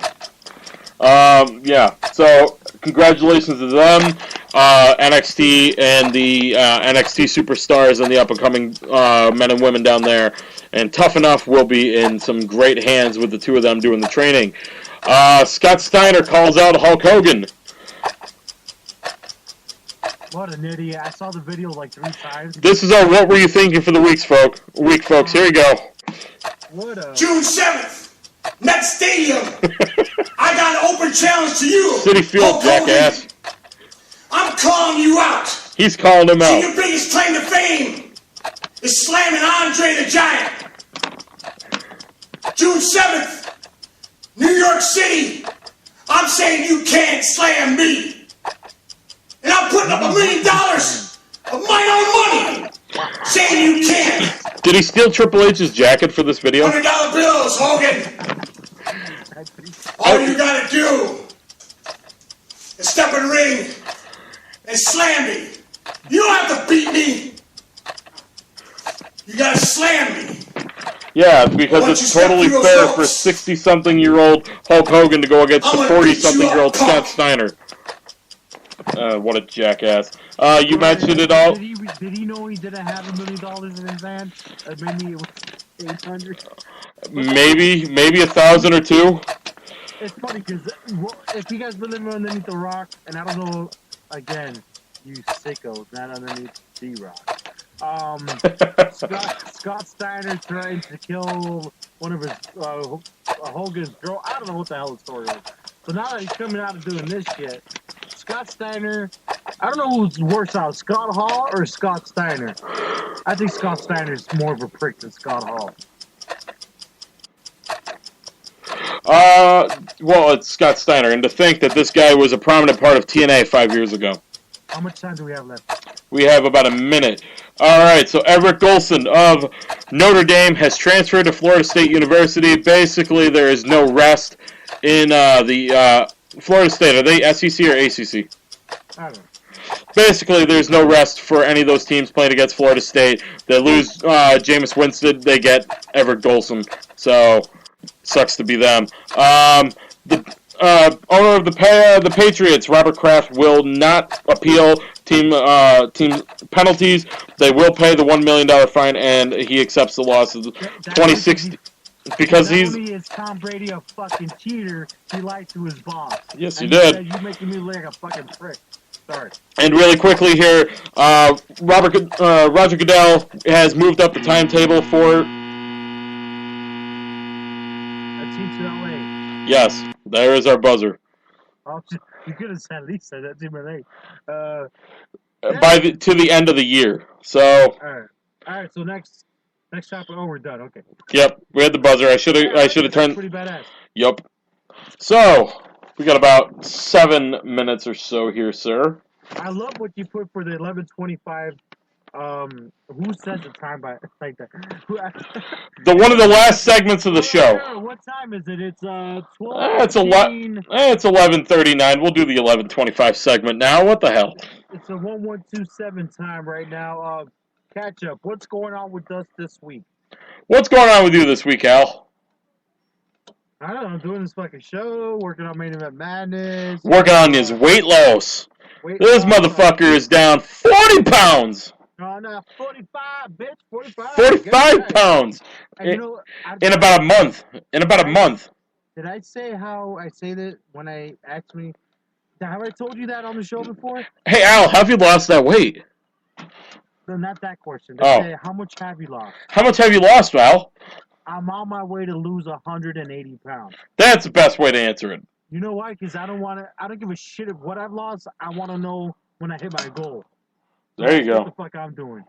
Yeah, so congratulations to them, NXT and the NXT superstars and the up-and-coming men and women down there. And Tough Enough will be in some great hands with the two of them doing the training. Scott Steiner calls out Hulk Hogan. What an idiot. I saw the video like 3 times. This is our What Were You Thinking for the week, folks. Here you go. What a... June 7th, Met Stadium. I got an open challenge to you. City Field, jackass. I'm calling you out. He's calling him out. Your biggest claim to fame is slamming Andre the Giant. June 7th, New York City. I'm saying you can't slam me. And I'm putting up $1 million of my own money saying you can't. Did he steal Triple H's jacket for this video? $100 bills, Hogan. All you gotta do is step in the ring and slam me. You don't have to beat me. You gotta slam me. Yeah, because it's totally fair for 60-something-year-old Hulk Hogan to go against the 40-something-year-old Scott Steiner. What a jackass. You mentioned it all. Did he know he didn't have $1 million in his hand? Maybe it was 800. Maybe 1,000 or 2. It's funny because if you guys been living underneath the rock, and I don't know, again, you sickos, not underneath the rock. Scott Steiner trying to kill one of his Hogan's girl. I don't know what the hell the story is. But now that he's coming out and doing this shit, Scott Steiner, I don't know who's worse out, Scott Hall or Scott Steiner. I think Scott Steiner's more of a prick than Scott Hall. Well, it's Scott Steiner, and to think that this guy was a prominent part of TNA 5 years ago. How much time do we have left? We have about a minute. All right, so Everett Golson of Notre Dame has transferred to Florida State University. Basically, there is no rest in the Florida State. Are they SEC or ACC? I don't know. Basically, there's no rest for any of those teams playing against Florida State. They lose Jameis Winston, they get Everett Golson. So, sucks to be them. The owner of the Patriots, Robert Kraft, will not appeal team penalties. They will pay the $1 million fine, and he accepts the loss of 2016 because he's. Not only is Tom Brady a fucking cheater, he lied to his boss. Yes, he did. Said, "You making me look like a fucking prick." Sorry. And really quickly here, Roger Goodell has moved up the timetable for. A team to LA. Yes, there is our buzzer. Oh, you could have said at least said that team LA. To the end of the year. So. All right. So next topic. Oh, we're done. Okay. Yep, we had the buzzer. I should have turned. Pretty badass. Yep. So we got about 7 minutes or so here, sir. I love what you put for the 11:25. Who said the time by like that? One of the last segments of the show. What time is it? It's 12. It's 11:39. We'll do the 11:25 segment now. What the hell? It's a 1127 time right now. Catch up. What's going on with us this week? What's going on with you this week, Al? I don't know. I'm doing this fucking show, working on Main Event Madness. Working on his weight loss. This motherfucker is down 40 pounds. No, 45, bitch. 45. 45 pounds. And you know, in about a month. Did I say how I say that when I asked me? Have I told you that on the show before? Hey, Al, have you lost that weight? No, not that question. Oh. Say, how much have you lost? How much have you lost, Al? I'm on my way to lose 180 pounds. That's the best way to answer it. You know why? Because I don't give a shit of what I've lost. I want to know when I hit my goal. There you go. What the fuck I'm doing.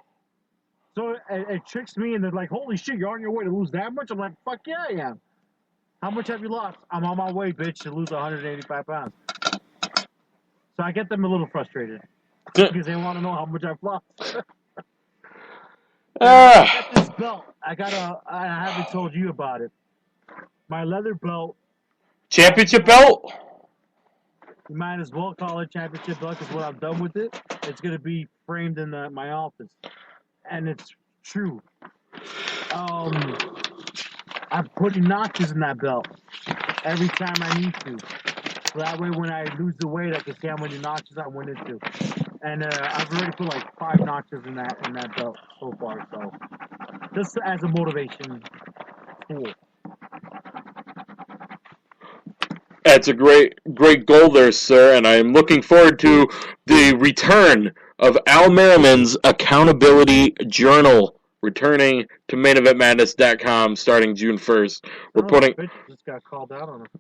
So it tricks me, and they're like, holy shit, you're on your way to lose that much? I'm like, fuck yeah, I am. How much have you lost? I'm on my way, bitch, to lose 185 pounds. So I get them a little frustrated because they want to know how much I've lost. I got this belt. I haven't told you about it. My leather belt. Championship belt? You might as well call it championship belt because when I'm done with it, it's going to be framed in my office. And it's true. I'm putting notches in that belt every time I need to. So that way when I lose the weight, I can see how many notches I went into. And I've already put like 5 notches in that belt so far. So just as a motivation tool. That's a great goal there, sir, and I'm looking forward to the return of Al Merriman's Accountability Journal, returning to MainEventMadness.com starting June 1st. Bitch just got called out on it.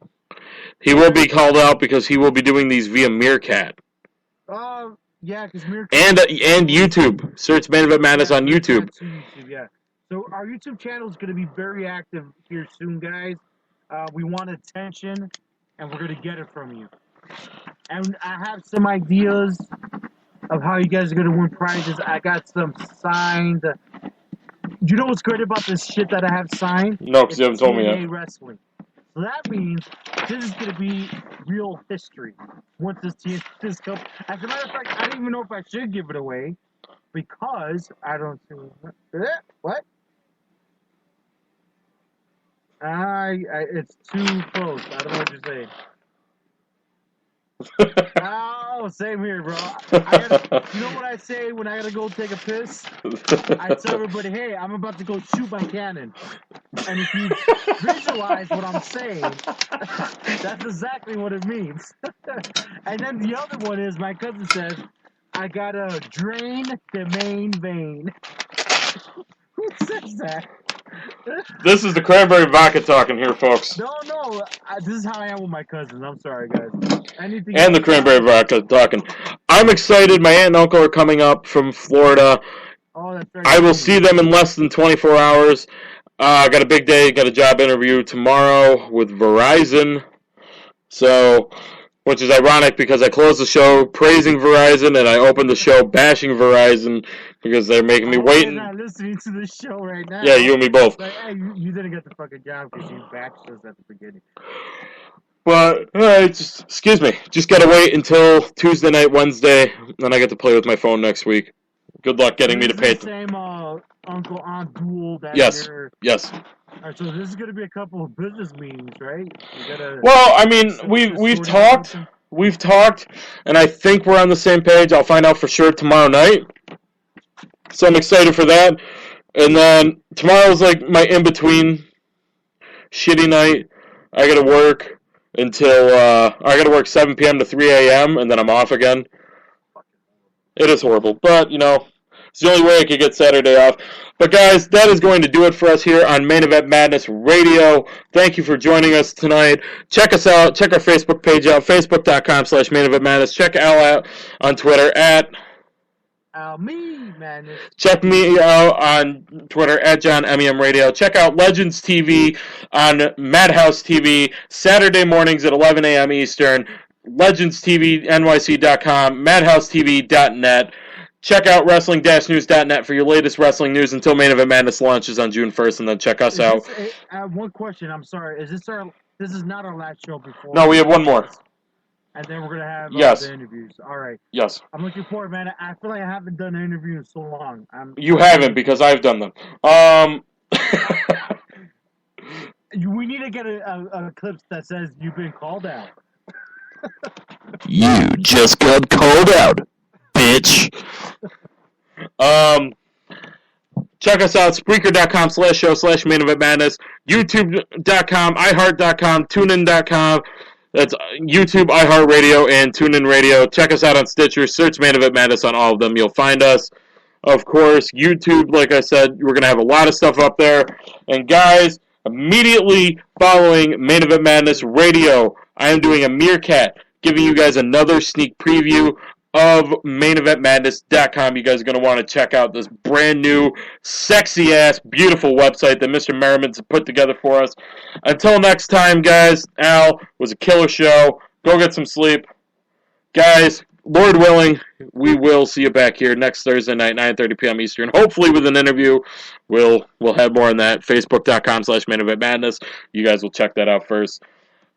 He will be called out because he will be doing these via Meerkat. Yeah, because Meerkat... And YouTube. Search Main Event Madness on YouTube. Yeah. So our YouTube channel is going to be very active here soon, guys. We want attention, and we're going to get it from you. And I have some ideas of how you guys are going to win prizes. I got some signed. You know what's great about this shit that I have signed? No, because you haven't told me yet. TNA wrestling. So that means this is going to be real history once this comes. As a matter of fact, I don't even know if I should give it away because I don't see... What? It's too close. I don't know what you're saying. Oh, same here, bro. You know what I say when I gotta go take a piss? I tell everybody, hey, I'm about to go shoot my cannon. And if you visualize what I'm saying, that's exactly what it means. And then the other one is, my cousin says, I gotta drain the main vein. Who says that? This is the cranberry vodka talking here, folks. No. This is how I am with my cousins. I'm sorry, guys. Anything and the cranberry vodka talking. I'm excited. My aunt and uncle are coming up from Florida. Oh, that's very I will see them in less than 24 hours. I got a big day. Got a job interview tomorrow with Verizon. So, which is ironic because I closed the show praising Verizon and I opened the show bashing Verizon because they're making me wait. I'm not listening to the show right now. Yeah, you and me both. Like, hey, you didn't get the fucking job because you bashed us at the beginning. But, excuse me, just gotta wait until Tuesday night, Wednesday, then I get to play with my phone next week. Good luck getting me to pay. The same uncle aunt duel that Yes. All right, so this is gonna be a couple of business meetings, right? Well, I mean, we've talked, and I think we're on the same page. I'll find out for sure tomorrow night. So I'm excited for that. And then tomorrow's like my in-between shitty night. I gotta work until, I gotta work 7 p.m. to 3 a.m., and then I'm off again. It is horrible, but, you know, it's the only way I could get Saturday off. But, guys, that is going to do it for us here on Main Event Madness Radio. Thank you for joining us tonight. Check us out. Check our Facebook page out, facebook.com/Main Event Madness. Check Al out on Twitter at... Madness. Check me out on Twitter at John MEM Radio. Check out Legends TV on Madhouse TV Saturday mornings at 11 a.m. Eastern. LegendsTVNYC.com, MadhouseTV.net. Check out Wrestling-News.net for your latest wrestling news until Main Event Madness launches on June 1st, and then check us out. One question. I'm sorry. This is not our last show before? No, we have one more. And then we're going to have the interviews. All right. Yes. I'm looking forward, man. I feel like I haven't done an interview in so long. You haven't, because I've done them. We need to get a clip that says you've been called out. You just got called out, bitch. Check us out, Spreaker.com/show/main-event-madness, YouTube.com, iHeart.com, TuneIn.com. That's YouTube, iHeartRadio, and TuneIn Radio. Check us out on Stitcher. Search Main Event Madness on all of them. You'll find us. Of course, YouTube, like I said, we're going to have a lot of stuff up there. And guys, immediately following Main Event Madness Radio, I am doing a Meerkat, giving you guys another sneak preview of MainEventMadness.com. You guys are going to want to check out this brand new, sexy-ass, beautiful website that Mr. Merriman's put together for us. Until next time, guys, Al, was a killer show. Go get some sleep. Guys, Lord willing, we will see you back here next Thursday night, 9:30 p.m. Eastern. Hopefully with an interview. We'll have more on that. Facebook.com/MainEventMadness. You guys will check that out first.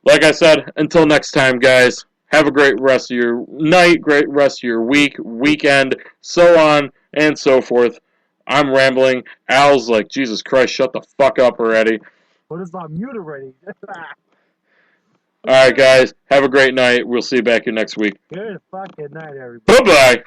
Like I said, until next time, guys, have a great rest of your night, great rest of your week, weekend, so on and so forth. I'm rambling. Al's like, Jesus Christ, shut the fuck up already. What is on mute already? All right, guys, have a great night. We'll see you back here next week. Good fucking night, everybody. Bye-bye.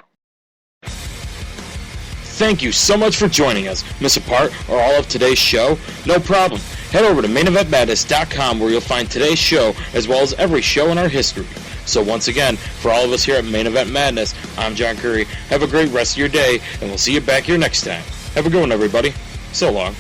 Thank you so much for joining us. Miss a part or all of today's show? No problem. Head over to MainEventMadness.com where you'll find today's show as well as every show in our history. So once again, for all of us here at Main Event Madness, I'm John Curry. Have a great rest of your day, and we'll see you back here next time. Have a good one, everybody. So long.